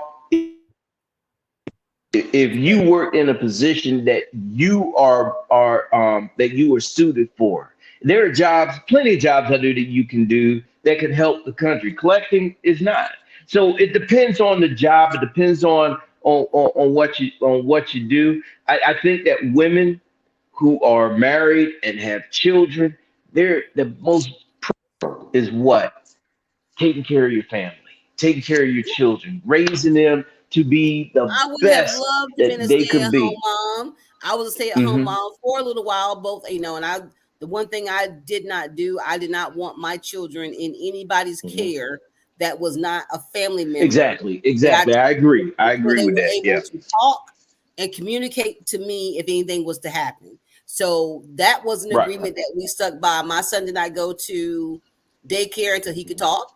if you were in a position that you are suited for. There are jobs, plenty of jobs out there that you can do that can help the country. Collecting is not. So it depends on the job. It depends on what you do. I think that women who are married and have children, they're the most is what? Taking care of your family, taking care of your children, raising them to be the I would have best loved to been that a they could stay-at-home be. mom. I was a stay-at-home Hmm. mom for a little while, both, and the one thing I did not do, I did not want my children in anybody's Hmm. care that was not a family member Exactly, that I exactly. I trusted to agree. I make sure agree they with were that. able Yeah. to talk and communicate to me if anything was to happen. So that was an Right. agreement that we stuck by. My son did not go to daycare until he could Mhm. talk.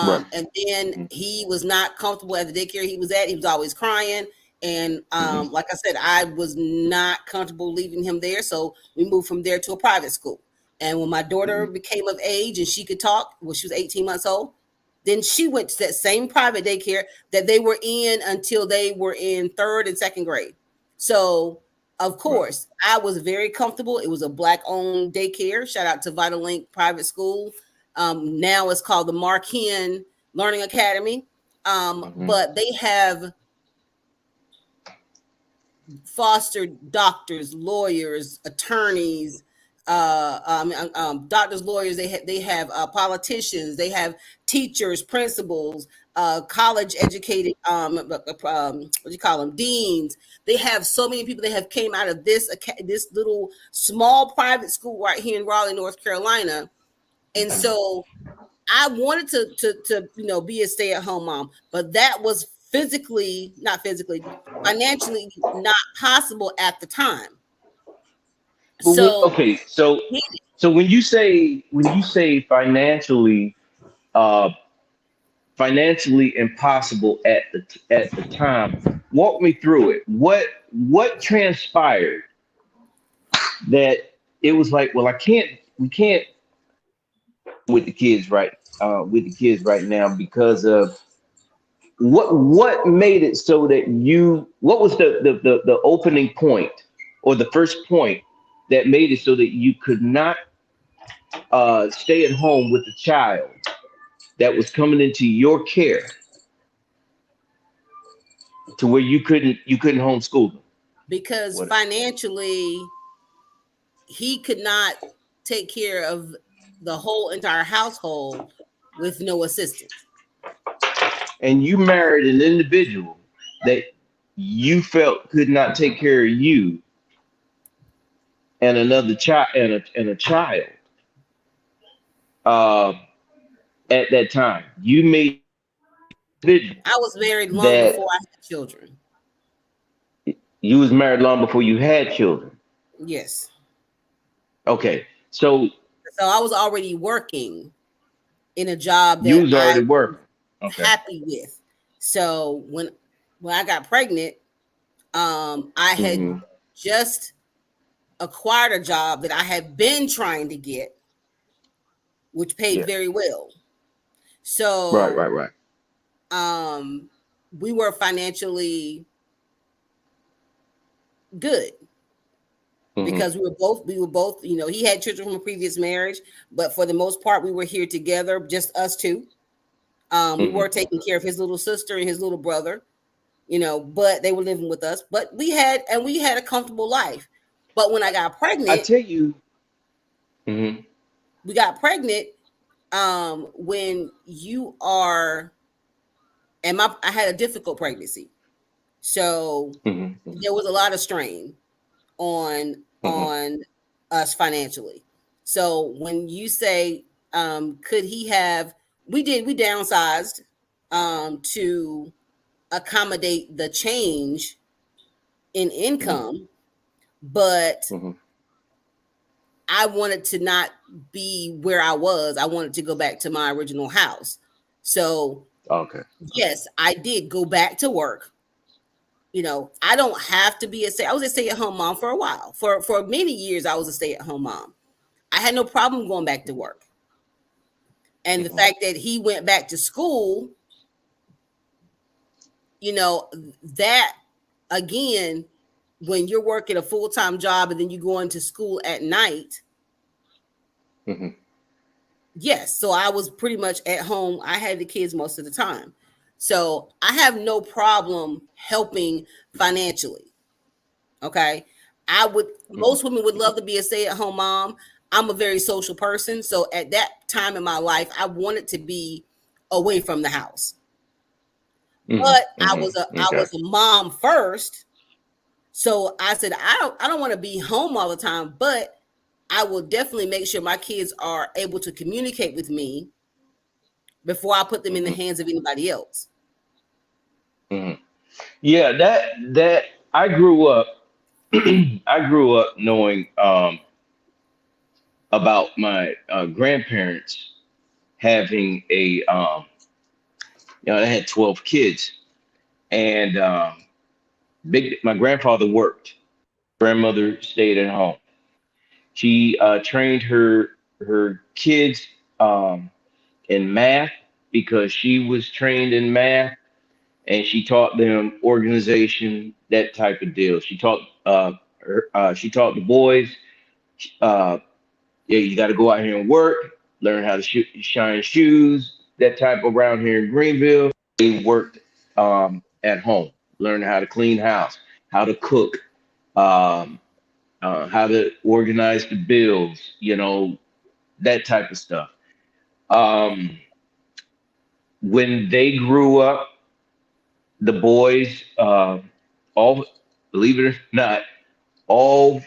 Right. And then Hmm. he was not comfortable at the daycare he was at. He was always crying. And Hmm. like I said, I was not comfortable leaving him there. So we moved from there to a private school. And when my daughter Hmm. became of age and she could talk, when she was 18 months old, then she went to that same private daycare that they were in until they were in third and second grade. So, of Right. course, I was very comfortable. It was a black owned daycare. Shout out to Vital Link Private School. Now it's called the Markin Learning Academy. Hmm. But they have fostered doctors, lawyers, attorneys, doctors, lawyers. They have politicians. They have teachers, principals, college educated. What do you call them? Deans. They have so many people that have came out of this little small private school right here in Raleigh, North Carolina, and so I wanted to be a stay at home mom, but that was physically not physically, financially not possible at the time. But So okay, so he, when you say uh financially impossible at the time, walk me through it. What transpired that it was like, well, we can't with the kids right now because of what made it so that what was the opening point or the first point that made it so that you could not stay at home with the child that was coming into your care to where you couldn't homeschool them. because What? financially he could not take care of the whole entire household with no assistance. And you married an individual that you felt could not take care of you and another child and a child uh, at that time. You made individual I was married long that before I had children. you was married long before you had children. Yes. Okay, so So I was already working in a job you that was I already was working. Okay. happy with. So when I got pregnant, I had Hmm. just acquired a job that I had been trying to get, which paid Yeah. very well. Right. So Right. Right. um we were financially good Hmm. because we were both, he had children from a previous marriage, but for the most part we were here together, just us two. We were Hmm. taking care of his little sister and his little brother, but they were living with us. But we had a comfortable life. But when I got I pregnant, tell you. Hmm. we got pregnant. When you are, and I had a difficult pregnancy, so Hmm. there was a lot of strain on Hmm. on us financially. So when you say, could he have, we downsized to accommodate the change in Hmm. income, but Hmm. I wanted to not be where I was. I wanted to go back to my original house. So, Okay. Okay. yes, I did go back to work. I don't have to be I was a stay-at-home mom for a while. For many years I was a stay-at-home mom. I had no problem going back to work. And the Hmm. fact that he went back to school, you know, that again, when you're working a full-time job and then you go into school at night, Hmm. yes. So I was pretty much at home. I had the kids most of the time. So I have no problem helping financially. Okay. Hmm. Most women would love to be a stay at home mom. I'm a very social person. So at that time in my life, I wanted to be away from the house. Hmm. But I Hmm. was a I Okay. was a mom first. So I said, I don't want to be home all the time, but I will definitely make sure my kids are able to communicate with me before I put them in the Hmm. hands of anybody else. Hmm. Yeah. That I grew up. I grew up knowing about my grandparents having they had 12 kids, and my grandfather worked. Grandmother stayed at home. She trained her kids in math because she was trained in math, and she taught them organization, that type of deal. She taught the boys. Uh, yeah, you got to go out here and work, learn how to shine shoes, that type around here in Greenville. They worked at home, learned how to clean house, how to cook, um, how to organize the bills, that type of stuff. Um, when they grew up, the boys, all, believe it or not, all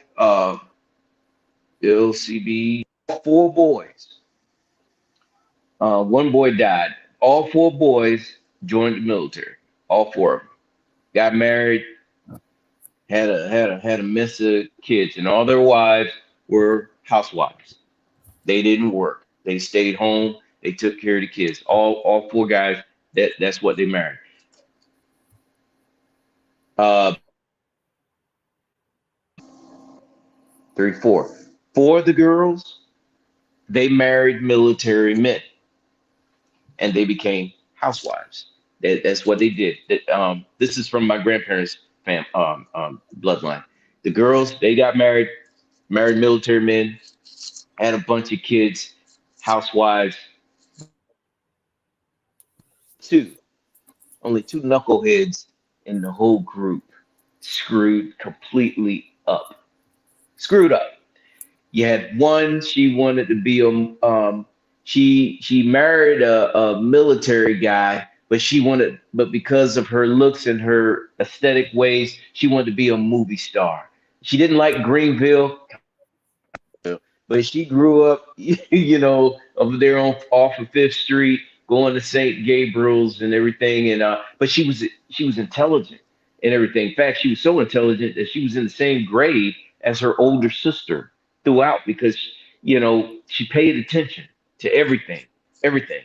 LCB, four boys One boy died. All four boys joined the military. All four of them got married, had a mess of kids, and all their wives were housewives. They didn't work. They stayed home. They took care of the kids. All four guys. That's what they married. 3, 4. For the girls, they married military men and they became housewives. That's what they did. This is from my grandparents' bloodline. The girls, they got married, married military men, had a bunch of kids, housewives. Two, only two knuckleheads in the whole group screwed completely up. Screwed up. You had one, she wanted to be she married a military guy, but but because of her looks and her aesthetic ways, she wanted to be a movie star. She didn't like Greenville, but she grew up, over there on off of Fifth Street, going to St. Gabriel's and everything. And but she was intelligent and everything. In fact, she was so intelligent that she was in the same grade as her older sister throughout because she paid attention to everything, everything.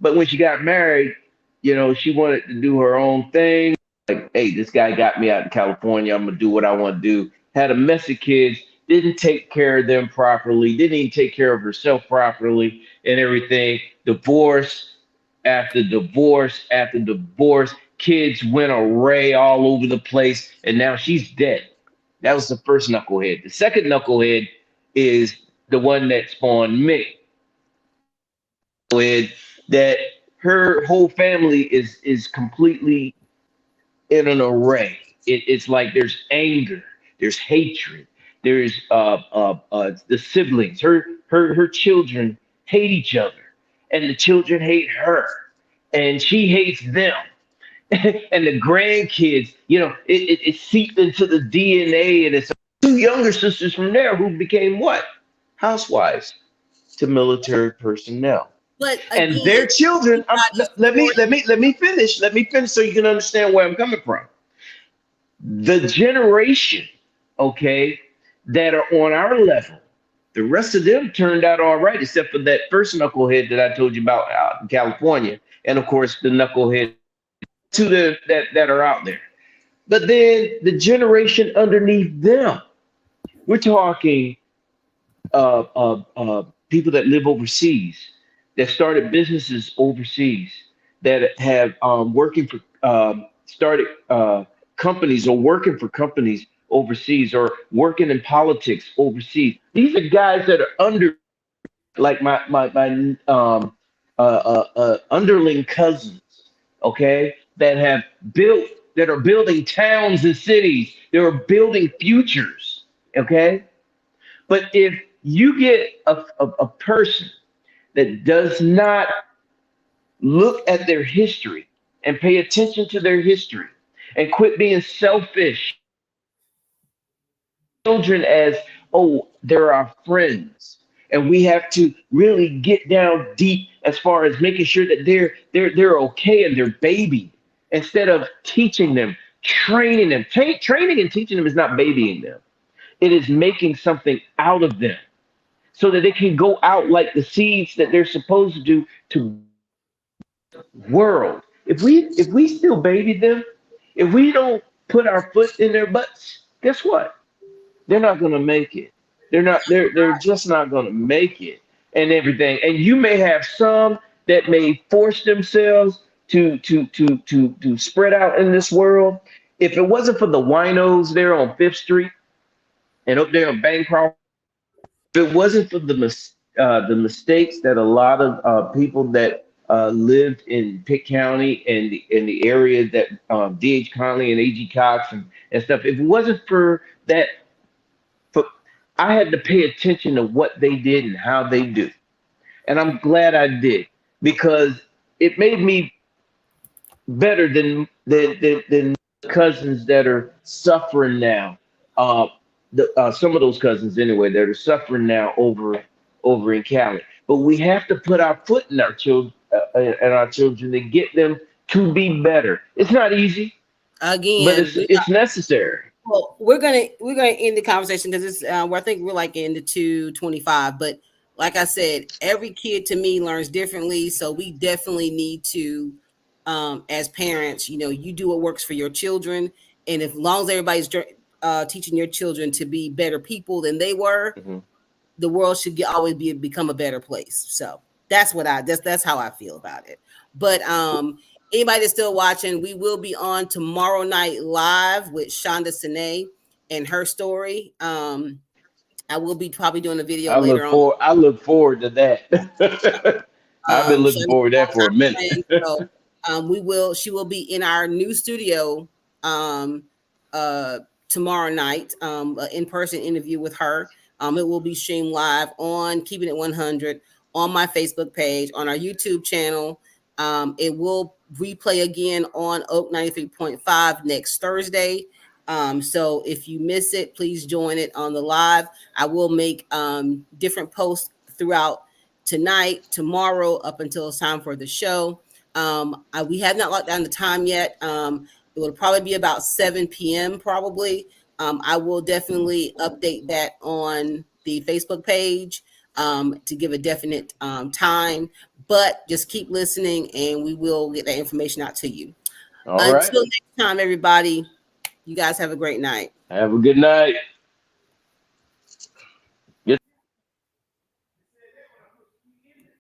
But when she got married, she wanted to do her own thing. Like, hey, this guy got me out in California. I'm gonna do what I want to do. Had a mess of kids, didn't take care of them properly, didn't even take care of herself properly and everything. Divorce after divorce after divorce. Kids went array all over the place, and now she's dead. That was the first knucklehead. The second knucklehead is the one that spawned me. With that, her whole family is completely in an array. It's like there's anger, there's hatred, there's the siblings. Her children hate each other, and the children hate her, and she hates them. And the grandkids, it seeped into the DNA, and it's two younger sisters from there who became what? Housewives to military personnel. But And again, their children, everybody's let me story. let me let me finish. Let me finish so you can understand where I'm coming from. The generation, okay, that are on our level, the rest of them turned out all right, except for that first knucklehead that I told you about out in California, and of course the knucklehead to that are out there. But then the generation underneath them, we're talking people that live overseas, that started businesses overseas, that have working for started companies or working for companies overseas or working in politics overseas. These are guys that are under like my underling cousins, okay, that have built that are building towns and cities. They are building futures, okay. But if you get a person that does not look at their history and pay attention to their history and quit being selfish, children as, oh, they're our friends. And we have to really get down deep as far as making sure that they're okay and they're baby instead of teaching them, training them. Training and teaching them is not babying them. It is making something out of them so that they can go out like the seeds that they're supposed to do to world. If we still baby them, if we don't put our foot in their butts, guess what? They're not gonna make it. They're just not gonna make it and everything. And you may have some that may force themselves to spread out in this world. If it wasn't for the winos there on Fifth Street and up there on Bancroft, if it wasn't for the mistakes that a lot of people that lived in Pitt County and the area that D.H. Conley and A.G. Cox and stuff, if it wasn't for that, for, I had to pay attention to what they did and how they do. And I'm glad I did because it made me better than cousins that are suffering now. Some of those cousins anyway that are suffering now over in Cali. but we have to put our foot in our children and our children and get them to be better. It's not easy, but Again, it's necessary. well, we're gonna end the conversation because it's I think we're like in the 2:25. But like I said, every kid to me learns differently, so we definitely need to, as parents, you do what works for your children, and if long as everybody's teaching your children to be better people than they were, Mhm. the world should always become a better place. So that's how I feel about it. But anybody that's still watching, we will be on tomorrow night live with Shonda Sine and her story. I will be probably doing a video later on. I look forward to that. I've been looking Shonda's forward to a that for a longtime minute. friend, so she will be in our new studio um, uh, tomorrow night. An in-person interview with her. It will be streamed live on Keeping It 100 on my Facebook page, on our YouTube channel. It will replay again on Oak 93.5 next Thursday. So if you miss it, please join it on the live. I will make different posts throughout tonight, tomorrow, up until it's time for the show. We have not locked down the time yet. It will probably be about 7 p.m. probably. I will definitely update that on the Facebook page to give a definite time. But just keep listening, and we will get that information out to you. All right. Until next time, everybody. You guys have a great night. Have a good night.